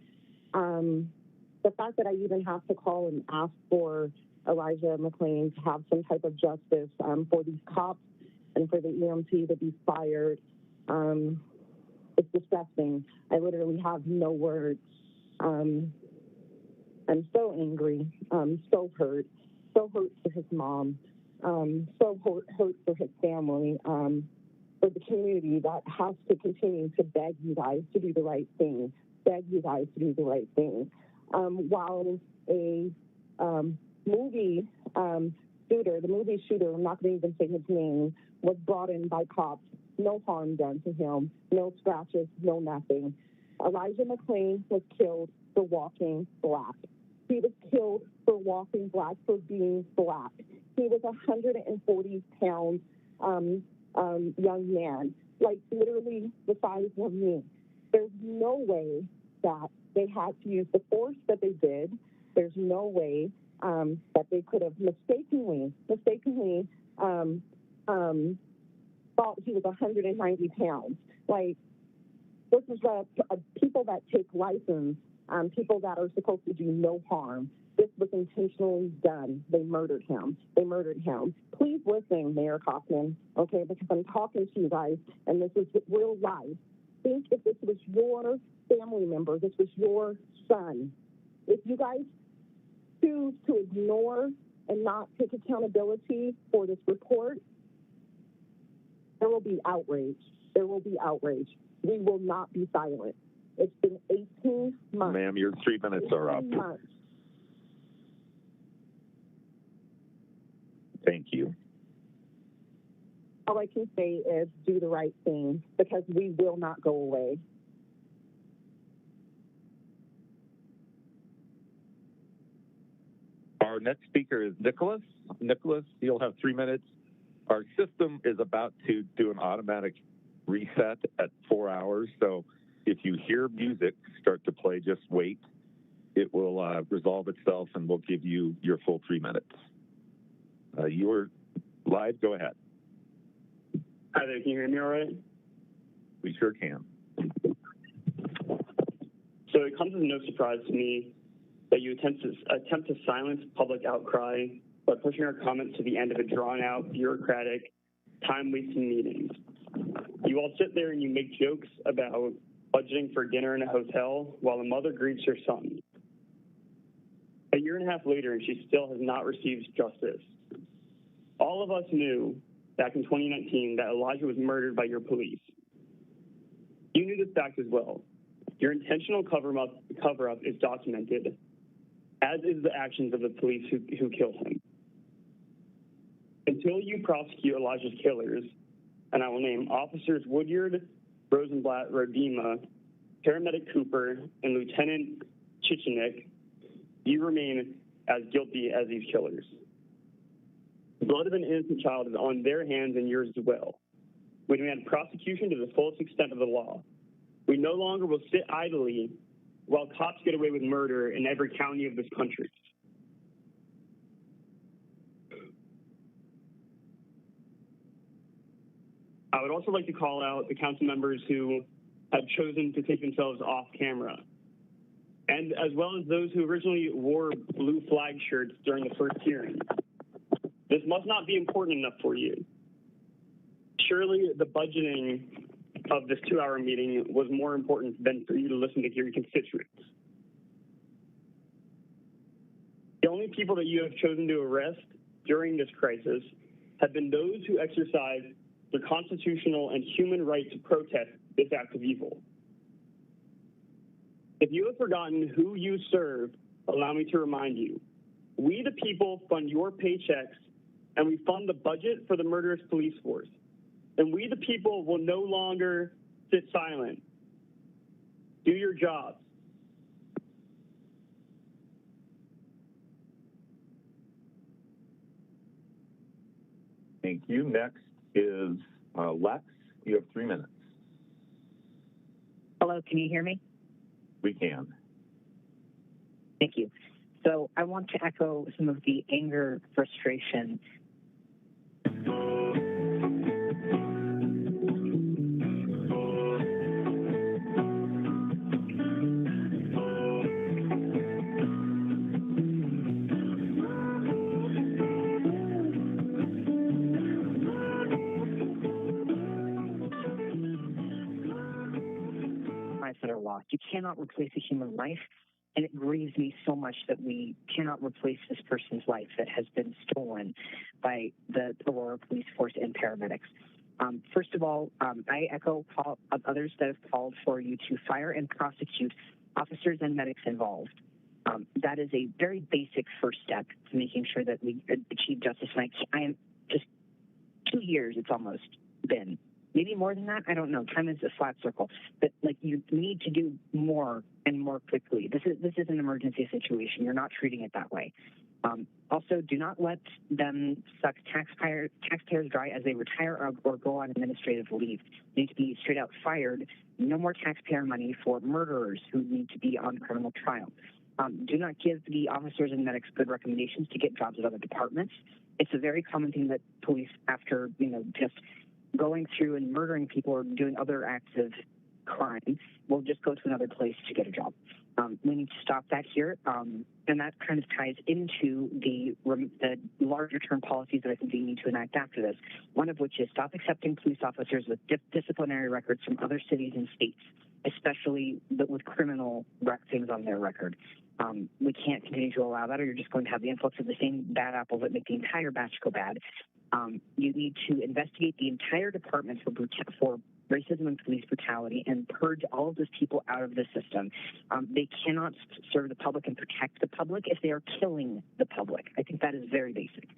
the fact that I even have to call and ask for Elijah McClain to have some type of justice for these cops and for the EMT to be fired, it's disgusting. I literally have no words. I'm so angry, so hurt for his mom, so hurt for his family, for the community that has to continue to beg you guys to do the right thing, while a movie shooter, the movie shooter, I'm not going to even say his name, was brought in by cops, no harm done to him, no scratches, no nothing. Elijah McClain was killed for walking black. He was killed for walking black, for being black. He was a 140-pound young man, like literally the size of me. There's no way that they had to use the force that they did. There's no way that they could have mistakenly thought he was 190 pounds. Like, this is people that take license, people that are supposed to do no harm. This was intentionally done. They murdered him. Please listen, Mayor Kaufman, okay, because I'm talking to you guys, and this is real life. Think if this was your family member, this was your son. If you guys choose to ignore and not take accountability for this report, there will be outrage. We will not be silent. It's been 18 months. Ma'am, your 3 minutes are up. Months. Thank you. All I can say is do the right thing, because we will not go away. Our next speaker is Nicholas. Nicholas, you'll have 3 minutes. Our system is about to do an automatic reset at 4 hours. So if you hear music start to play, just wait. It will resolve itself, and we'll give you your full 3 minutes. You're live. Go ahead. Hi there. Can you hear me all right? We sure can. So it comes as no surprise to me that you attempt to silence public outcry by pushing our comments to the end of a drawn-out, bureaucratic, time-wasting meeting. You all sit there and you make jokes about budgeting for dinner in a hotel while a mother grieves her son. A year and a half later, and she still has not received justice. All of us knew back in 2019 that Elijah was murdered by your police. You knew this fact as well. Your intentional cover-up is documented, as is the actions of the police who killed him. Until you prosecute Elijah's killers, and I will name Officers Woodyard, Rosenblatt, Rodema, Paramedic Cooper, and Lieutenant Chichenik, you remain as guilty as these killers. The blood of an innocent child is on their hands and yours as well. We demand prosecution to the fullest extent of the law. We no longer will sit idly while cops get away with murder in every county of this country. I would also like to call out the council members who have chosen to take themselves off camera, and as well as those who originally wore blue flag shirts during the first hearing. This must not be important enough for you. Surely the budgeting of this 2-hour meeting was more important than for you to listen to your constituents. The only people that you have chosen to arrest during this crisis have been those who exercise their constitutional and human right to protest this act of evil. If you have forgotten who you serve, allow me to remind you. We the people fund your paychecks, and we fund the budget for the murderous police force. And we the people will no longer sit silent. Do your jobs. Thank you. Next is Lex. You have 3 minutes. Hello, can you hear me? We can. Thank you. So I want to echo some of the anger, frustration. That are lost. You cannot replace a human life, and it grieves me so much that we cannot replace this person's life that has been stolen by the Aurora Police Force and paramedics. First of all, I echo others that have called for you to fire and prosecute officers and medics involved. That is a very basic first step to making sure that we achieve justice. And I am just 2 years, it's almost been. Maybe more than that. I don't know. Time is a flat circle. But like, you need to do more and more quickly. This is an emergency situation. You're not treating it that way. Also, do not let them suck taxpayers dry as they retire or go on administrative leave. They need to be straight out fired. No more taxpayer money for murderers who need to be on criminal trial. Do not give the officers and medics good recommendations to get jobs at other departments. It's a very common thing that police, after just going through and murdering people or doing other acts of crime, will just go to another place to get a job. We need to stop that here, and that kind of ties into the larger term policies that I think we need to enact after this, one of which is stop accepting police officers with disciplinary records from other cities and states, especially with criminal things on their record. We can't continue to allow that, or you're just going to have the influx of the same bad apples that make the entire batch go bad. You need to investigate the entire department for racism and police brutality and purge all of those people out of the system. They cannot serve the public and protect the public if they are killing the public. I think that is very basic.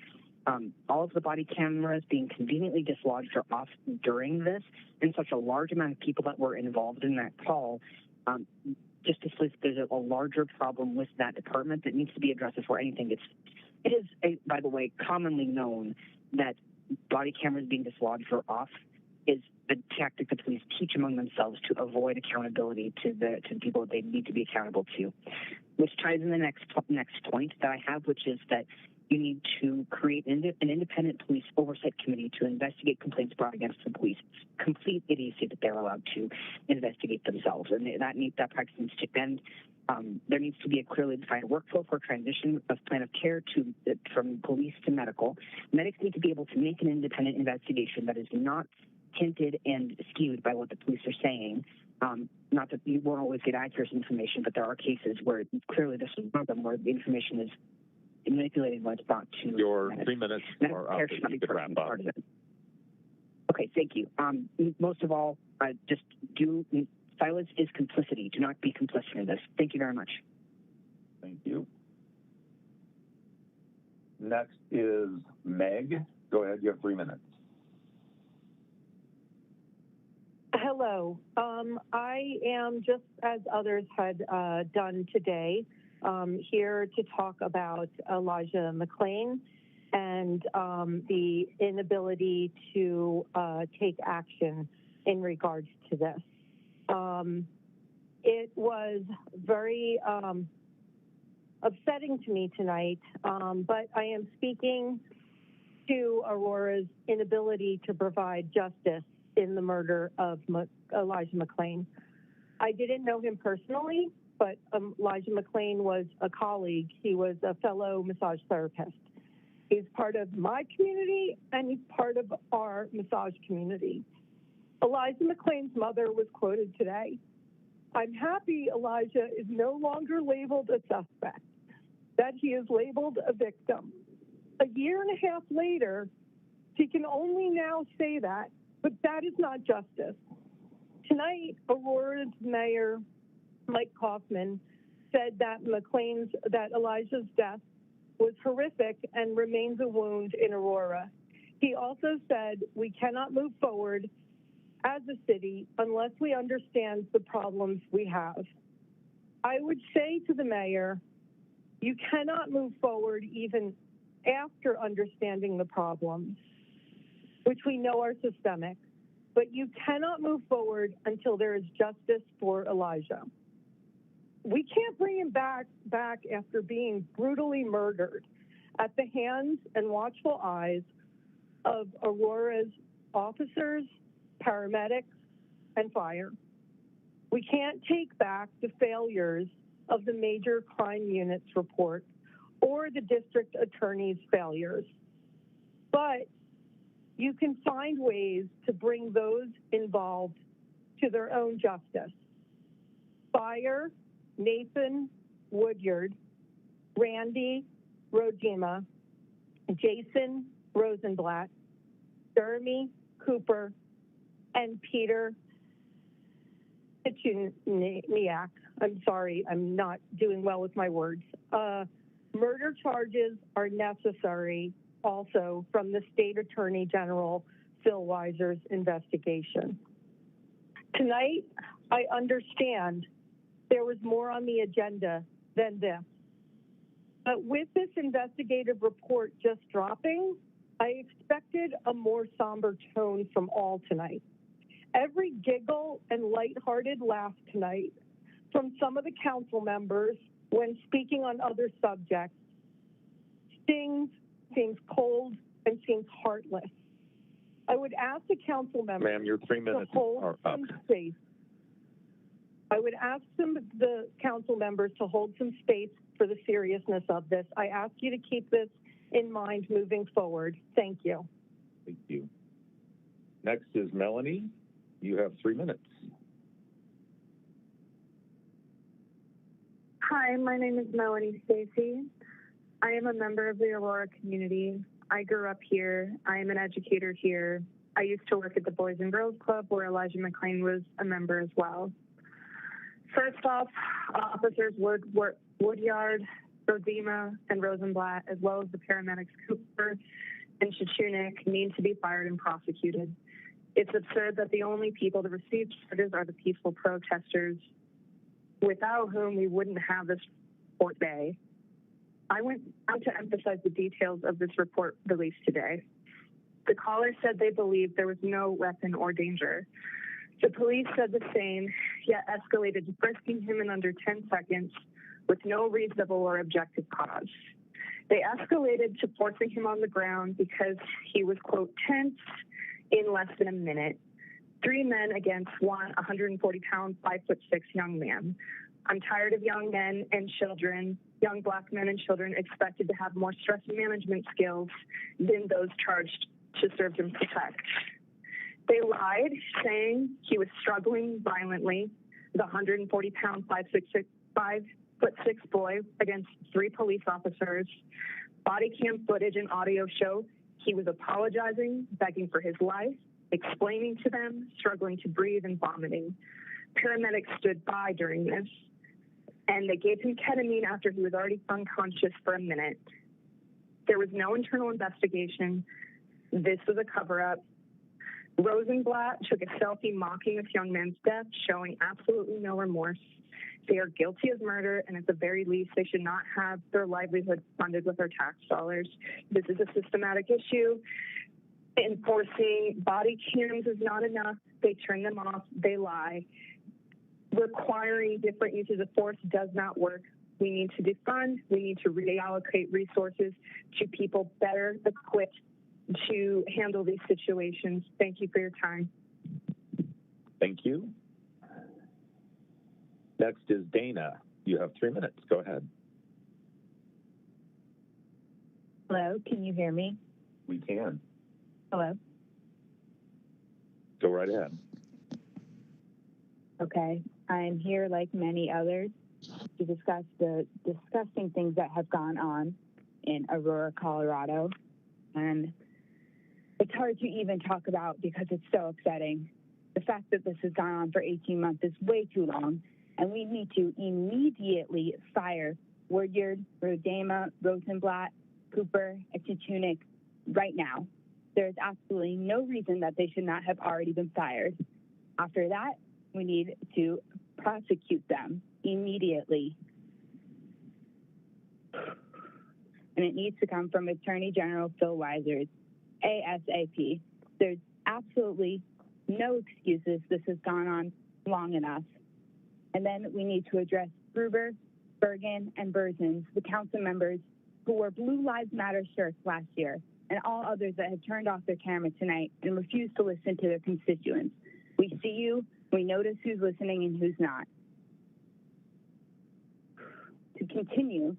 All of the body cameras being conveniently dislodged or off during this, and such a large amount of people that were involved in that call, just to say there's a larger problem with that department that needs to be addressed before anything gets. It is, by the way, commonly known that body cameras being dislodged or off is a tactic that police teach among themselves to avoid accountability to people that they need to be accountable to, which ties in the next point that I have, which is that you need to create an independent police oversight committee to investigate complaints brought against the police. It's complete idiocy that they're allowed to investigate themselves, and that practice needs to end. There needs to be a clearly defined workflow for transition of plan of care from police to medical. Medics need to be able to make an independent investigation that is not tinted and skewed by what the police are saying. Not that you won't always get accurate information, but there are cases where clearly this is one of them where the information is manipulated when it's brought to your 3 minutes medical care should not be part of it. Okay, thank you. Most of all, silence is complicity. Do not be complicit in this. Thank you very much. Thank you. Next is Meg. Go ahead, you have 3 minutes. Hello. I am, just as others had done today, here to talk about Elijah McClain and the inability to take action in regards to this. It was very upsetting to me tonight, but I am speaking to Aurora's inability to provide justice in the murder of Elijah McClain. I didn't know him personally, but Elijah McClain was a colleague. He was a fellow massage therapist. He's part of my community, and he's part of our massage community. Elijah McClain's mother was quoted today. "I'm happy Elijah is no longer labeled a suspect, that he is labeled a victim." A year and a half later, he can only now say that, but that is not justice. Tonight, Aurora's mayor, Mike Kaufman, said that Elijah's death was horrific and remains a wound in Aurora. He also said we cannot move forward as a city unless we understand the problems we have. I would say to the mayor, you cannot move forward even after understanding the problems, which we know are systemic, but you cannot move forward until there is justice for Elijah. we can't bring him back after being brutally murdered at the hands and watchful eyes of Aurora's officers, paramedics, and fire. We can't take back the failures of the Major Crime Unit's report or the district attorney's failures. But you can find ways to bring those involved to their own justice. Fire, Nathan Woodyard, Randy Rodema, Jason Rosenblatt, Jeremy Cooper, and Peter Kitcheniak. I'm sorry, I'm not doing well with my words. Murder charges are necessary also from the State Attorney General Phil Weiser's investigation. Tonight, I understand there was more on the agenda than this. But with this investigative report just dropping, I expected a more somber tone from all tonight. Every giggle and lighthearted laugh tonight from some of the council members when speaking on other subjects seems cold and seems heartless. I would ask the council members Ma'am, your 3 minutes to hold are up. some space. I would ask the council members to hold some space for the seriousness of this. I ask you to keep this in mind moving forward. Thank you. Thank you. Next is Melanie. You have 3 minutes. Hi, my name is Melanie Stacy. I am a member of the Aurora community. I grew up here. I am an educator here. I used to work at the Boys and Girls Club where Elijah McClain was a member as well. First off, officers Woodyard, Rodema, and Rosenblatt, as well as the paramedics Cooper and Shachunik, need to be fired and prosecuted. It's absurd that the only people to receive charges are the peaceful protesters, without whom we wouldn't have this report today. I went on to emphasize the details of this report released today. The caller said they believed there was no weapon or danger. The police said the same, yet escalated to frisking him in under 10 seconds with no reasonable or objective cause. They escalated to forcing him on the ground because he was, quote, tense in less than a minute. 3 men against one 140-pound, 5'6" young man. I'm tired of young men and children, young Black men and children expected to have more stress management skills than those charged to serve and protect. They lied, saying he was struggling violently, the 140-pound, 5'6" boy against 3 police officers. Body cam footage and audio show he was apologizing, begging for his life, explaining to them, struggling to breathe and vomiting. Paramedics stood by during this, and they gave him ketamine after he was already unconscious for a minute. There was no internal investigation. This was a cover-up. Rosenblatt took a selfie mocking this young man's death, showing absolutely no remorse. They are guilty of murder, and at the very least, they should not have their livelihood funded with our tax dollars. This is a systematic issue. Enforcing body cams is not enough. They turn them off. They lie. Requiring different uses of force does not work. We need to defund. We need to reallocate resources to people better equipped to handle these situations. Thank you for your time. Thank you. Next is Dana. You have 3 minutes. Go ahead. Hello, can you hear me? We can. Hello? Go right ahead. Okay, I'm here like many others to discuss the disgusting things that have gone on in Aurora, Colorado. And it's hard to even talk about because it's so upsetting. The fact that this has gone on for 18 months is way too long, and we need to immediately fire Woodyard, Rodema, Rosenblatt, Cooper, and Shachunik right now. There is absolutely no reason that they should not have already been fired. After that, we need to prosecute them immediately. And it needs to come from Attorney General Phil Weiser's ASAP. There's absolutely no excuses. This has gone on long enough. And then we need to address Gruber, Bergen, and Berzins, the council members who wore Blue Lives Matter shirts last year, and all others that have turned off their camera tonight and refused to listen to their constituents. We see you, we notice who's listening and who's not. To continue,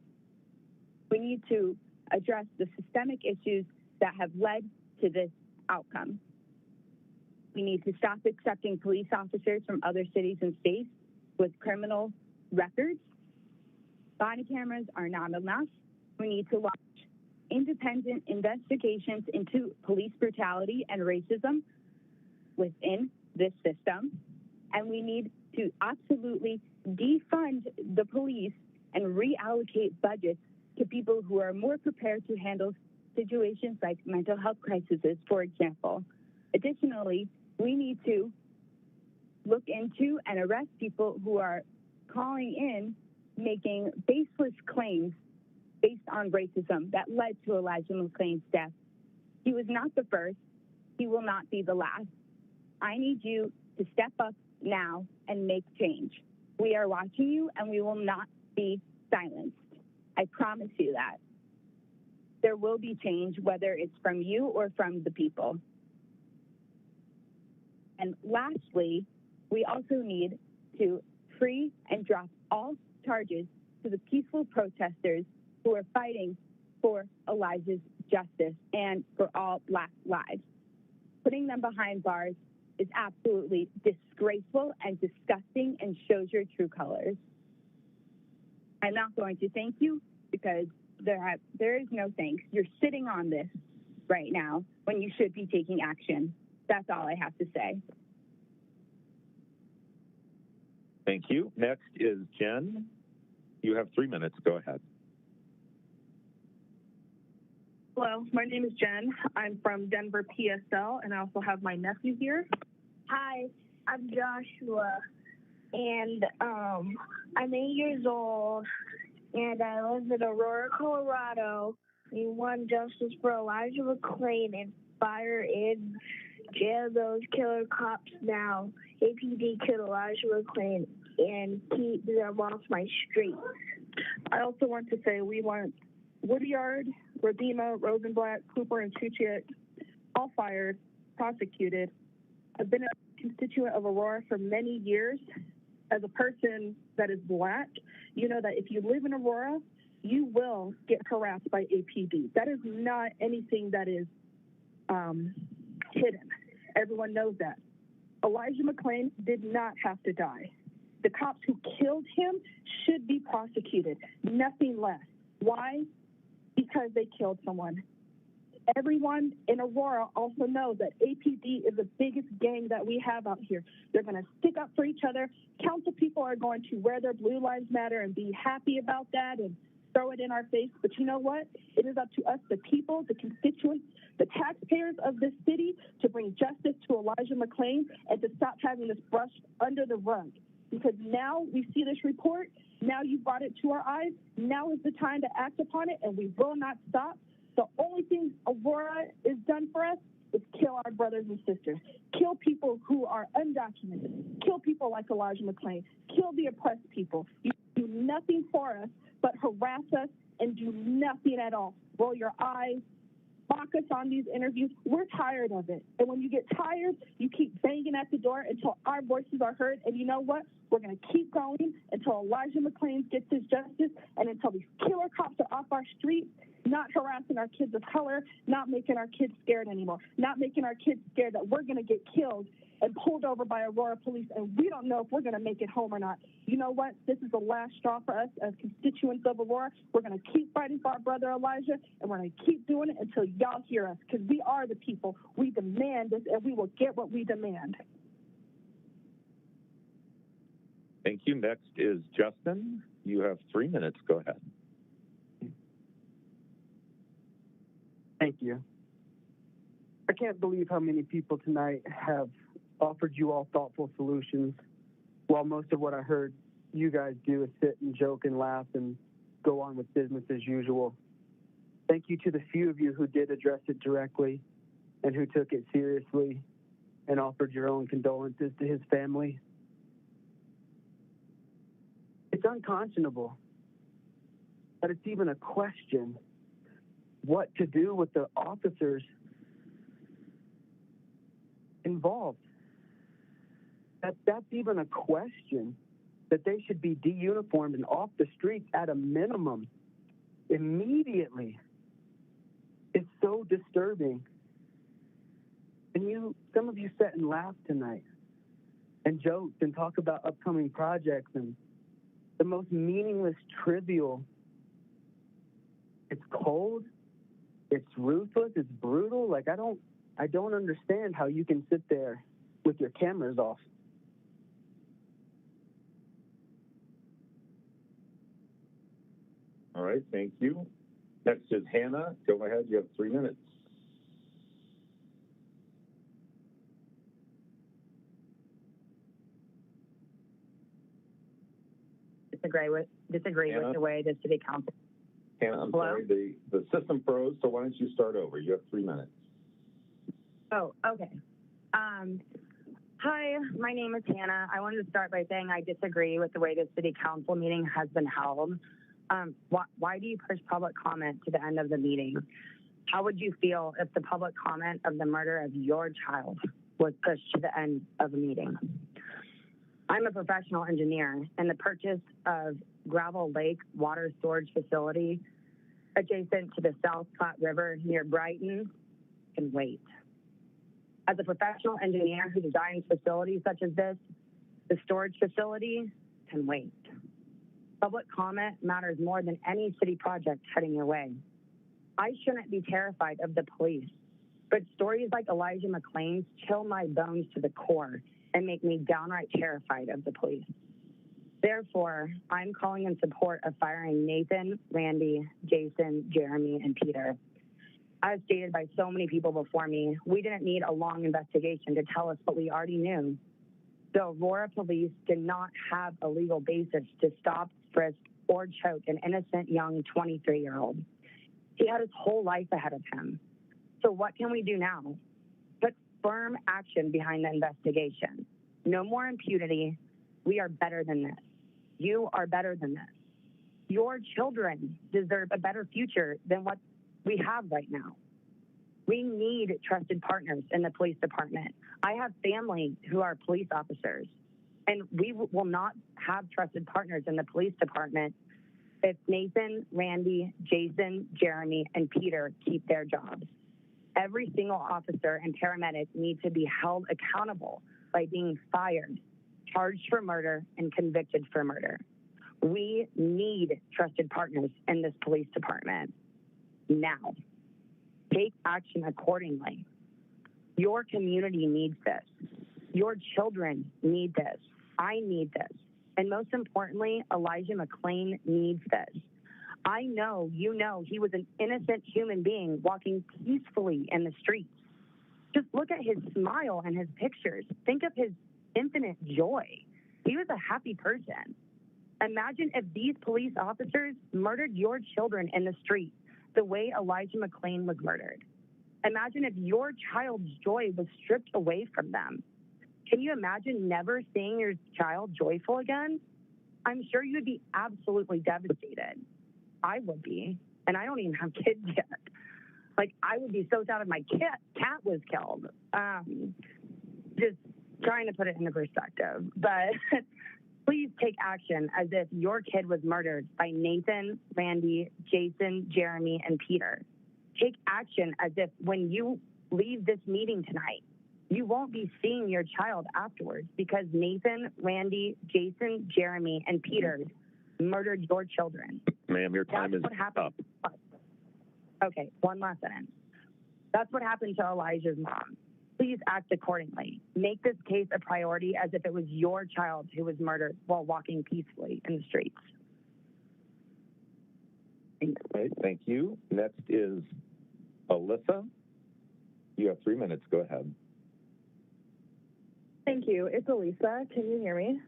we need to address the systemic issues that have led to this outcome. We need to stop accepting police officers from other cities and states with criminal records. Body cameras are not enough. We need to launch independent investigations into police brutality and racism within this system. And we need to absolutely defund the police and reallocate budgets to people who are more prepared to handle situations like mental health crises, for example. Additionally, we need to look into and arrest people who are calling in, making baseless claims based on racism that led to Elijah McClain's death. He was not the first. He will not be the last. I need you to step up now and make change. We are watching you, and we will not be silenced. I promise you that. There will be change, whether it's from you or from the people. And lastly, we also need to free and drop all charges to the peaceful protesters who are fighting for Elijah's justice and for all Black lives. Putting them behind bars is absolutely disgraceful and disgusting and shows your true colors. I'm not going to thank you because there is no thanks. You're sitting on this right now when you should be taking action. That's all I have to say. Thank you. Next is Jen. You have 3 minutes. Go ahead. Hello, my name is Jen. I'm from Denver PSL, and I also have my nephew here. Hi, I'm Joshua, and I'm 8 years old, and I live in Aurora, Colorado. We want justice for Elijah McClain and fire in jail those killer cops now. APD killed Elijah McClain and keep them off my street. I also want to say we want Woodyard, Rodema, Rosenblatt, Cooper, and Kuciak all fired, prosecuted. I've been a constituent of Aurora for many years. As a person that is Black, you know that if you live in Aurora, you will get harassed by APD. That is not anything that is hidden. Everyone knows that. Elijah McClain did not have to die. The cops who killed him should be prosecuted, nothing less. Why? Because they killed someone. Everyone in Aurora also knows that APD is the biggest gang that we have out here. They're going to stick up for each other. Council people are going to wear their Blue Lives Matter and be happy about that and throw it in our face. But you know what? It is up to us, the people, the constituents, the taxpayers of this city, to bring justice to Elijah McClain and to stop having this brushed under the rug. Because now we see this report, now you brought it to our eyes, now is the time to act upon it, and we will not stop. The only thing Aurora is done for us is kill our brothers and sisters, kill people who are undocumented, kill people like Elijah McClain, kill the oppressed people. You do nothing for us but harass us and do nothing at all. Roll your eyes, mock us on these interviews. We're tired of it. And when you get tired, you keep banging at the door until our voices are heard. And you know what? We're going to keep going until Elijah McClain gets his justice and until these killer cops are off our streets, not harassing our kids of color, not making our kids scared anymore, not making our kids scared that we're going to get killed and pulled over by Aurora police, and we don't know if we're going to make it home or not. You know what? This is the last straw for us as constituents of Aurora. We're going to keep fighting for our brother Elijah, and we're going to keep doing it until y'all hear us, because we are the people. We demand this, and we will get what we demand. Thank you. Next is Justin. You have 3 minutes. Go ahead. Thank you. I can't believe how many people tonight have offered you all thoughtful solutions, while most of what I heard you guys do is sit and joke and laugh and go on with business as usual. Thank you to the few of you who did address it directly and who took it seriously and offered your own condolences to his family. It's It's unconscionable that it's even a question what to do with the officers involved. That's even a question, that they should be de-uniformed and off the streets at a minimum immediately. It's so disturbing. And some of you sat and laughed tonight and joked and talked about upcoming projects and the most meaningless, trivial. It's cold, it's ruthless, it's brutal. Like, I don't understand how you can sit there with your cameras off. All right, thank you. Next is Hannah. Go ahead, you have 3 minutes. Disagree with the way the city council. Hannah, I'm Hello? sorry, the system froze, so why don't you start over? You have 3 minutes. Oh, okay. Hi, my name is Hannah. I wanted to start by saying I disagree with the way the city council meeting has been held. Why do you push public comment to the end of the meeting? How would you feel if the public comment of the murder of your child was pushed to the end of a meeting? I'm a professional engineer, and the purchase of Gravel Lake water storage facility adjacent to the South Platte River near Brighton can wait. As a professional engineer who designs facilities such as this, the storage facility can wait. Public comment matters more than any city project heading your way. I shouldn't be terrified of the police, but stories like Elijah McClain's chill my bones to the core and make me downright terrified of the police. Therefore, I'm calling in support of firing Nathan, Randy, Jason, Jeremy, and Peter. As stated by so many people before me, we didn't need a long investigation to tell us what we already knew. The Aurora police did not have a legal basis to stop, frisk, or choke an innocent young 23-year-old. He had his whole life ahead of him. So what can we do now? Put firm action behind the investigation. No more impunity. We are better than this. You are better than this. Your children deserve a better future than what we have right now. We need trusted partners in the police department. I have family who are police officers, and we will not have trusted partners in the police department if Nathan, Randy, Jason, Jeremy, and Peter keep their jobs. Every single officer and paramedic need to be held accountable by being fired, charged for murder, and convicted for murder. We need trusted partners in this police department. Now, take action accordingly. Your community needs this. Your children need this. I need this. And most importantly, Elijah McClain needs this. I know, you know, he was an innocent human being walking peacefully in the streets. Just look at his smile and his pictures. Think of his infinite joy. He was a happy person. Imagine if these police officers murdered your children in the street the way Elijah McClain was murdered. Imagine if your child's joy was stripped away from them. Can you imagine never seeing your child joyful again? I'm sure you would be absolutely devastated. I would be, and I don't even have kids yet. Like, I would be so sad if my cat was killed. Just trying to put it into perspective. But please take action as if your kid was murdered by Nathan, Randy, Jason, Jeremy, and Peter. Take action as if when you leave this meeting tonight, you won't be seeing your child afterwards because Nathan, Randy, Jason, Jeremy, and Peter murdered your children. Ma'am, your time is up. Okay, one last sentence. That's what happened to Elijah's mom. Please act accordingly. Make this case a priority as if it was your child who was murdered while walking peacefully in the streets. Okay, thank you. Next is Alyssa. You have 3 minutes. Go ahead. Thank you. It's Elisa. Can you hear me?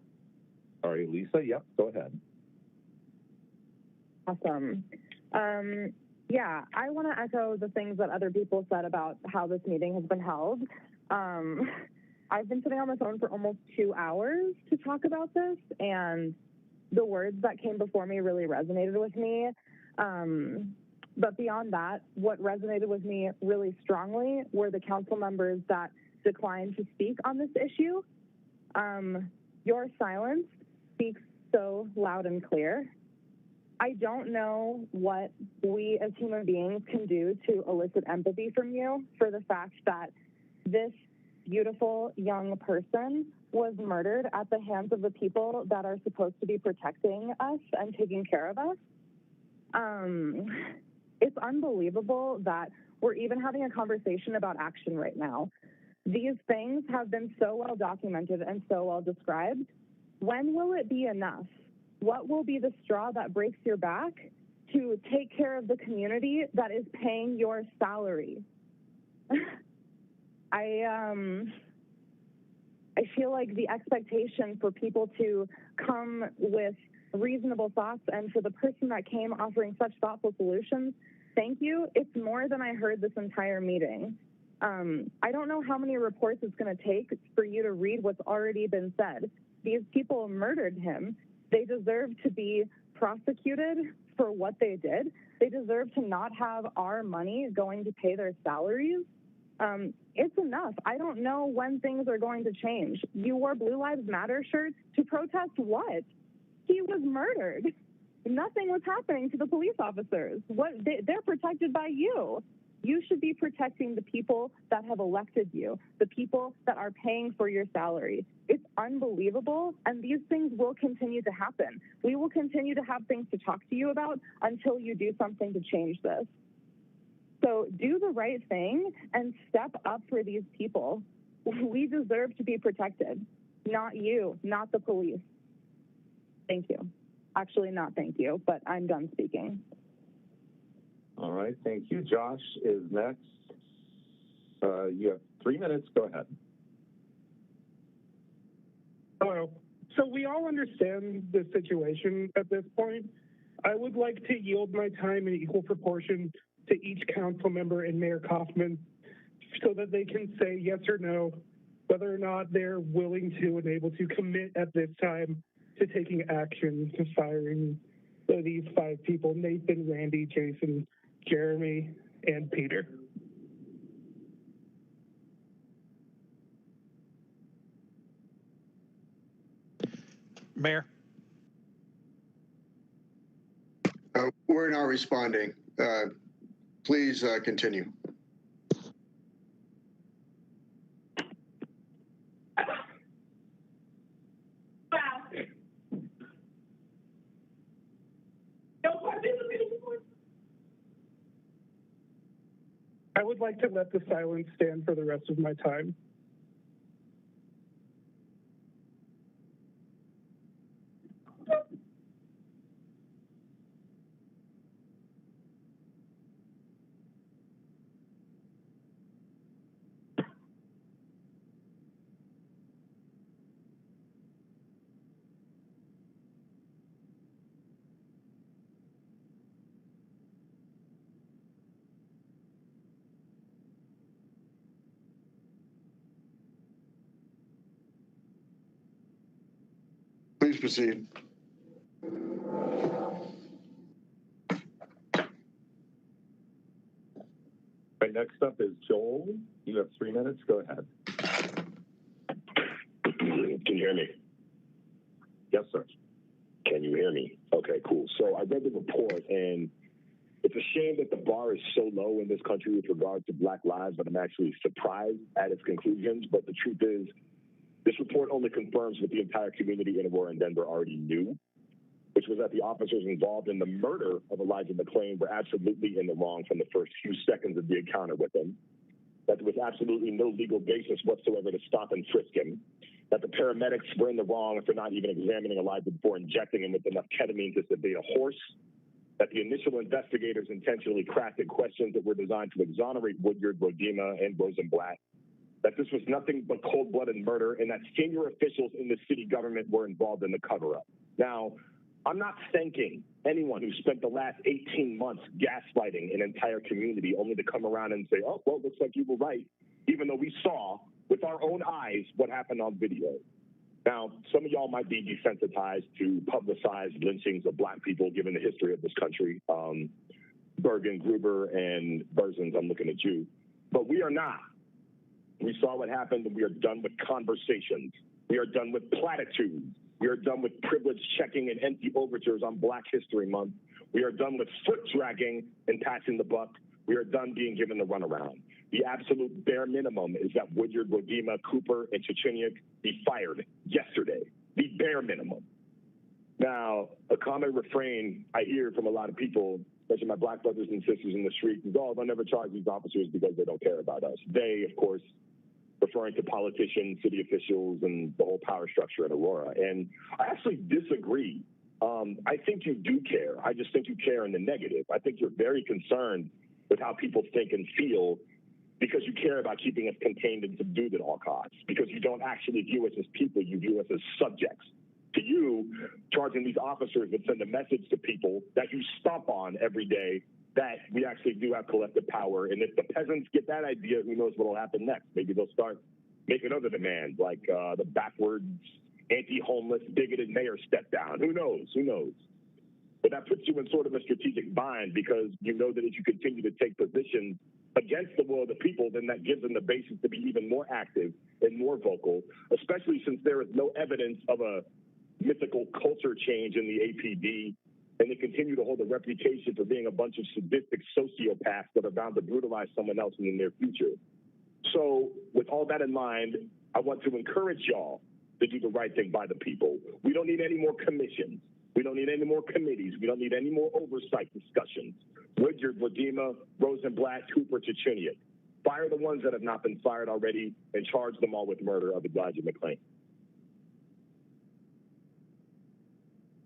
Sorry, Lisa. Yep, go ahead. Awesome. Yeah, I want to echo the things that other people said about how this meeting has been held. I've been sitting on the phone for almost 2 hours to talk about this, and the words that came before me really resonated with me. But beyond that, what resonated with me really strongly were the council members that declined to speak on this issue. Your silence speaks so loud and clear. I don't know what we as human beings can do to elicit empathy from you for the fact that this beautiful young person was murdered at the hands of the people that are supposed to be protecting us and taking care of us. It's unbelievable that we're even having a conversation about action right now. These things have been so well documented and so well described. When will it be enough? What will be the straw that breaks your back to take care of the community that is paying your salary? I feel like the expectation for people to come with reasonable thoughts, and for the person that came offering such thoughtful solutions, thank you. It's more than I heard this entire meeting. I don't know how many reports it's going to take for you to read what's already been said. These people murdered him. They deserve to be prosecuted for what they did. They deserve to not have our money going to pay their salaries. It's enough. I don't know when things are going to change. You wore Blue Lives Matter shirts to protest what? He was murdered. Nothing was happening to the police officers. They're protected by you. You should be protecting the people that have elected you, the people that are paying for your salary. It's unbelievable, and these things will continue to happen. We will continue to have things to talk to you about until you do something to change this. So do the right thing and step up for these people. We deserve to be protected, not you, not the police. Thank you. Actually, not thank you, but I'm done speaking. All right, thank you. Josh is next. You have 3 minutes. Go ahead. Hello. So we all understand the situation at this point. I would like to yield my time in equal proportion to each council member and Mayor Kaufman so that they can say yes or no, whether or not they're willing to and able to commit at this time to taking action to firing these 5 people, Nathan, Randy, Jason, Jeremy, and Peter. Mayor. We're not responding. Please continue. I would like to let the silence stand for the rest of my time. Please proceed. Right, next up is Joel. You have 3 minutes. Go ahead. Can you hear me? Yes, sir. Can you hear me? Okay, cool. So I read the report, and it's a shame that the bar is so low in this country with regard to Black lives, but I'm actually surprised at its conclusions. But the truth is, this report only confirms what the entire community in Aurora and Denver already knew, which was that the officers involved in the murder of Elijah McClain were absolutely in the wrong from the first few seconds of the encounter with him, that there was absolutely no legal basis whatsoever to stop and frisk him, that the paramedics were in the wrong for not even examining Elijah before injecting him with enough ketamine to sedate a horse, that the initial investigators intentionally crafted questions that were designed to exonerate Woodyard, Rodema, and Rosenblatt, that this was nothing but cold-blooded murder, and that senior officials in the city government were involved in the cover-up. Now, I'm not thanking anyone who spent the last 18 months gaslighting an entire community only to come around and say, oh, well, looks like you were right, even though we saw with our own eyes what happened on video. Now, some of y'all might be desensitized to publicized lynchings of Black people given the history of this country. Bergen, Gruber, and Berzins, I'm looking at you. But we are not. We saw what happened, and we are done with conversations. We are done with platitudes. We are done with privilege checking and empty overtures on Black History Month. We are done with foot dragging and passing the buck. We are done being given the runaround. The absolute bare minimum is that Woodyard, Wodema, Cooper, and Checheniak be fired yesterday. The bare minimum. Now, a common refrain I hear from a lot of people, especially my Black brothers and sisters in the streets, is, oh, they'll never charge these officers because they don't care about us. They, of course, referring to politicians, city officials, and the whole power structure in Aurora. And I actually disagree. I think you do care. I just think you care in the negative. I think you're very concerned with how people think and feel because you care about keeping us contained and subdued at all costs, because you don't actually view us as people, you view us as subjects. To you, charging these officers would send a message to people that you stomp on every day that we actually do have collective power. And if the peasants get that idea, who knows what will happen next? Maybe they'll start making other demands, like the backwards, anti-homeless, bigoted mayor step down. Who knows? Who knows? But that puts you in sort of a strategic bind, because you know that if you continue to take positions against the will of the people, then that gives them the basis to be even more active and more vocal, especially since there is no evidence of a mythical culture change in the APD, and they continue to hold a reputation for being a bunch of sadistic sociopaths that are bound to brutalize someone else in the near future. So with all that in mind, I want to encourage y'all to do the right thing by the people. We don't need any more commissions. We don't need any more committees. We don't need any more oversight discussions. Woodyard, Wodema, Rosenblatt, Cooper, Checheniak. Fire the ones that have not been fired already and charge them all with murder of Elijah McClain.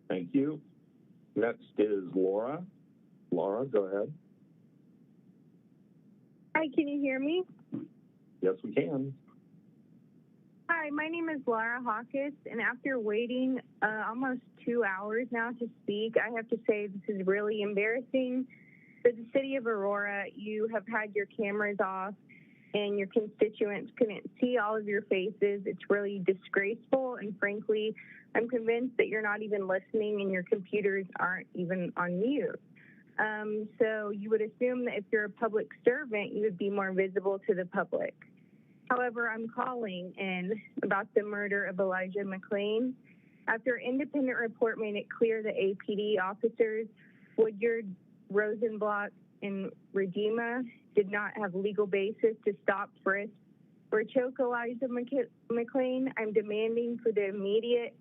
Thank you. Next is Laura. Laura, go ahead. Hi, can you hear me? Yes, we can. Hi, my name is Laura Hawkins, and after waiting almost 2 hours now to speak, I have to say this is really embarrassing. For the city of Aurora, you have had your cameras off and your constituents couldn't see all of your faces. It's really disgraceful, and frankly, I'm convinced that you're not even listening and your computers aren't even on mute. So you would assume that if you're a public servant, you would be more visible to the public. However, I'm calling in about the murder of Elijah McClain. After an independent report made it clear that APD officers Woodyard, Rosenblatt, and Wodema did not have legal basis to stop, frisk, or choke Elijah McClain, I'm demanding for the immediate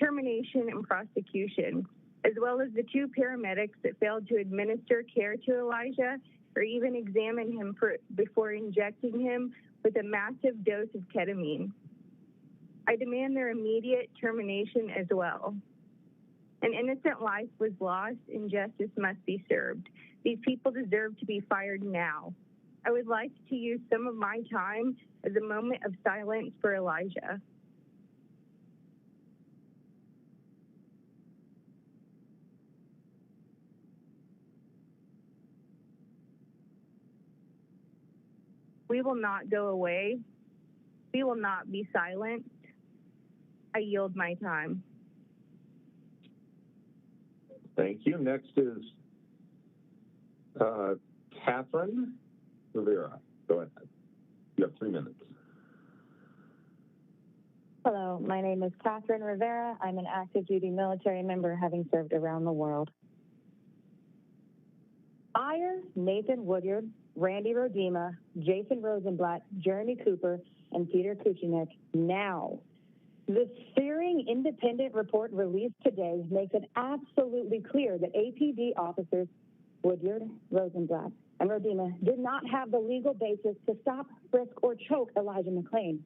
termination and prosecution, as well as the 2 paramedics that failed to administer care to Elijah or even examine him before injecting him with a massive dose of ketamine. I demand their immediate termination as well. An innocent life was lost and justice must be served. These people deserve to be fired now. I would like to use some of my time as a moment of silence for Elijah. We will not go away. We will not be silent. I yield my time. Thank you. Next is Catherine Rivera. Go ahead. You have 3 minutes. Hello, my name is Catherine Rivera. I'm an active duty military member having served around the world. Fire Nathan Woodyard, Randy Wodema, Jason Rosenblatt, Jeremy Cooper, and Peter Kuchinek now. The searing independent report released today makes it absolutely clear that APD officers Woodyard, Rosenblatt, and Wodema did not have the legal basis to stop, frisk, or choke Elijah McClain.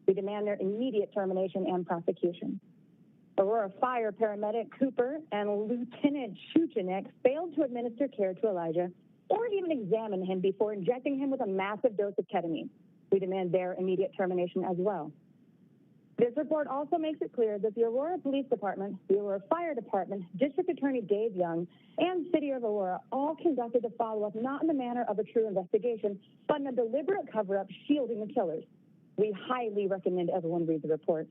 We demand their immediate termination and prosecution. Aurora Fire paramedic Cooper and Lieutenant Kuchinek failed to administer care to Elijah or even examine him before injecting him with a massive dose of ketamine. We demand their immediate termination as well. This report also makes it clear that the Aurora Police Department, the Aurora Fire Department, District Attorney Dave Young, and City of Aurora all conducted the follow-up not in the manner of a true investigation, but in a deliberate cover-up shielding the killers. We highly recommend everyone read the report.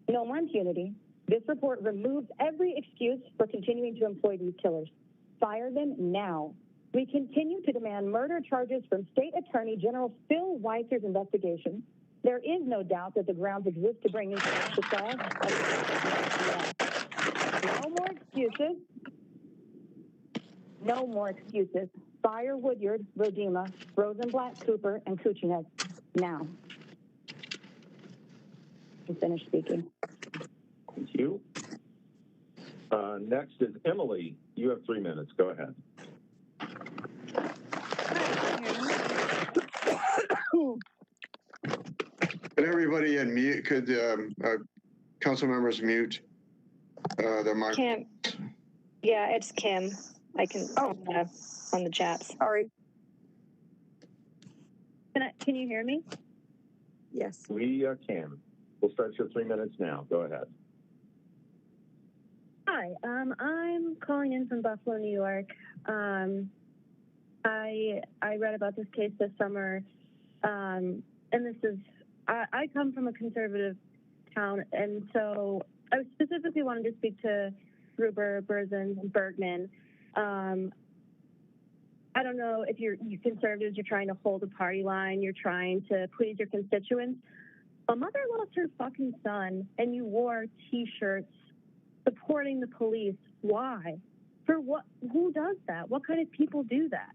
No more impunity. This report removes every excuse for continuing to employ these killers. Fire them now. We continue to demand murder charges from State Attorney General Phil Weiser's investigation. There is no doubt that the grounds exist to bring these folks to trial. No more excuses. No more excuses. Fire Woodyard, Rodima, Rosenblatt, Cooper, and Kuchinek now. I'm finished speaking. Thank you. Next is Emily. You have 3 minutes. Go ahead. Could everybody unmute? Could council members mute their mic? Kim. Yeah, it's Kim. I can on the chat. Sorry. Can you hear me? Yes. We can. We'll start your 3 minutes now. Go ahead. Hi, I'm calling in from Buffalo, New York. I read about this case this summer, and this is, I come from a conservative town, and so I specifically wanted to speak to Gruber, Berzins, and Bergman. I don't know if you conservatives, you're trying to hold a party line, you're trying to please your constituents. A mother lost her fucking son, and you wore T-shirts supporting the police. Why? For what? Who does that? What kind of people do that?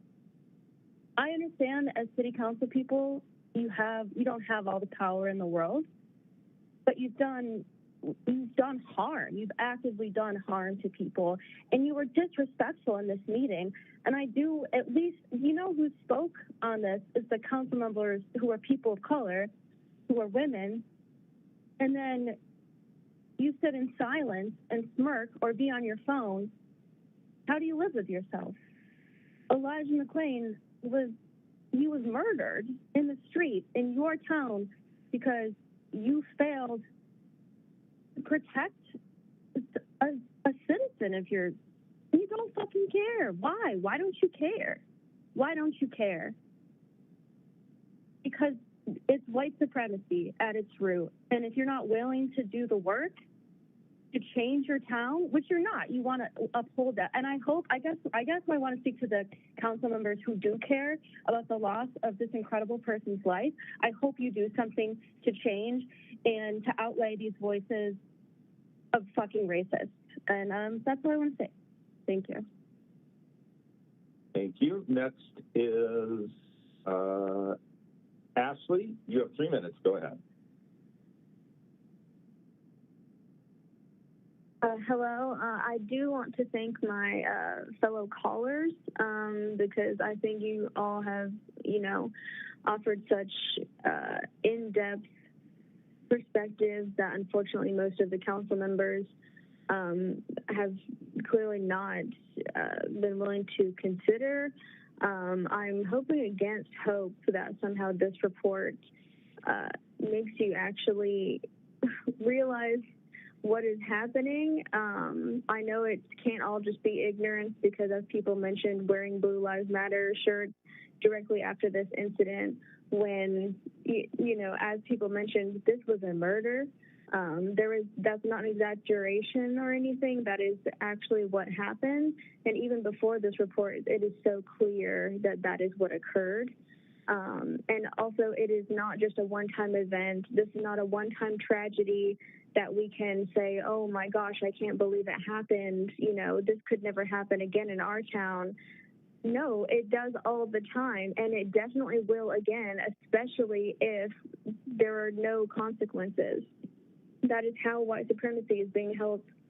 I understand as city council people, you don't have all the power in the world, but you've done harm. You've actively done harm to people, and you were disrespectful in this meeting. And I do, at least, who spoke on this is the council members who are people of color, who are women, and then you sit in silence and smirk or be on your phone. How do you live with yourself? Elijah McClain was murdered in the street in your town because you failed to protect a citizen of yours. You don't fucking care. Why? Why don't you care? Why don't you care? Because it's white supremacy at its root. And if you're not willing to do the work to change your town, which you're not, you want to uphold that. And I guess I want to speak to the council members who do care about the loss of this incredible person's life. I hope you do something to change and to outlay these voices of fucking racists. And that's what I want to say. Thank you. Thank you. Next is Ashley. You have 3 minutes. Go ahead. Hello. I do want to thank my fellow callers because I think you all have, offered such in-depth perspectives that unfortunately most of the council members have clearly not been willing to consider. I'm hoping against hope that somehow this report makes you actually realize what is happening. I know it can't all just be ignorance because, as people mentioned, wearing Blue Lives Matter shirts directly after this incident when, as people mentioned, this was a murder. That's not an exaggeration or anything. That is actually what happened. And even before this report, it is so clear that that is what occurred. And also, it is not just a one-time event. This is not a one-time tragedy that we can say, oh my gosh, I can't believe it happened. This could never happen again in our town. No, it does all the time, and it definitely will again, especially if there are no consequences. That is how white supremacy is being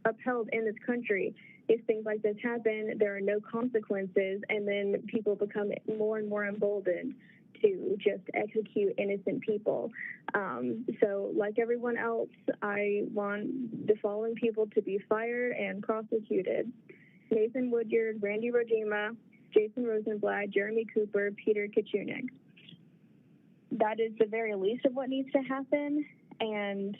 upheld in this country. If things like this happen, there are no consequences, and then people become more and more emboldened to just execute innocent people. So like everyone else, I want the following people to be fired and prosecuted: Nathan Woodyard, Randy Rodima, Jason Rosenblatt, Jeremy Cooper, Peter Kachunik. That is the very least of what needs to happen. And,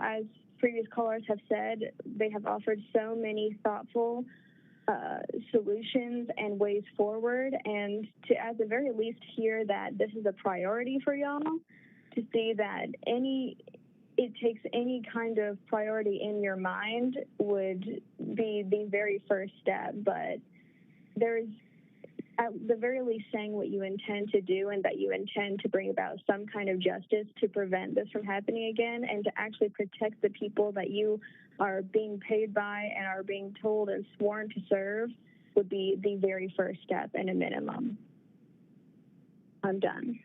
as previous callers have said, they have offered so many thoughtful solutions and ways forward, and to at the very least hear that this is a priority for y'all, to see that it takes any kind of priority in your mind would be the very first step. But there's, at the very least, saying what you intend to do and that you intend to bring about some kind of justice to prevent this from happening again and to actually protect the people that you are being paid by and are being told and sworn to serve would be the very first step and a minimum. I'm done.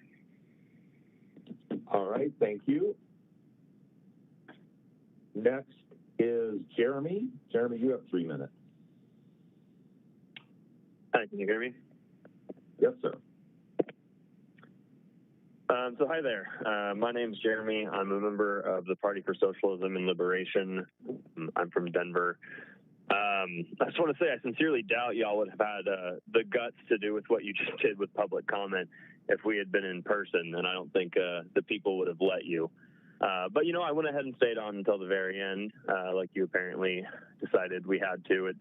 All right, thank you. Next is Jeremy. Jeremy, you have 3 minutes. Hi, can you hear me? Yes, sir. So hi there. My name's Jeremy. I'm a member of the Party for Socialism and Liberation. I'm from Denver. I just want to say I sincerely doubt y'all would have had the guts to do with what you just did with public comment if we had been in person, and I don't think the people would have let you. But, you know, I went ahead and stayed on until the very end, like you apparently decided we had to at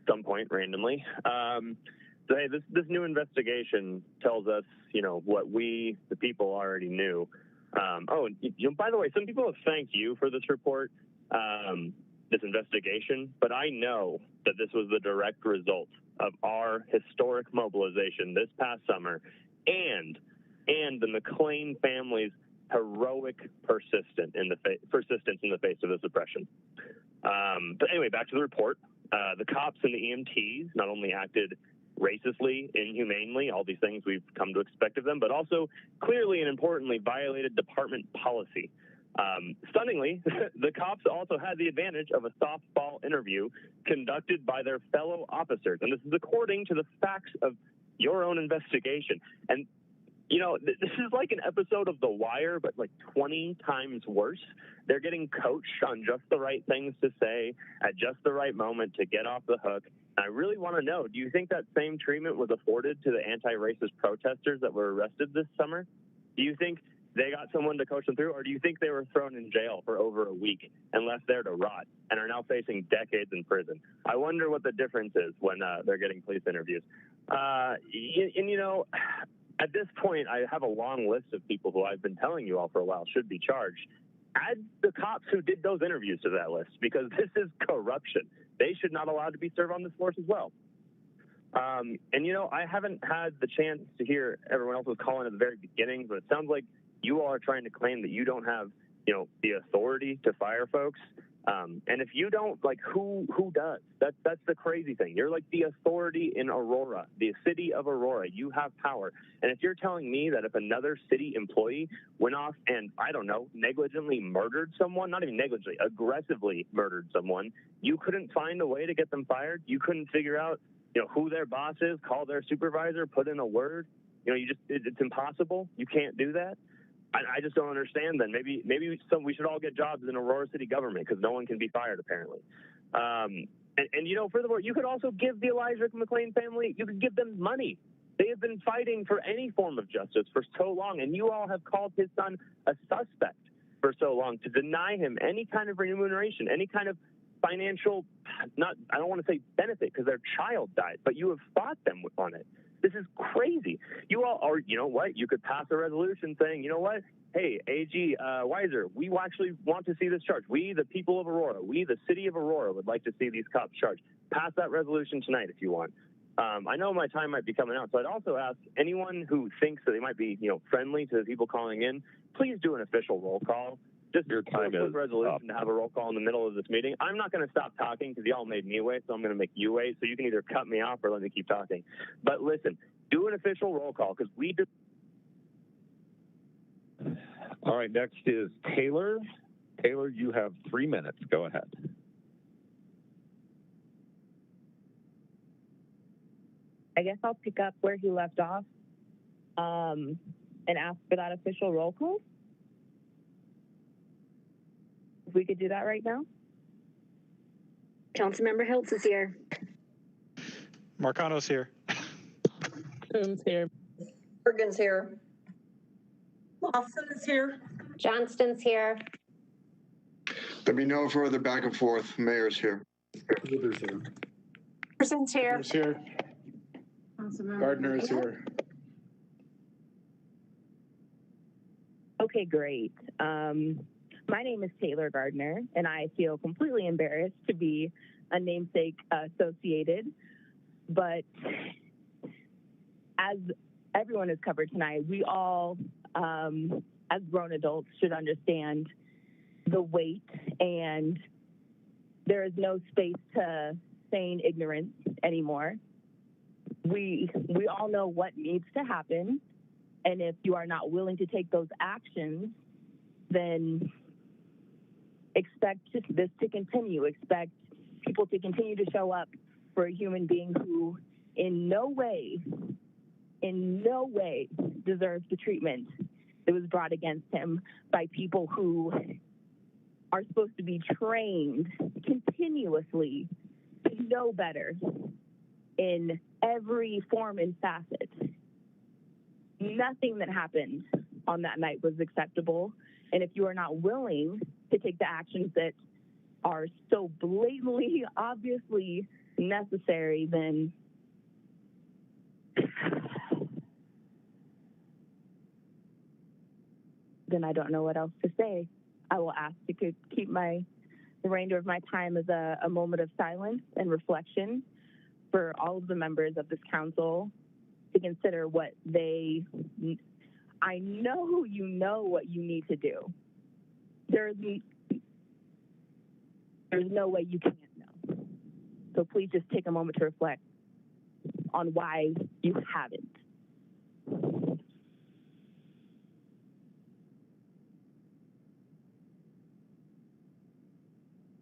some point randomly. So, hey, this new investigation tells us, you know, what we, the people, already knew. Oh, you know, by the way, some people have thanked you for this report, this investigation, but I know that this was the direct result of our historic mobilization this past summer and the McLean family's heroic persistence in the face of this oppression. But anyway, back to the report. The cops and the EMTs not only acted racistly, inhumanely, all these things we've come to expect of them, but also clearly and importantly violated department policy. Stunningly, the cops also had the advantage of a softball interview conducted by their fellow officers, and this is according to the facts of your own investigation. And you know, this is like an episode of The Wire, but like 20 times worse. They're getting coached on just the right things to say at just the right moment to get off the hook. And I really want to know, do you think that same treatment was afforded to the anti-racist protesters that were arrested this summer? Do you think they got someone to coach them through, or do you think they were thrown in jail for over a week and left there to rot and are now facing decades in prison? I wonder what the difference is when they're getting police interviews. And you know, at this point, I have a long list of people who I've been telling you all for a while should be charged. Add the cops who did those interviews to that list, because this is corruption. They should not allowed to be served on this force as well. And, you know, I haven't had the chance to hear everyone else was calling at the very beginning, but it sounds like you all are trying to claim that you don't have, you know, the authority to fire folks. And if you don't, like, who does? That's the crazy thing. You're like the authority in Aurora, the city of Aurora. You have power. And if you're telling me that if another city employee went off and, I don't know, negligently murdered someone, not even negligently, aggressively murdered someone, you couldn't find a way to get them fired? You couldn't figure out, you know, who their boss is, call their supervisor, put in a word? You know, it's impossible. You can't do that. I just don't understand. Then maybe we should all get jobs in Aurora city government, because no one can be fired apparently. And you know, furthermore, you could also give the Elijah McLean family, you could give them money. They have been fighting for any form of justice for so long, and you all have called his son a suspect for so long to deny him any kind of remuneration, any kind of financial, I don't want to say benefit because their child died, but you have fought them on it. This is crazy. You all are, you know what? You could pass a resolution saying, you know what? Hey, AG Weiser, we actually want to see this charged. We, the people of Aurora, we, the city of Aurora, would like to see these cops charged. Pass that resolution tonight if you want. I know my time might be coming out, so I'd also ask anyone who thinks that they might be, you know, friendly to the people calling in, please do an official roll call. Just your time is resolution to have a roll call in the middle of this meeting. I'm not going to stop talking because y'all made me wait, so I'm going to make you wait. So you can either cut me off or let me keep talking. But listen, do an official roll call because we do. All right, next is Taylor. Taylor, you have 3 minutes. Go ahead. I guess I'll pick up where he left off and ask for that official roll call. If we could do that right now. Councilmember Hiltz is here. Marcano's here. Coombs here. Bergen's here. Lawson is here. Johnston's here. There'll be no further back and forth. Mayor's here. Withers here. Person's here. Withers here. Gardner is here. Okay, great. My name is Taylor Gardner, and I feel completely embarrassed to be a namesake associated. But as everyone has covered tonight, we all, as grown adults, should understand the weight, and there is no space to feign ignorance anymore. We all know what needs to happen, and if you are not willing to take those actions, then expect this to continue. Expect people to continue to show up for a human being who in no way deserves the treatment that was brought against him by people who are supposed to be trained continuously to know better in every form and facet. Nothing that happened on that night was acceptable. And if you are not willing to take the actions that are so blatantly, obviously necessary, then I don't know what else to say. I will ask to keep the remainder of my time as a moment of silence and reflection for all of the members of this council to consider what I know you know what you need to do. There's no way you can't know. So please just take a moment to reflect on why you haven't.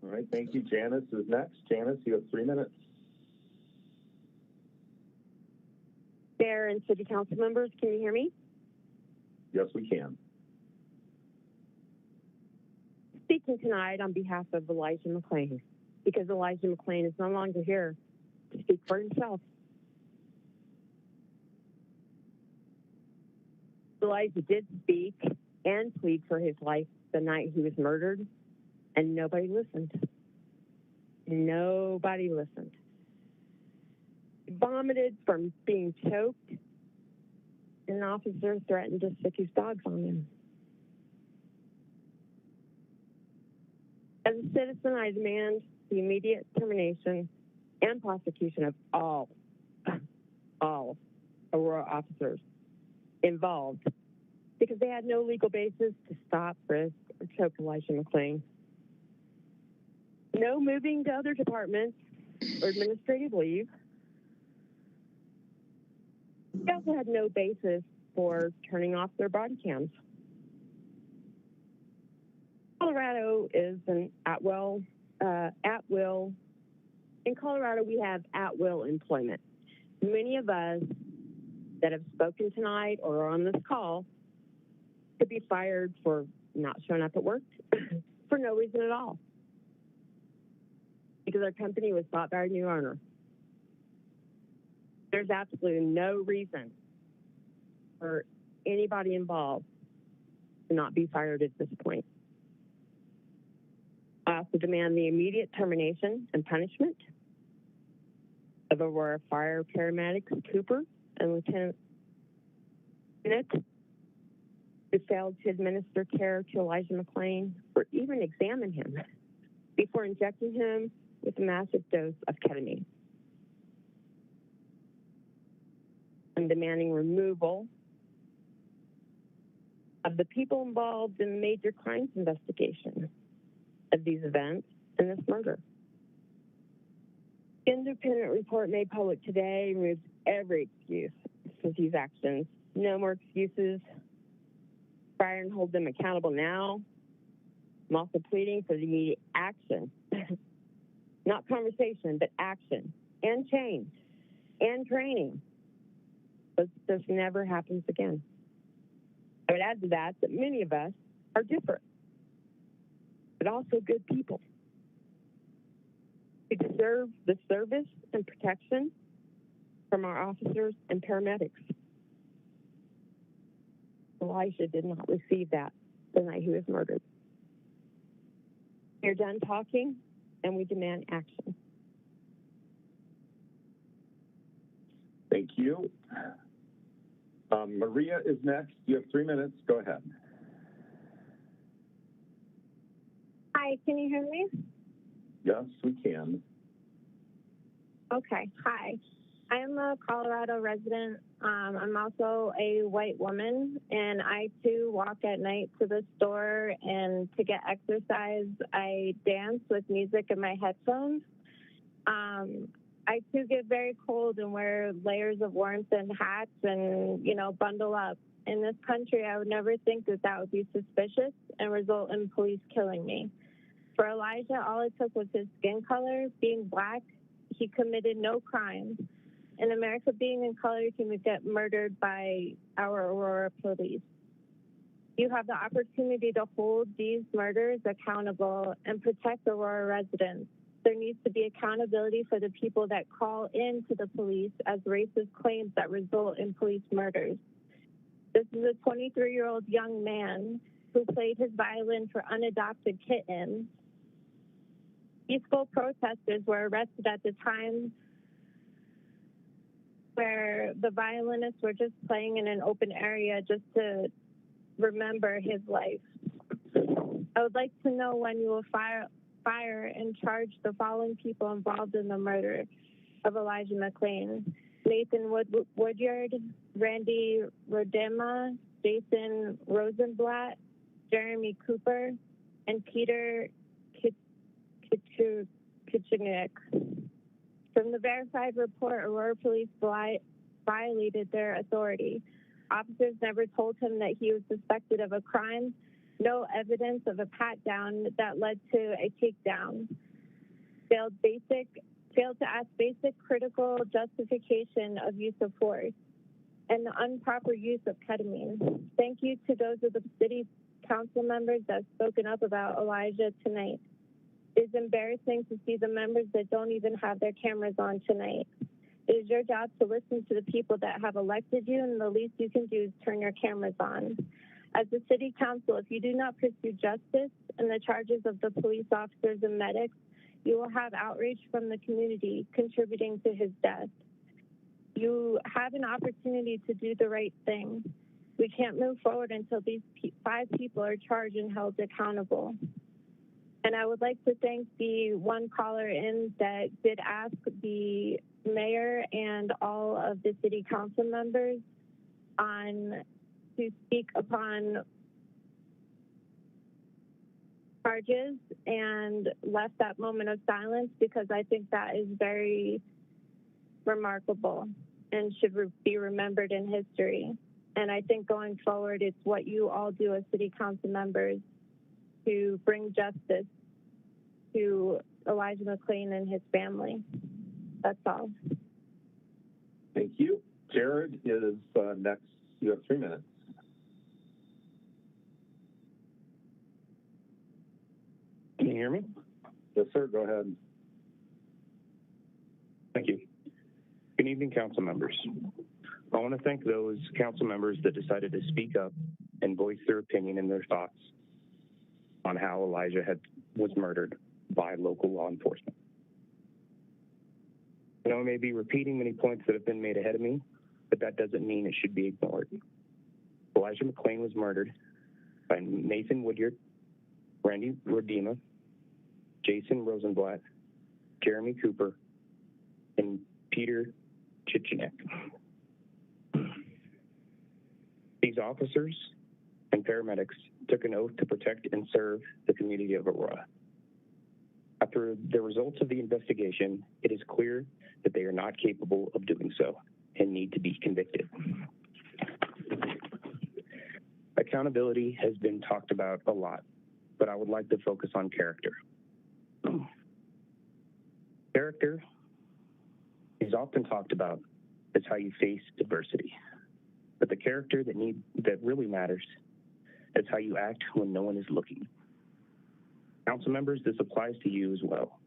All right, thank you. Janice is next. Janice, you have 3 minutes. Mayor and City Council members, can you hear me? Yes, we can. Speaking tonight on behalf of Elijah McClain, because Elijah McClain is no longer here to speak for himself. Elijah did speak and plead for his life the night he was murdered, and nobody listened. Nobody listened. He vomited from being choked, and an officer threatened to stick his dogs on him. As a citizen, I demand the immediate termination and prosecution of all Aurora officers involved because they had no legal basis to stop, frisk, or choke Elijah McClain. No moving to other departments or administrative leave. They also had no basis for turning off their body cams. Colorado is an at-will. In Colorado, we have at-will employment. Many of us that have spoken tonight or are on this call could be fired for not showing up at work for no reason at all, because our company was bought by our new owner. There's absolutely no reason for anybody involved to not be fired at this point. I also demand the immediate termination and punishment of Aurora Fire paramedics Cooper and Lieutenant Bennett, who failed to administer care to Elijah McClain or even examine him before injecting him with a massive dose of ketamine. I'm demanding removal of the people involved in the major crimes investigation of these events and this murder. The independent report made public today removes every excuse for these actions. No more excuses. Fire and hold them accountable now. I'm also pleading for the immediate action, not conversation, but action and change and training. But this never happens again. I would add to that many of us are different, but also good people. We deserve the service and protection from our officers and paramedics. Elijah did not receive that the night he was murdered. We're done talking, and we demand action. Thank you. Maria is next. You have 3 minutes. Go ahead. Hi, can you hear me? Yes, we can. Okay, hi. I'm a Colorado resident. I'm also a white woman, and I too walk at night to the store, and to get exercise, I dance with music in my headphones. I too get very cold and wear layers of warmth and hats and, bundle up. In this country, I would never think that that would be suspicious and result in police killing me. For Elijah, all it took was his skin color, being black. He committed no crime. In America, being in color, he would get murdered by our Aurora police. You have the opportunity to hold these murders accountable and protect Aurora residents. There needs to be accountability for the people that call in to the police as racist claims that result in police murders. This is a 23-year-old young man who played his violin for unadopted kittens. Peaceful protesters were arrested at the time where the violinists were just playing in an open area just to remember his life. I would like to know when you will fire and charge the following people involved in the murder of Elijah McClain: Nathan Woodyard, Randy Rodema, Jason Rosenblatt, Jeremy Cooper, and Peter Kuchinek. From the verified report, Aurora police violated their authority. Officers never told him that he was suspected of a crime. No evidence of a pat-down that led to a takedown. Failed to ask basic critical justification of use of force, and the improper use of ketamine. Thank you to those of the city council members that have spoken up about Elijah tonight. It is embarrassing to see the members that don't even have their cameras on tonight. It is your job to listen to the people that have elected you, and the least you can do is turn your cameras on. As the city council, if you do not pursue justice and the charges of the police officers and medics, you will have outrage from the community contributing to his death. You have an opportunity to do the right thing. We can't move forward until these 5 people are charged and held accountable. And I would like to thank the one caller in that did ask the mayor and all of the city council members to speak upon charges and left that moment of silence, because I think that is very remarkable and should be remembered in history. And I think going forward, it's what you all do as city council members to bring justice to Elijah McClain and his family. That's all. Thank you. Jared is next. You have 3 minutes. Can you hear me? Yes, sir. Go ahead. Thank you. Good evening, council members. I want to thank those council members that decided to speak up and voice their opinion and their thoughts on how Elijah was murdered by local law enforcement. I know I may be repeating many points that have been made ahead of me, but that doesn't mean it should be ignored. Elijah McClain was murdered by Nathan Woodyard, Randy Rodema, Jason Rosenblatt, Jeremy Cooper, and Peter Chichinek. These officers and paramedics took an oath to protect and serve the community of Aurora. After the results of the investigation, it is clear that they are not capable of doing so and need to be convicted. Accountability has been talked about a lot, but I would like to focus on character. Character is often talked about as how you face adversity, but the character that really matters is how you act when no one is looking. Council members, this applies to you as well.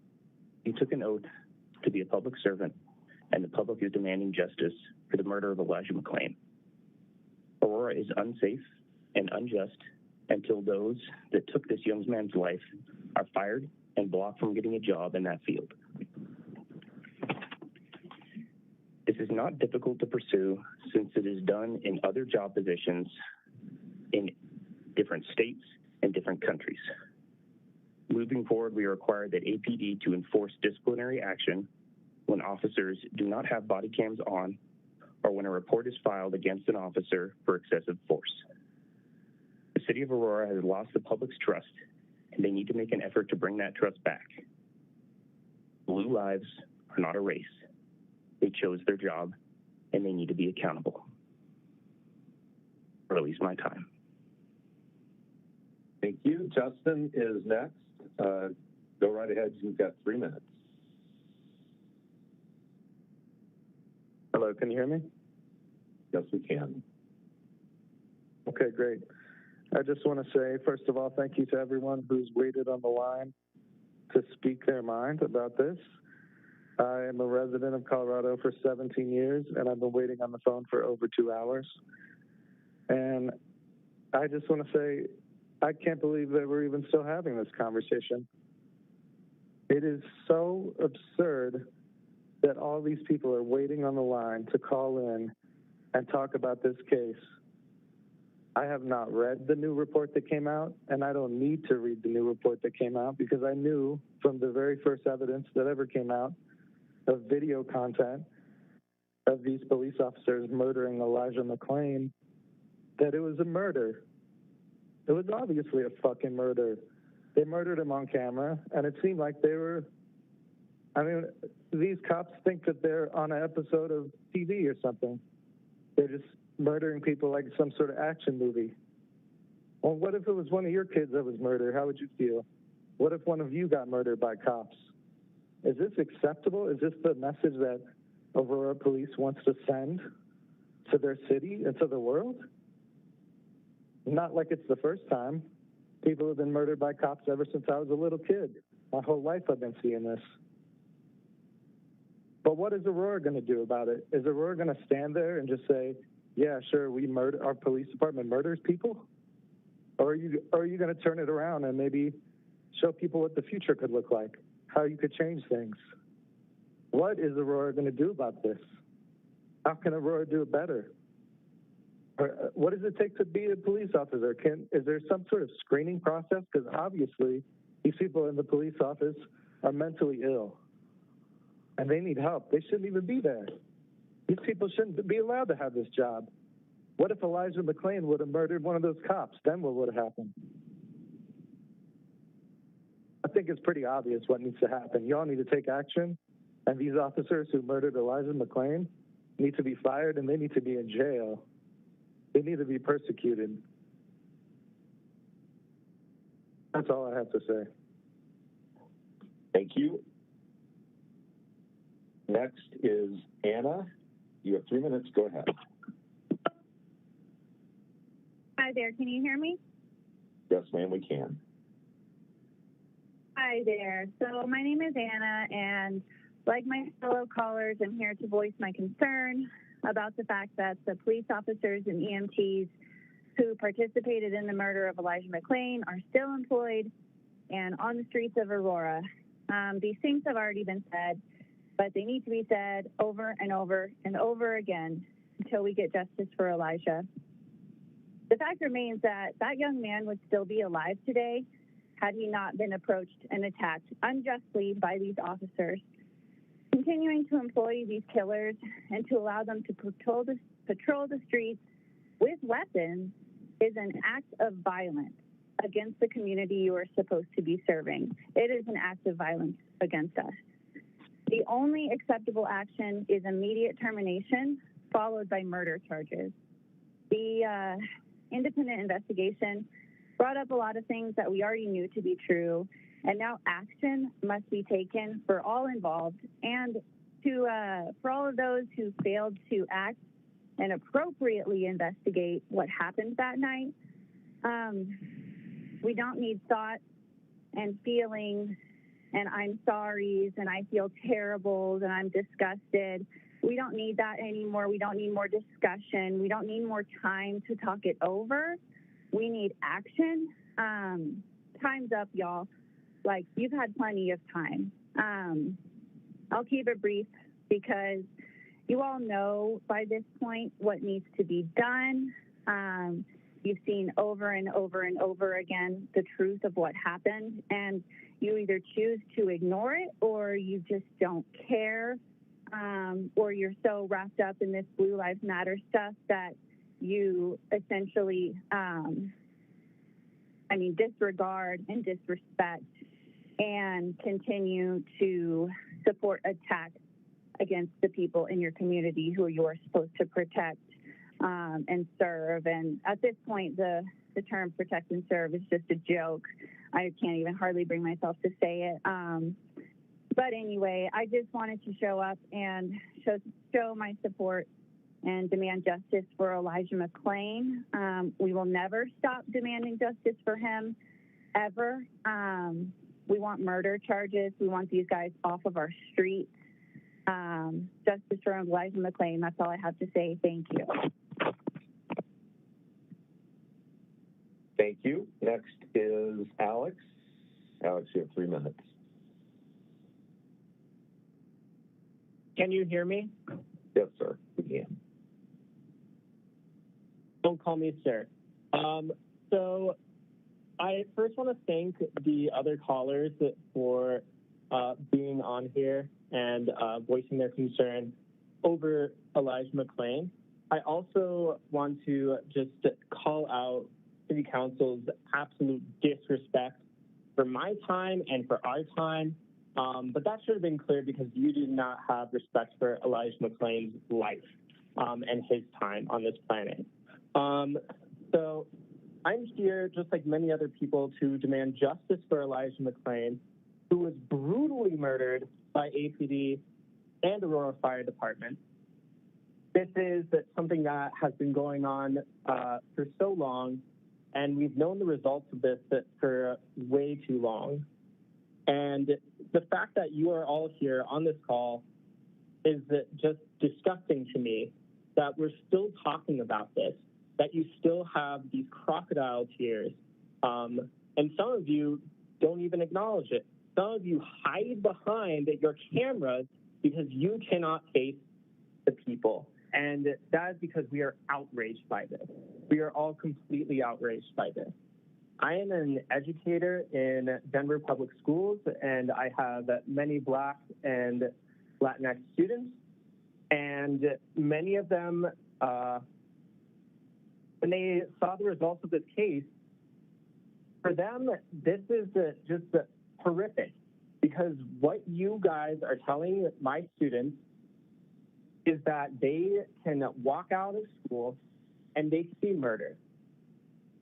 You took an oath to be a public servant, and the public is demanding justice for the murder of Elijah McClain. Aurora is unsafe and unjust until those that took this young man's life are fired and blocked from getting a job in that field. This is not difficult to pursue since it is done in other job positions in different states and different countries. Moving forward, we require that APD to enforce disciplinary action when officers do not have body cams on or when a report is filed against an officer for excessive force. The City of Aurora has lost the public's trust, and they need to make an effort to bring that trust back. Blue lives are not a race. They chose their job, and they need to be accountable. Release my time. Thank you. Justin is next. Go right ahead. You've got 3 minutes. Hello, can you hear me? Yes, we can. Okay, great. I just want to say, first of all, thank you to everyone who's waited on the line to speak their mind about this. I am a resident of Colorado for 17 years, and I've been waiting on the phone for over 2 hours. And I just want to say, I can't believe that we're even still having this conversation. It is so absurd that all these people are waiting on the line to call in and talk about this case. I have not read the new report that came out, and I don't need to read the new report that came out because I knew from the very first evidence that ever came out of video content of these police officers murdering Elijah McClain that it was a murder. It was obviously a fucking murder. They murdered him on camera, and it seemed like they were, I mean, these cops think that they're on an episode of TV or something. They're just murdering people like some sort of action movie. Well, what if it was one of your kids that was murdered? How would you feel? What if one of you got murdered by cops? Is this acceptable? Is this the message that Aurora Police wants to send to their city and to the world? Not like it's the first time. People have been murdered by cops ever since I was a little kid. My whole life I've been seeing this. But what is Aurora going to do about it? Is Aurora going to stand there and just say, yeah, sure, our police department murders people? Or are you going to turn it around and maybe show people what the future could look like, how you could change things? What is Aurora going to do about this? How can Aurora do it better? Or what does it take to be a police officer? Is there some sort of screening process? Because obviously these people in the police office are mentally ill and they need help. They shouldn't even be there. These people shouldn't be allowed to have this job. What if Elijah McClain would have murdered one of those cops? Then what would have happened? I think it's pretty obvious what needs to happen. Y'all need to take action, and these officers who murdered Elijah McClain need to be fired, and they need to be in jail. They need to be persecuted. That's all I have to say. Thank you. Next is Anna. You have 3 minutes. Go ahead. Hi there. Can you hear me? Yes, ma'am, we can. Hi there. So my name is Anna, and like my fellow callers, I'm here to voice my concern about the fact that the police officers and EMTs who participated in the murder of Elijah McClain are still employed and on the streets of Aurora. These things have already been said, but they need to be said over and over and over again until we get justice for Elijah. The fact remains that that young man would still be alive today had he not been approached and attacked unjustly by these officers. Continuing to employ these killers and to allow them to patrol the streets with weapons is an act of violence against the community you are supposed to be serving. It is an act of violence against us. The only acceptable action is immediate termination, followed by murder charges. The independent investigation brought up a lot of things that we already knew to be true, and now action must be taken for all involved and for all of those who failed to act and appropriately investigate what happened that night. We don't need thoughts and feelings and I'm sorry's and I feel terrible and I'm disgusted. We don't need that anymore. We don't need more discussion. We don't need more time to talk it over. We need action. Time's up, y'all. Like, you've had plenty of time. I'll keep it brief because you all know by this point what needs to be done. You've seen over and over and over again the truth of what happened, and you either choose to ignore it or you just don't care, or you're so wrapped up in this Blue Lives Matter stuff that you essentially, disregard and disrespect and continue to support attacks against the people in your community who you're supposed to protect and serve. And at this point, the term protect and serve is just a joke. I can't even hardly bring myself to say it. But anyway, I just wanted to show up and show my support and demand justice for Elijah McClain. We will never stop demanding justice for him, ever. We want murder charges. We want these guys off of our streets. Justice for Elijah McClain. That's all I have to say. Thank you. Thank you. Next is Alex. Alex, you have 3 minutes. Can you hear me? Yes, sir. We can. Don't call me sir. So I first want to thank the other callers for being on here and voicing their concern over Elijah McClain. I also want to just call out City Council's absolute disrespect for my time and for our time. But that should have been clear because you do not have respect for Elijah McClain's life and his time on this planet. So I'm here, just like many other people, to demand justice for Elijah McClain, who was brutally murdered by APD and Aurora Fire Department. This is something that has been going on for so long, and we've known the results of this for way too long. And the fact that you are all here on this call is just disgusting to me, that we're still talking about this, that you still have these crocodile tears. And some of you don't even acknowledge it. Some of you hide behind your cameras because you cannot face the people. And that is because we are outraged by this. We are all completely outraged by this. I am an educator in Denver Public Schools, and I have many Black and Latinx students. And many of them, when they saw the results of this case, for them, this is just horrific, because what you guys are telling my students is that they can walk out of school and they can be murdered.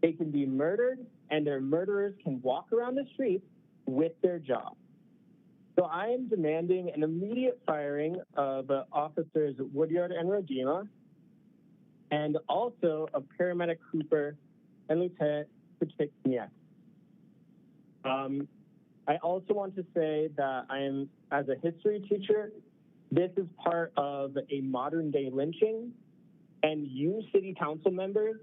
They can be murdered, and their murderers can walk around the streets with their job. So I am demanding an immediate firing of Officers Woodyard and Rodima, and also of Paramedic Cooper and Lieutenant Kuchikniak. I also want to say that I am, as a history teacher, this is part of a modern day lynching, and you city council members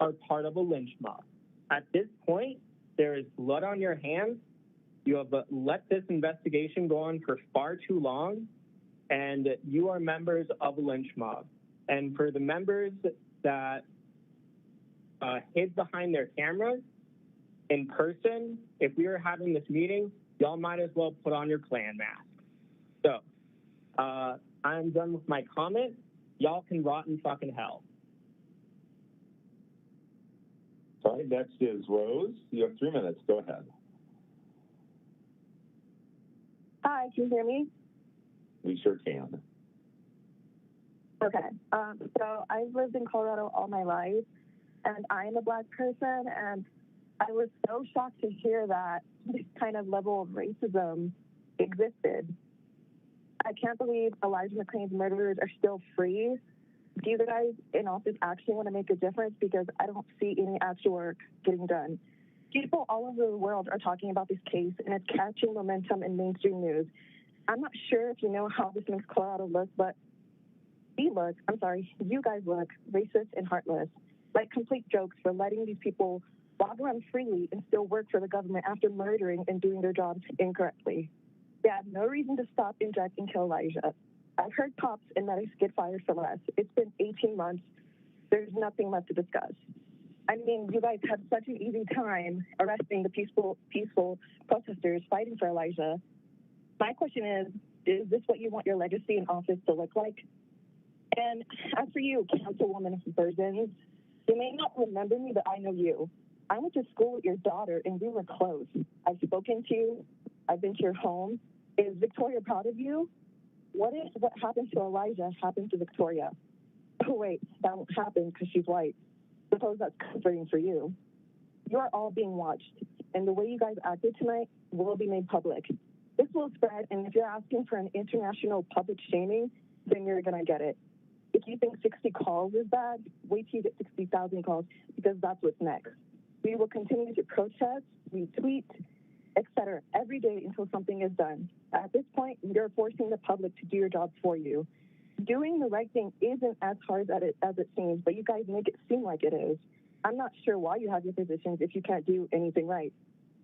are part of a lynch mob. At this point, there is blood on your hands. You have let this investigation go on for far too long, and you are members of a lynch mob. And for the members that hid behind their cameras in person, if we were having this meeting, y'all might as well put on your Klan mask. So I'm done with my comment. Y'all can rot in fucking hell. All right, next is Rose. You have 3 minutes. Go ahead. Hi, can you hear me? We sure can. Okay. So I've lived in Colorado all my life, and I'm a Black person, and I was so shocked to hear that this kind of level of racism existed. I can't believe Elijah McClain's murderers are still free. Do you guys in office actually want to make a difference? Because I don't see any actual work getting done. People all over the world are talking about this case, and it's catching momentum in mainstream news. I'm not sure if you know how this makes Colorado look, but you guys look racist and heartless, like complete jokes for letting these people walk around freely and still work for the government after murdering and doing their jobs incorrectly. They have no reason to stop, inject, and kill Elijah. I've heard cops and medics get fired for less. It's been 18 months. There's nothing left to discuss. I mean, you guys have such an easy time arresting the peaceful protesters fighting for Elijah. My question is this what you want your legacy in office to look like? And as for you, Councilwoman Burzins, you may not remember me, but I know you. I went to school with your daughter, and we were close. I've spoken to you. I've been to your home. Is Victoria proud of you? What if what happened to Elijah happened to Victoria? Oh, wait, that won't happen because she's white. Suppose that's comforting for you. You are all being watched, and the way you guys acted tonight will be made public. This will spread, and if you're asking for an international public shaming, then you're going to get it. If you think 60 calls is bad, wait till you get 60,000 calls, because that's what's next. We will continue to protest, retweet, etc. every day until something is done. At this point, you're forcing the public to do your job for you. Doing the right thing isn't as hard as it seems, but you guys make it seem like it is. I'm not sure why you have your positions if you can't do anything right.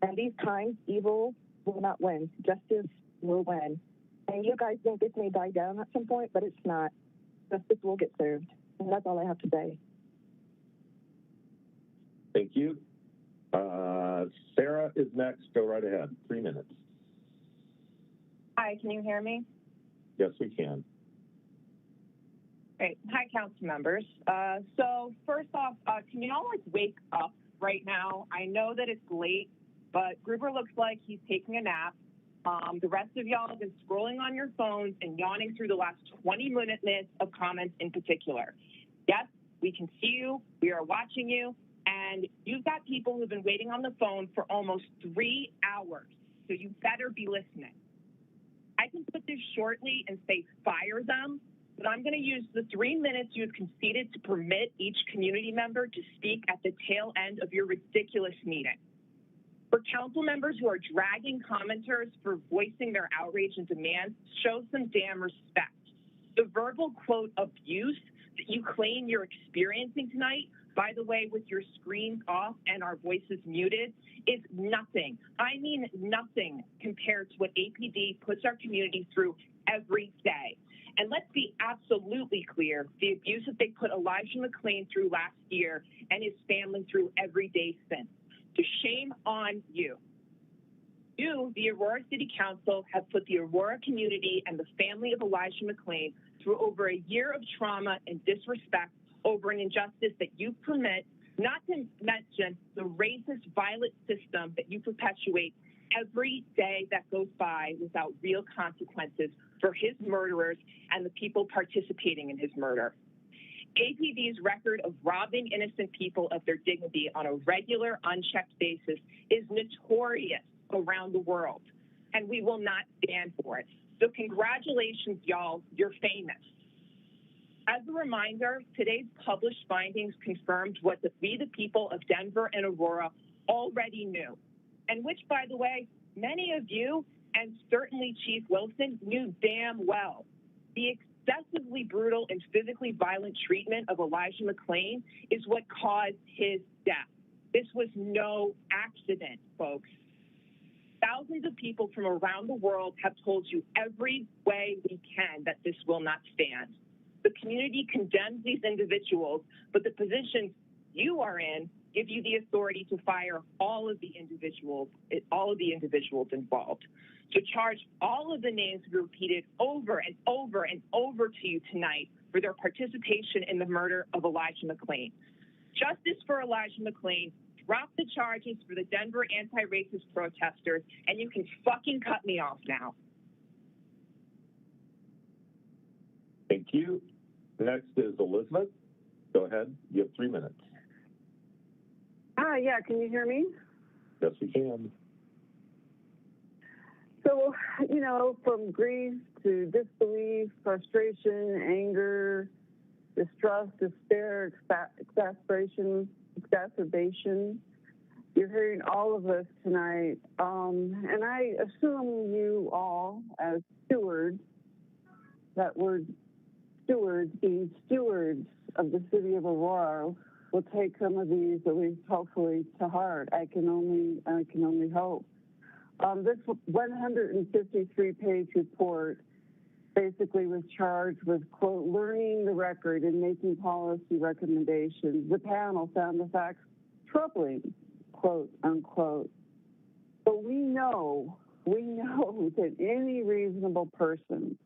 And these times, evil will not win. Justice will win. And you guys think this may die down at some point, but it's not. Justice will get served. And that's all I have to say. Thank you. Sarah is next. Go right ahead. 3 minutes. Hi, can you hear me? Yes, we can. Great. Hi, council members. So first off, can you all wake up right now? I know that it's late, but Gruber looks like he's taking a nap. The rest of y'all have been scrolling on your phones and yawning through the last 20 minutes of comments in particular. Yes, we can see you. We are watching you. And you've got people who've been waiting on the phone for almost 3 hours. So you better be listening. I can put this shortly and say fire them, but I'm going to use the 3 minutes you've conceded to permit each community member to speak at the tail end of your ridiculous meeting. For council members who are dragging commenters for voicing their outrage and demands, show some damn respect. The verbal quote abuse that you claim you're experiencing tonight, by the way, with your screens off and our voices muted, is nothing. I mean nothing compared to what APD puts our community through every day. And let's be absolutely clear, the abuse that they put Elijah McClain through last year and his family through every day since. So shame on you. You, the Aurora City Council, have put the Aurora community and the family of Elijah McClain through over a year of trauma and disrespect over an injustice that you permit, not to mention the racist, violent system that you perpetuate every day that goes by without real consequences for his murderers and the people participating in his murder. APD's record of robbing innocent people of their dignity on a regular, unchecked basis is notorious around the world, and we will not stand for it. So congratulations, y'all, you're famous. As a reminder, today's published findings confirmed what we, the people of Denver and Aurora, already knew, and which, by the way, many of you, and certainly Chief Wilson, knew damn well. The excessively brutal and physically violent treatment of Elijah McClain is what caused his death. This was no accident, folks. Thousands of people from around the world have told you every way we can that this will not stand. The community condemns these individuals, but the positions you are in give you the authority to fire all of the individuals involved. To charge all of the names we repeated over and over and over to you tonight for their participation in the murder of Elijah McClain. Justice for Elijah McClain. Drop the charges for the Denver anti-racist protesters, and you can fucking cut me off now. Thank you. Next is Elizabeth. Go ahead. You have 3 minutes. Yeah, can you hear me? Yes, we can. So, you know, from grief to disbelief, frustration, anger, distrust, despair, exacerbation, you're hearing all of this tonight. And I assume you all, as stewards, that word stewards, being stewards of the city of Aurora, will take some of these, at least hopefully, to heart. I can only hope. This 153-page report basically was charged with, quote, learning the record and making policy recommendations. The panel found the facts troubling, quote unquote. But we know that any reasonable person,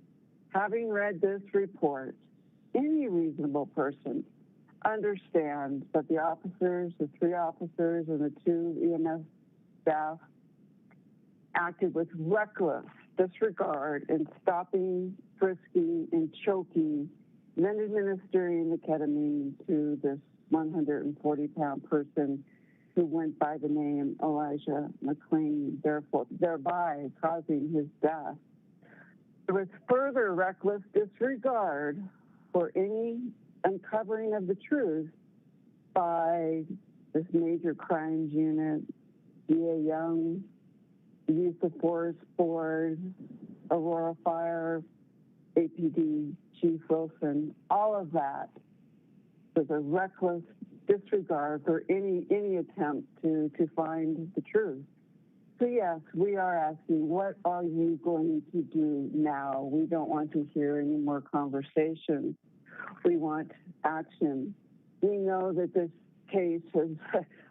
having read this report, any reasonable person understands that the officers, the 3 officers and the 2 EMS staff acted with reckless disregard in stopping, frisking, and choking, and then administering the ketamine to this 140-pound person who went by the name Elijah McClain, thereby causing his death. There was further reckless disregard for any uncovering of the truth by this major crimes unit, D.A. Young, the Use of Force Board, Aurora Fire, APD Chief Wilson. All of that was a reckless disregard for any attempt to find the truth. So yes, we are asking, what are you going to do now? We don't want to hear any more conversation. We want action. We know that this case is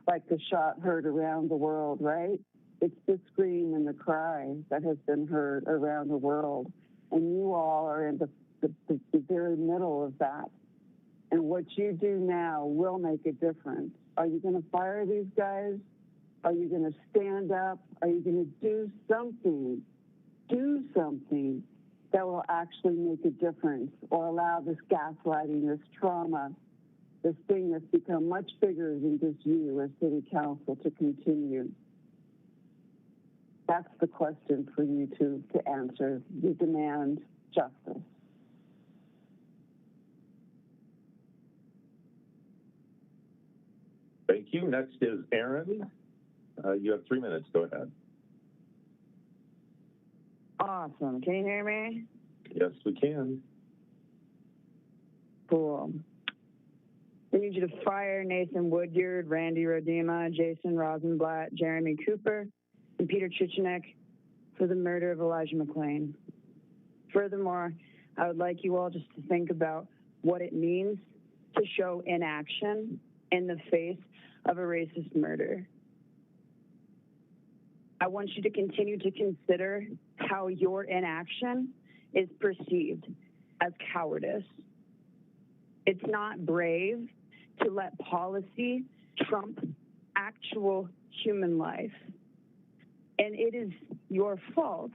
like the shot heard around the world, right? It's the scream and the cry that has been heard around the world. And you all are in the very middle of that. And what you do now will make a difference. Are you going to fire these guys? Are you going to stand up? Are you going to do something? Do something that will actually make a difference, or allow this gaslighting, this trauma, this thing that's become much bigger than just you as city council to continue? That's the question for you to answer. We demand justice. Thank you. Next is Aaron. You have 3 minutes. Go ahead. Awesome. Can you hear me? Yes, we can. Cool. I need you to fire Nathan Woodyard, Randy Rodema, Jason Rosenblatt, Jeremy Cooper, and Peter Chichenek for the murder of Elijah McClain. Furthermore, I would like you all just to think about what it means to show inaction in the face of a racist murder. I want you to continue to consider how your inaction is perceived as cowardice. It's not brave to let policy trump actual human life. And it is your fault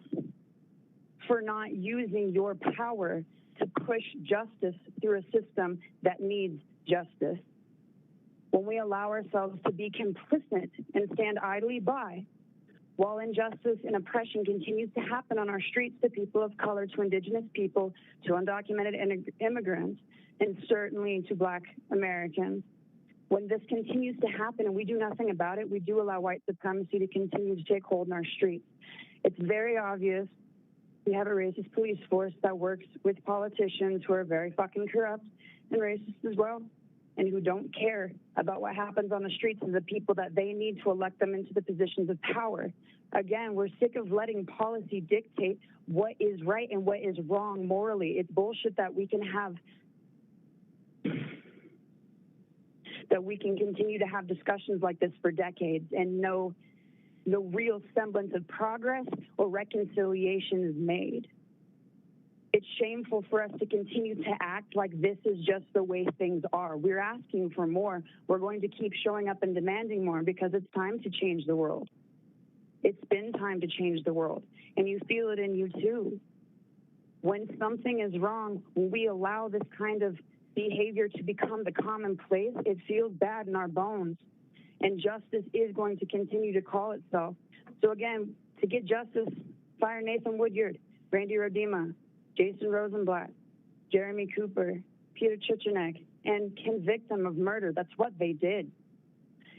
for not using your power to push justice through a system that needs justice. When we allow ourselves to be complicit and stand idly by while injustice and oppression continues to happen on our streets to people of color, to indigenous people, to undocumented immigrants, and certainly to Black Americans. When this continues to happen and we do nothing about it, we do allow white supremacy to continue to take hold in our streets. It's very obvious we have a racist police force that works with politicians who are very fucking corrupt and racist as well, and who don't care about what happens on the streets of the people that they need to elect them into the positions of power. Again, we're sick of letting policy dictate what is right and what is wrong morally. It's bullshit that we can continue to have discussions like this for decades and no real semblance of progress or reconciliation is made. It's shameful for us to continue to act like this is just the way things are. We're asking for more. We're going to keep showing up and demanding more because it's time to change the world. It's been time to change the world, and you feel it in you too. When something is wrong, when we allow this kind of behavior to become the commonplace, it feels bad in our bones, and justice is going to continue to call itself. So again, to get justice, fire Nathan Woodyard, Randy Rodema, Jason Rosenblatt, Jeremy Cooper, Peter Chichenek, and convict them of murder. That's what they did.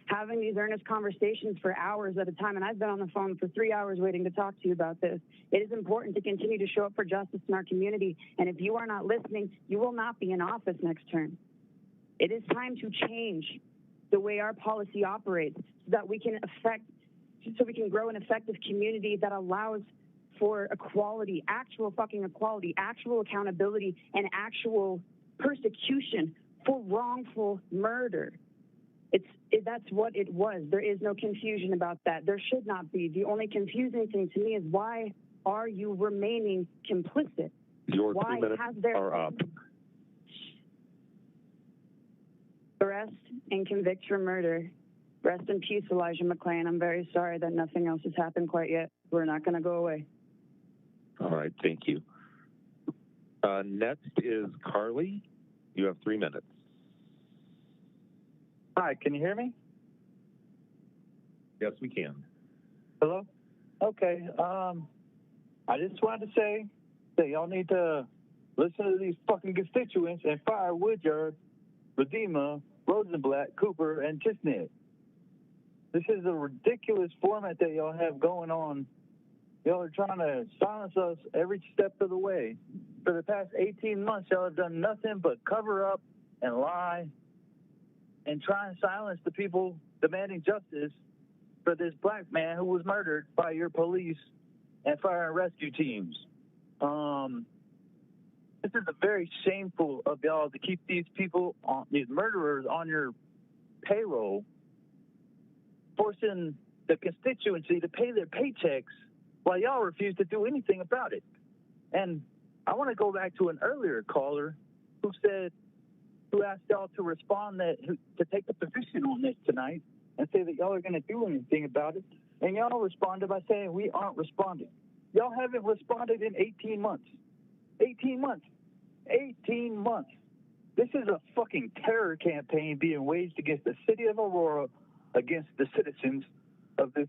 Having these earnest conversations for hours at a time, and I've been on the phone for 3 hours waiting to talk to you about this. It is important to continue to show up for justice in our community, and if you are not listening, you will not be in office next term. It is time to change the way our policy operates so that we can grow an effective community that allows for equality, actual fucking equality, actual accountability, and actual persecution for wrongful murder. That's what it was. There is no confusion about that. There should not be. The only confusing thing to me is why are you remaining complicit? Your Why 3 minutes has there are up. arrest and convict for murder? Rest in peace, Elijah McClain. I'm very sorry that nothing else has happened quite yet. We're not going to go away. All right, thank you. Next is Carly. You have 3 minutes. Hi, can you hear me? Yes, we can. Hello? Okay. I just wanted to say that y'all need to listen to these fucking constituents and fire Woodyard, Redeema, Rosenblatt, Cooper, and Chisnet. This is a ridiculous format that y'all have going on. Y'all are trying to silence us every step of the way. For the past 18 months, y'all have done nothing but cover up and lie and try and silence the people demanding justice for this black man who was murdered by your police and fire and rescue teams. This is a very shameful of y'all to keep these people, these murderers, on your payroll, forcing the constituency to pay their paychecks while y'all refuse to do anything about it. And I want to go back to an earlier caller who asked y'all to respond to take the position on this tonight and say that y'all are going to do anything about it. And y'all responded by saying we aren't responding. Y'all haven't responded in 18 months. 18 months. 18 months. This is a fucking terror campaign being waged against the city of Aurora, against the citizens of this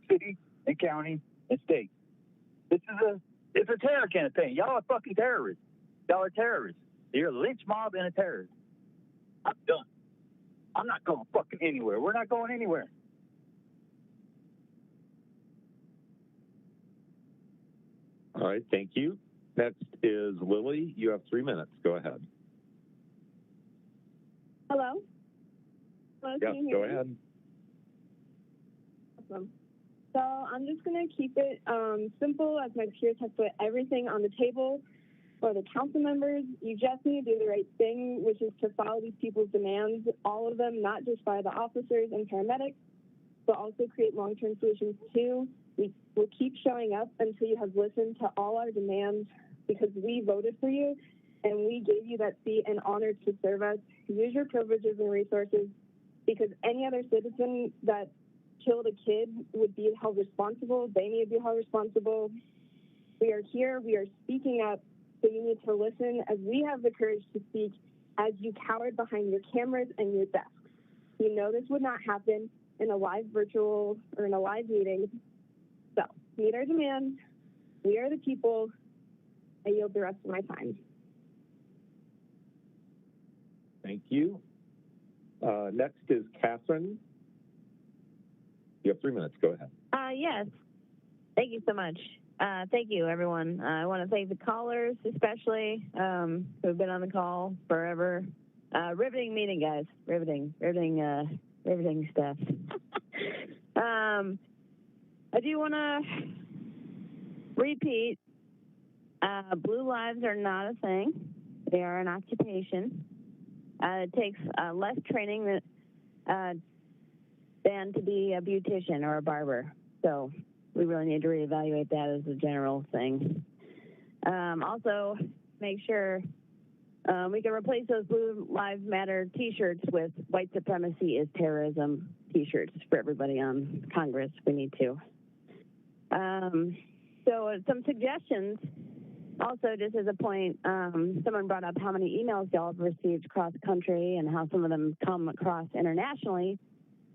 city and county and state. It's a terror campaign. Y'all are fucking terrorists. Y'all are terrorists. You're a lynch mob and a terrorist. I'm done. I'm not going fucking anywhere. We're not going anywhere. All right, thank you. Next is Lily. You have 3 minutes. Go ahead. Hello? Hello, Yes, can you go hear me? ahead. Awesome. So I'm just going to keep it simple, as my peers have put everything on the table. For the council members, you just need to do the right thing, which is to follow these people's demands, all of them, not just by the officers and paramedics, but also create long-term solutions too. We will keep showing up until you have listened to all our demands, because we voted for you and we gave you that seat and honored to serve us. Use your privileges and resources, because any other citizen that killed a kid would be held responsible. They need to be held responsible. We are here. We are speaking up. So you need to listen, as we have the courage to speak, as you cowered behind your cameras and your desks. You know this would not happen in a live virtual or in a live meeting. So meet our demands. We are the people. I yield the rest of my time. Thank you. Next is Catherine. You have 3 minutes. Go ahead. Yes. Thank you so much. Thank you, everyone. I want to thank the callers, especially who have been on the call forever. Riveting meeting, guys. Riveting stuff. I do want to repeat, blue lives are not a thing. They are an occupation. It takes less training than to be a beautician or a barber. So we really need to reevaluate that as a general thing. Also, make sure we can replace those Blue Lives Matter t-shirts with white supremacy is terrorism t-shirts for everybody on Congress. We need to. So some suggestions. Also, just as a point, someone brought up how many emails y'all have received across the country and how some of them come across internationally,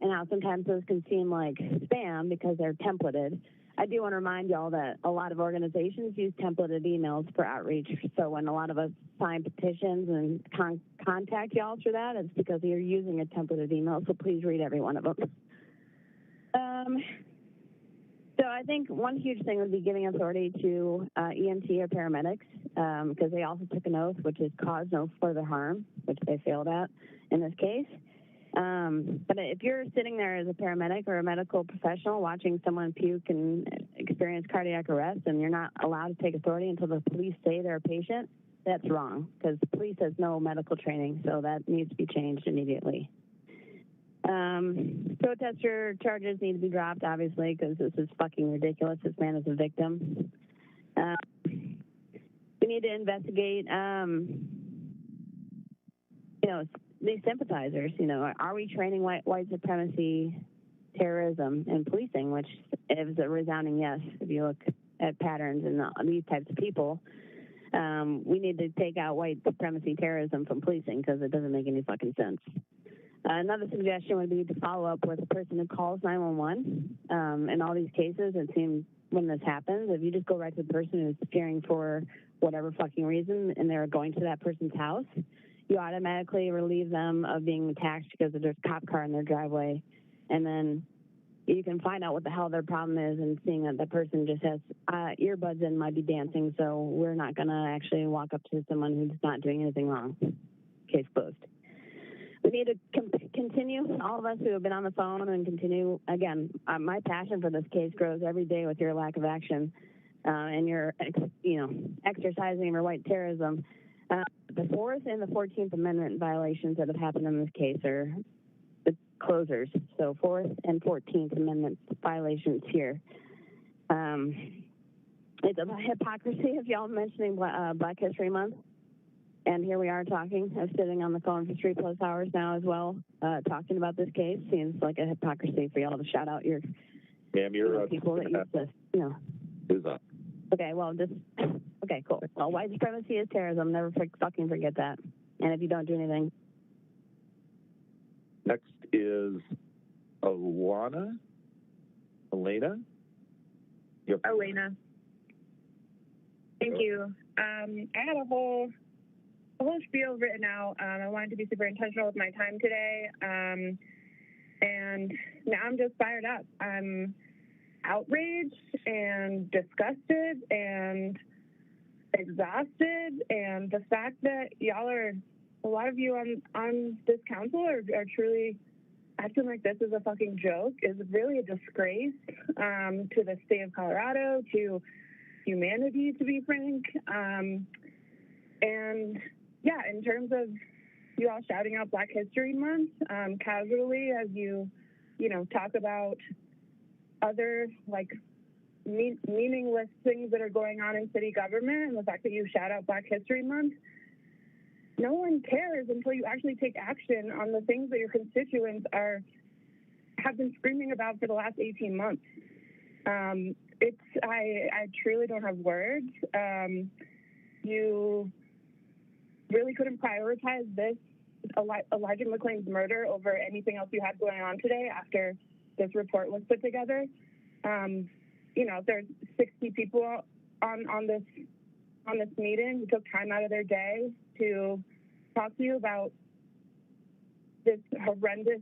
and how sometimes those can seem like spam because they're templated. I do want to remind y'all that a lot of organizations use templated emails for outreach. So when a lot of us sign petitions and contact y'all for that, it's because you're using a templated email. So please read every one of them. So I think one huge thing would be giving authority to EMT or paramedics, because they also took an oath, which is cause no further harm, which they failed at in this case. But if you're sitting there as a paramedic or a medical professional watching someone puke and experience cardiac arrest, and you're not allowed to take authority until the police say they're a patient, that's wrong, because the police has no medical training, so that needs to be changed immediately. Protester charges need to be dropped, obviously, because this is fucking ridiculous. This man is a victim. We need to investigate, these sympathizers. Are we training white supremacy, terrorism, and policing, which is a resounding yes if you look at patterns in these types of people. We need to take out white supremacy terrorism from policing because it doesn't make any fucking sense. Another suggestion would be to follow up with a person who calls 911. In all these cases, it seems when this happens, if you just go right to the person who's fearing for whatever fucking reason and they're going to that person's house, you automatically relieve them of being attacked because there's a cop car in their driveway. And then you can find out what the hell their problem is, and seeing that the person just has earbuds in, might be dancing, so we're not going to actually walk up to someone who's not doing anything wrong. Case closed. We need to continue, all of us who have been on the phone, and continue. Again, my passion for this case grows every day with your lack of action and your, exercising your white terrorism. The 4th and the 14th Amendment violations that have happened in this case are the closers. So 4th and 14th Amendment violations here. It's a hypocrisy of y'all mentioning Black History Month. And here we are talking. I'm sitting on the phone for 3+ hours now as well, talking about this case. Seems like a hypocrisy for y'all to shout out your people that use this, Who's up? Okay, well, okay, cool. Well, white supremacy is terrorism. Never fucking forget that. And if you don't do anything. Next is Elena. Elena. Thank you. I had a whole spiel written out. I wanted to be super intentional with my time today. And now I'm just fired up. I'm outraged and disgusted and exhausted. And the fact that a lot of you on this council are truly acting like this is a fucking joke is really a disgrace to the state of Colorado, to humanity, to be frank. And yeah, in terms of you all shouting out Black History Month casually as you talk about other meaningless things that are going on in city government, and the fact that you shout out Black History Month, no one cares until you actually take action on the things that your constituents have been screaming about for the last 18 months. I truly don't have words. You really couldn't prioritize this Elijah McClain's murder over anything else you had going on today after this report was put together. There's 60 people on this meeting who took time out of their day to talk to you about this horrendous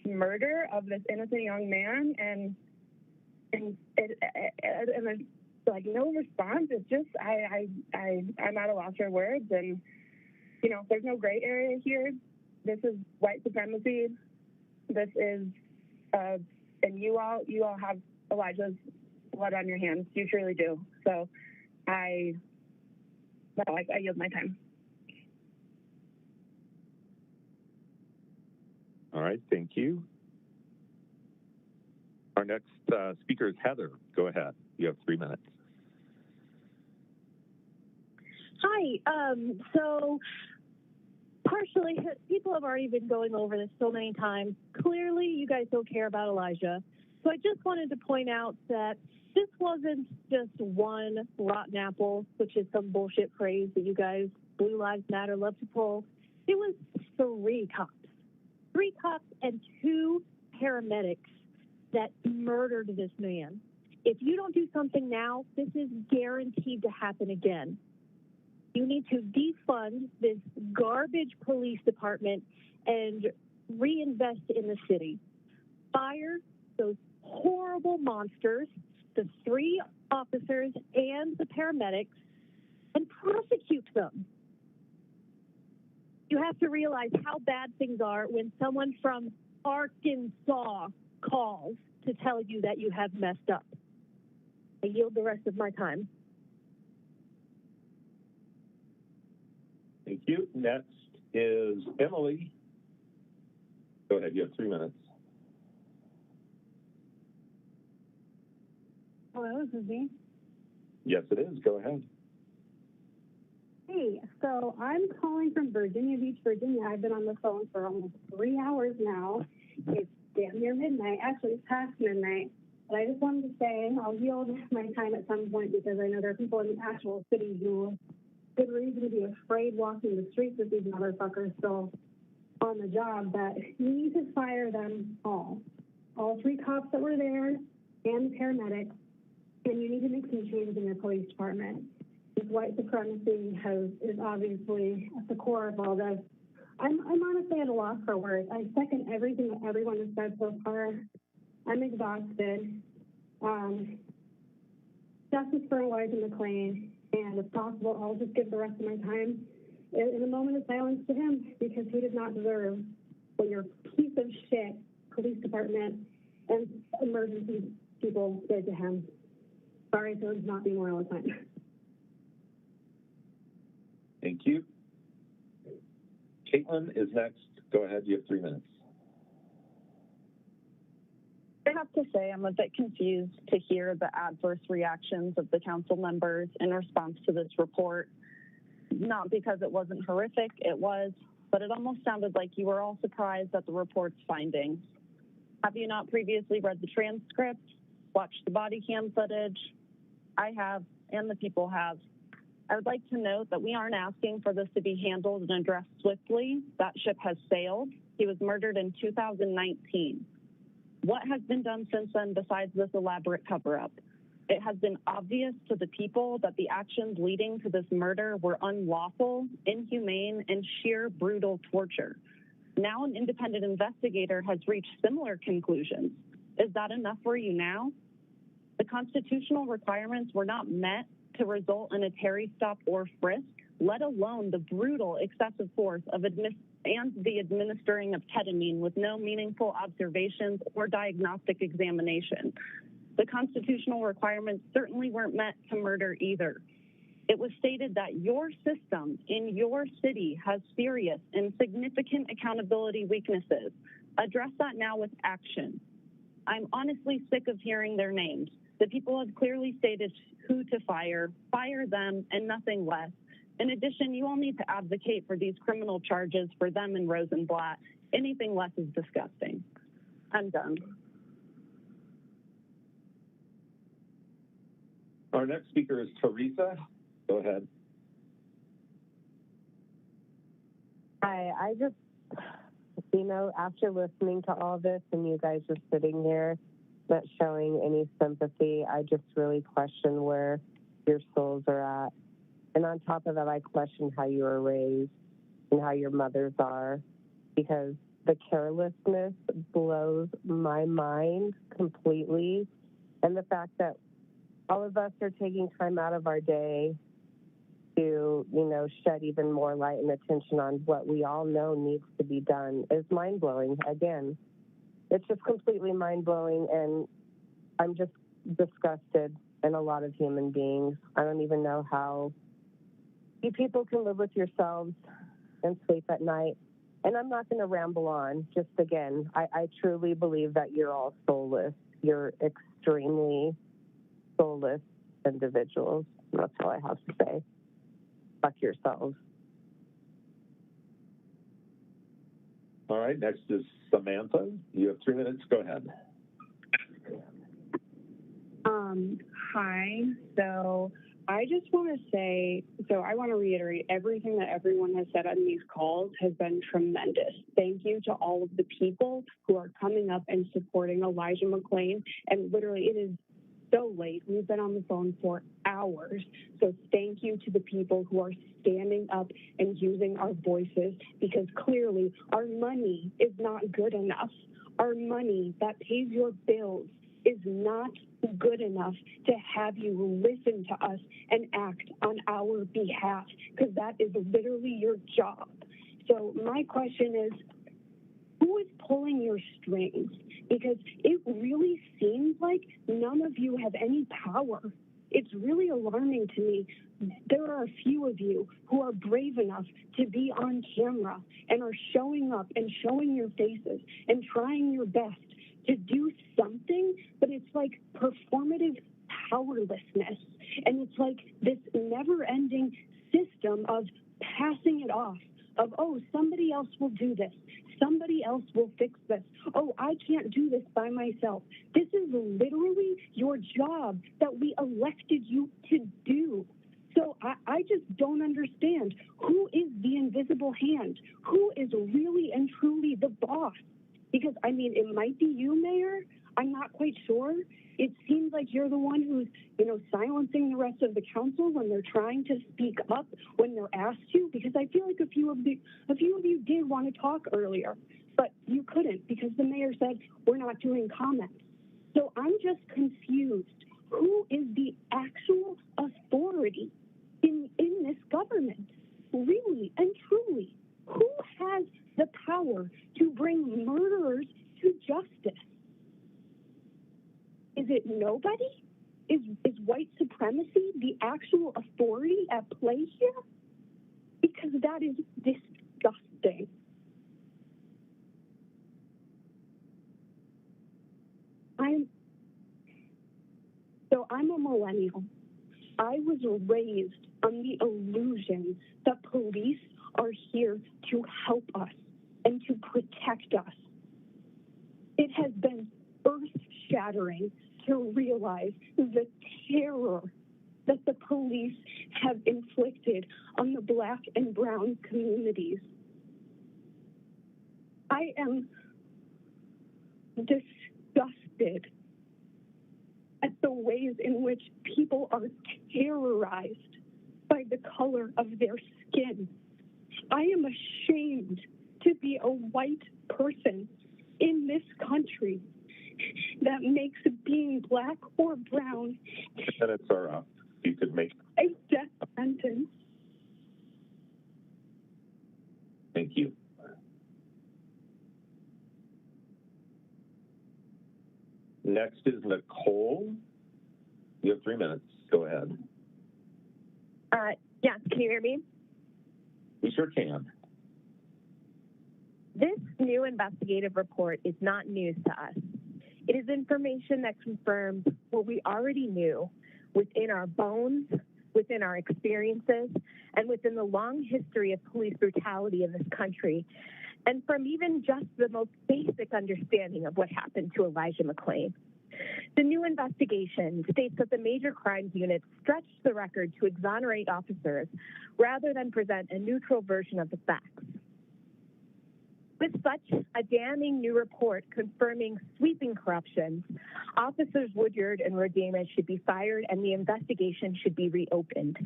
murder of this innocent young man, and there's no response. It's just I'm at a loss for words, and there's no gray area here. This is white supremacy. This is and you all have Elijah's blood on your hands. You truly do. So I yield my time. All right, thank you. Our next speaker is Heather. Go ahead. You have 3 minutes. Hi. So partially, people have already been going over this so many times. Clearly, you guys don't care about Elijah. So I just wanted to point out that this wasn't just one rotten apple, which is some bullshit phrase that you guys, Blue Lives Matter, love to pull. It was 3 cops. 3 cops and 2 paramedics that murdered this man. If you don't do something now, this is guaranteed to happen again. You need to defund this garbage police department and reinvest in the city. Fire those horrible monsters, the 3 officers and the paramedics, and prosecute them. You have to realize how bad things are when someone from Arkansas calls to tell you that you have messed up. I yield the rest of my time. Thank you. Next is Emily. Go ahead. You have 3 minutes. Hello, this is me. Yes, it is. Go ahead. Hey, so I'm calling from Virginia Beach, Virginia. I've been on the phone for almost 3 hours now. It's damn near midnight. Actually, it's past midnight. But I just wanted to say I'll yield my time at some point because I know there are people in the actual city who have good reason to be afraid walking the streets with these motherfuckers still on the job, that you need to fire them all 3 cops that were there and the paramedics, and you need to make some changes in your police department. This white supremacy is obviously at the core of all this. I'm honestly at a loss for words. I second everything that everyone has said so far. I'm exhausted. Justice for Elijah McClain, and if possible, I'll just give the rest of my time in a moment of silence to him because he did not deserve what your piece of shit police department and emergency people did to him. Sorry to not be more eloquent. Thank you. Caitlin is next. Go ahead. You have 3 minutes. I have to say I'm a bit confused to hear the adverse reactions of the council members in response to this report. Not because it wasn't horrific, it was, but it almost sounded like you were all surprised at the report's findings. Have you not previously read the transcript, watched the body cam footage? I have, and the people have. I would like to note that we aren't asking for this to be handled and addressed swiftly. That ship has sailed. He was murdered in 2019. What has been done since then besides this elaborate cover-up? It has been obvious to the people that the actions leading to this murder were unlawful, inhumane, and sheer brutal torture. Now an independent investigator has reached similar conclusions. Is that enough for you now? The constitutional requirements were not met to result in a Terry stop or frisk, let alone the brutal excessive force of and the administering of ketamine with no meaningful observations or diagnostic examination. The constitutional requirements certainly weren't met to murder either. It was stated that your system in your city has serious and significant accountability weaknesses. Address that now with action. I'm honestly sick of hearing their names. The people have clearly stated who to fire them, and nothing less. In addition, you all need to advocate for these criminal charges for them and Rosenblatt. Anything less is disgusting. I'm done. Our next speaker is Teresa. Go ahead. Hi, I just, after listening to all this and you guys just sitting there, not showing any sympathy, I just really question where your souls are at. And on top of that, I question how you were raised and how your mothers are, because the carelessness blows my mind completely. And the fact that all of us are taking time out of our day to, shed even more light and attention on what we all know needs to be done is mind-blowing. Again, it's just completely mind-blowing, and I'm just disgusted in a lot of human beings. I don't even know how you people can live with yourselves and sleep at night. And I'm not going to ramble on. Just again, I truly believe that you're all soulless. You're extremely soulless individuals. That's all I have to say. Fuck yourselves. All right, next is Samantha. You have 3 minutes. Go ahead. Hi. So I just want to say, I want to reiterate everything that everyone has said on these calls has been tremendous. Thank you to all of the people who are coming up and supporting Elijah McClain. And literally, it is so late. We've been on the phone for hours. So thank you to the people who are standing up and using our voices, because clearly our money is not good enough. Our money that pays your bills is not good enough to have you listen to us and act on our behalf, because that is literally your job. So my question is, who is pulling your strings? Because it really seems like none of you have any power. It's really alarming to me. There are a few of you who are brave enough to be on camera and are showing up and showing your faces and trying your best to do something, but it's like performative powerlessness. And it's like this never-ending system of passing it off, of, oh, somebody else will do this. Somebody else will fix this. Oh, I can't do this by myself. This is literally your job that we elected you to do. So I just don't understand. Who is the invisible hand? Who is really and truly the boss? Because, I mean, it might be you, Mayor. I'm not quite sure. It seems like you're the one who's, silencing the rest of the council when they're trying to speak up when they're asked to, because I feel like a few of you did want to talk earlier, but you couldn't because the mayor said we're not doing comments. So I'm just confused. Who is the actual authority in this government? Really and truly, who has the power to bring murderers to justice? Is it nobody? Is white supremacy the actual authority at play here? Because that is disgusting. I'm a millennial. I was raised on the illusion that police are here to help us and to protect us. It has been earth-shattering to realize the terror that the police have inflicted on the Black and brown communities. I am disgusted at the ways in which people are terrorized by the color of their skin. I am ashamed to be a white person in this country that makes being Black or brown Minutes are up. You could make a death sentence. Thank you. Next is Nicole. You have 3 minutes. Go ahead. Yes, can you hear me? We sure can. This new investigative report is not news to us. It is information that confirms what we already knew within our bones, within our experiences, and within the long history of police brutality in this country, and from even just the most basic understanding of what happened to Elijah McClain. The new investigation states that the Major Crimes Unit stretched the record to exonerate officers rather than present a neutral version of the facts. With such a damning new report confirming sweeping corruption, Officers Woodyard and Rodema should be fired and the investigation should be reopened.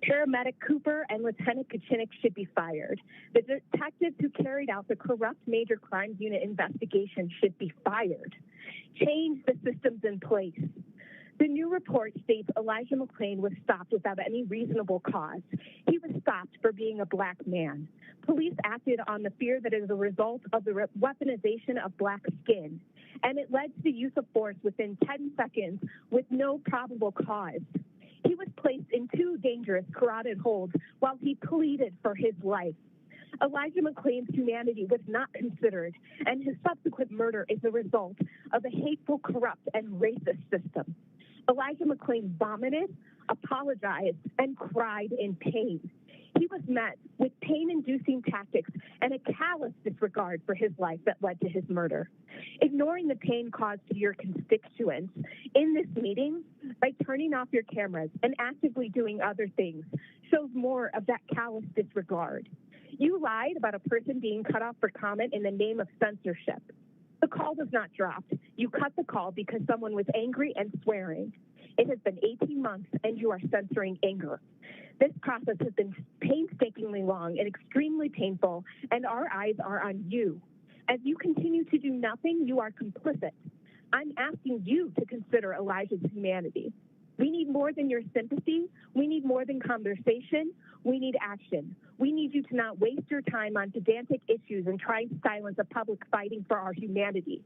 Paramedic Cooper and Lieutenant Kuchinik should be fired. The detectives who carried out the corrupt Major Crimes Unit investigation should be fired. Change the systems in place. The new report states Elijah McClain was stopped without any reasonable cause. He was stopped for being a Black man. Police acted on the fear that is a result of the weaponization of Black skin, and it led to the use of force within 10 seconds with no probable cause. He was placed in 2 dangerous carotid holds while he pleaded for his life. Elijah McClain's humanity was not considered, and his subsequent murder is the result of a hateful, corrupt, and racist system. Elijah McClain vomited, apologized, and cried in pain. He was met with pain-inducing tactics and a callous disregard for his life that led to his murder. Ignoring the pain caused to your constituents in this meeting by turning off your cameras and actively doing other things shows more of that callous disregard. You lied about a person being cut off for comment in the name of censorship. The call was not dropped. You cut the call because someone was angry and swearing. It has been 18 months and you are censoring anger. This process has been painstakingly long and extremely painful, and our eyes are on you. As you continue to do nothing, you are complicit. I'm asking you to consider Elijah's humanity. We need more than your sympathy. We need more than conversation. We need action. We need you to not waste your time on pedantic issues and trying to silence a public fighting for our humanity.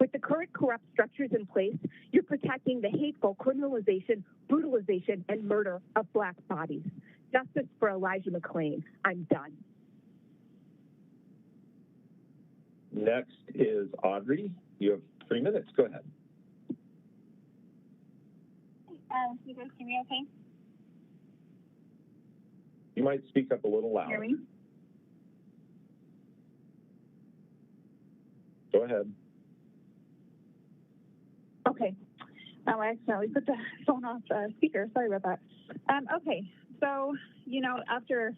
With the current corrupt structures in place, you're protecting the hateful criminalization, brutalization, and murder of Black bodies. Justice for Elijah McClain. I'm done. Next is Audrey. You have 3 minutes. Go ahead. You guys hear me okay? You might speak up a little Hear louder. me? Go ahead. Okay. I accidentally put the phone off speaker. Sorry about that. Okay. So, after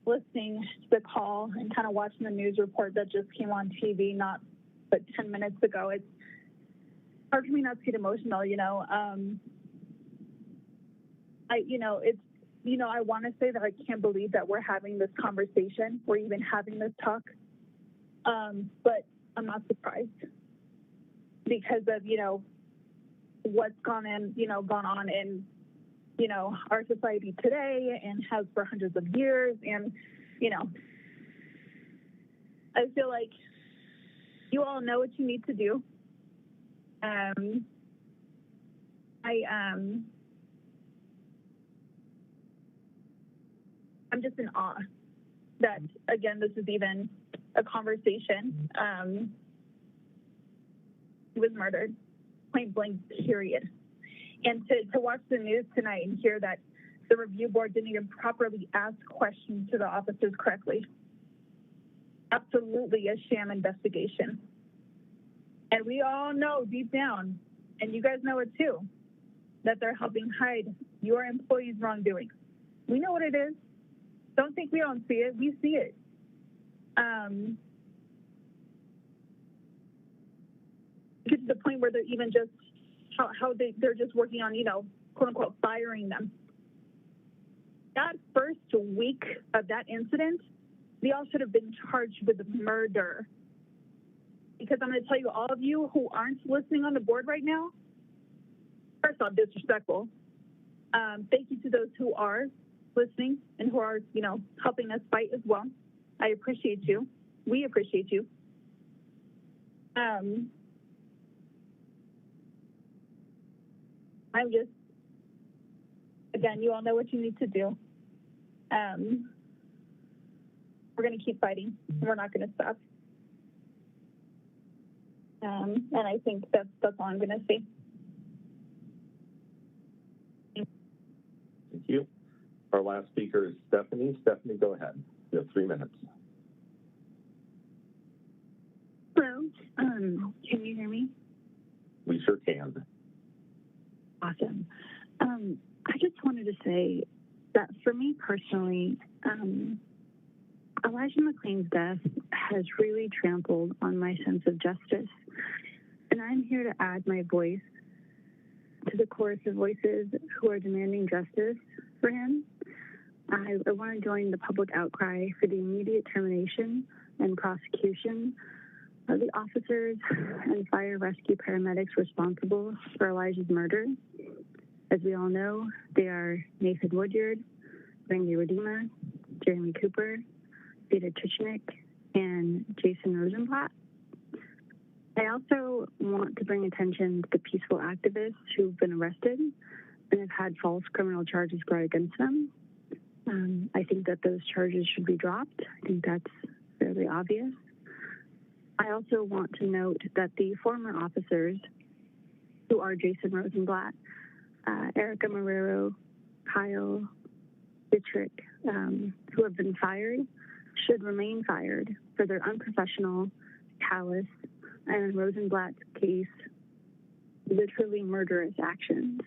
listening to the call and kind of watching the news report that just came on TV not but 10 minutes ago, it's hard for me not to get emotional, I want to say that I can't believe that we're having this conversation. We're even having this talk. But I'm not surprised because of, what's gone on in, our society today and has for hundreds of years. And, I feel like you all know what you need to do. I'm just in awe that, again, this is even a conversation. He was murdered, point blank, period. And to watch the news tonight and hear that the review board didn't even properly ask questions to the officers correctly. Absolutely a sham investigation. And we all know deep down, and you guys know it too, that they're helping hide your employees' wrongdoing. We know what it is. Don't think we don't see it. We see it. Get to the point where they're even just they're just working on, quote unquote, firing them. That first week of that incident, they all should have been charged with murder. Because I'm going to tell you, all of you who aren't listening on the board right now, first off, disrespectful. Thank you to those who are listening and who are, helping us fight as well. I appreciate you. We appreciate you. I'm just, again, you all know what you need to do. We're going to keep fighting. We're not going to stop. And I think that's all I'm going to say. Thank you. Our last speaker is Stephanie. Stephanie, go ahead. You have 3 minutes. Hello. Can you hear me? We sure can. Awesome. I just wanted to say that for me personally, Elijah McClain's death has really trampled on my sense of justice. And I'm here to add my voice to the chorus of voices who are demanding justice for him. I want to join the public outcry for the immediate termination and prosecution of the officers and fire rescue paramedics responsible for Elijah's murder. As we all know, they are Nathan Woodyard, Randy Redeemer, Jeremy Cooper, Peter Tuchnick, and Jason Rosenblatt. I also want to bring attention to the peaceful activists who've been arrested and have had false criminal charges brought against them. I think that those charges should be dropped. I think that's fairly obvious. I also want to note that the former officers, who are Jason Rosenblatt, Erica Marrero, Kyle Dietrich, who have been fired, should remain fired for their unprofessional, callous, and in Rosenblatt's case, literally murderous actions.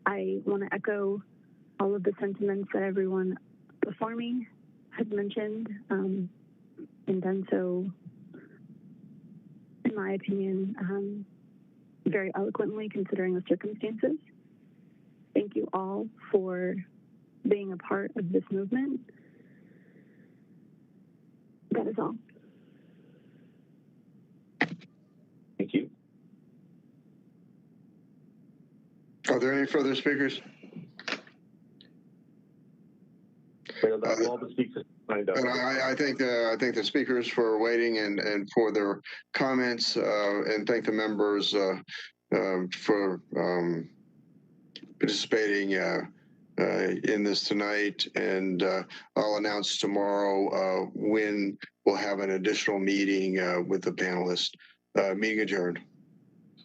I want to echo all of the sentiments that everyone before me has mentioned, and done so, in my opinion, very eloquently considering the circumstances. Thank you all for being a part of this movement. That is all. Thank you. Are there any further speakers? All the speakers signed up. And I thank the speakers for waiting and for their comments, and thank the members for participating in this tonight. And I'll announce tomorrow when we'll have an additional meeting with the panelists. Meeting adjourned.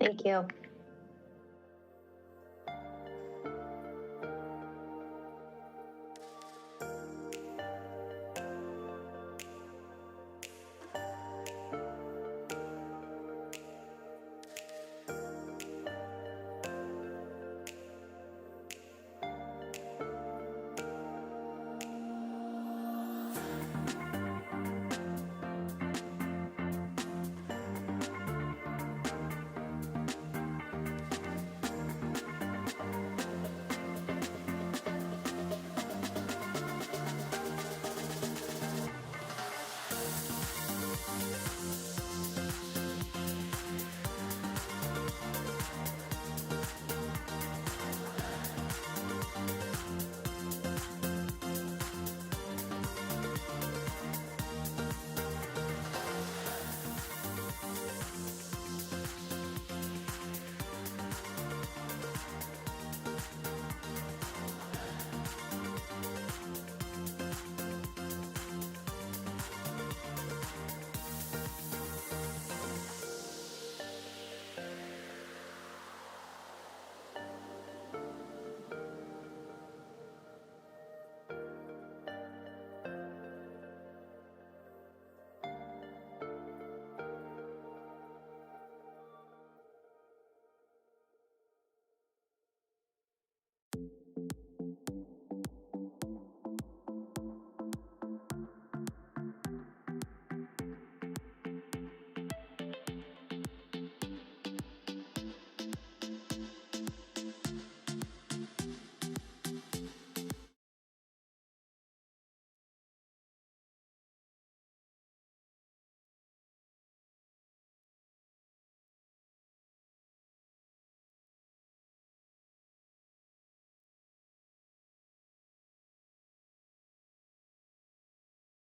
Thank you.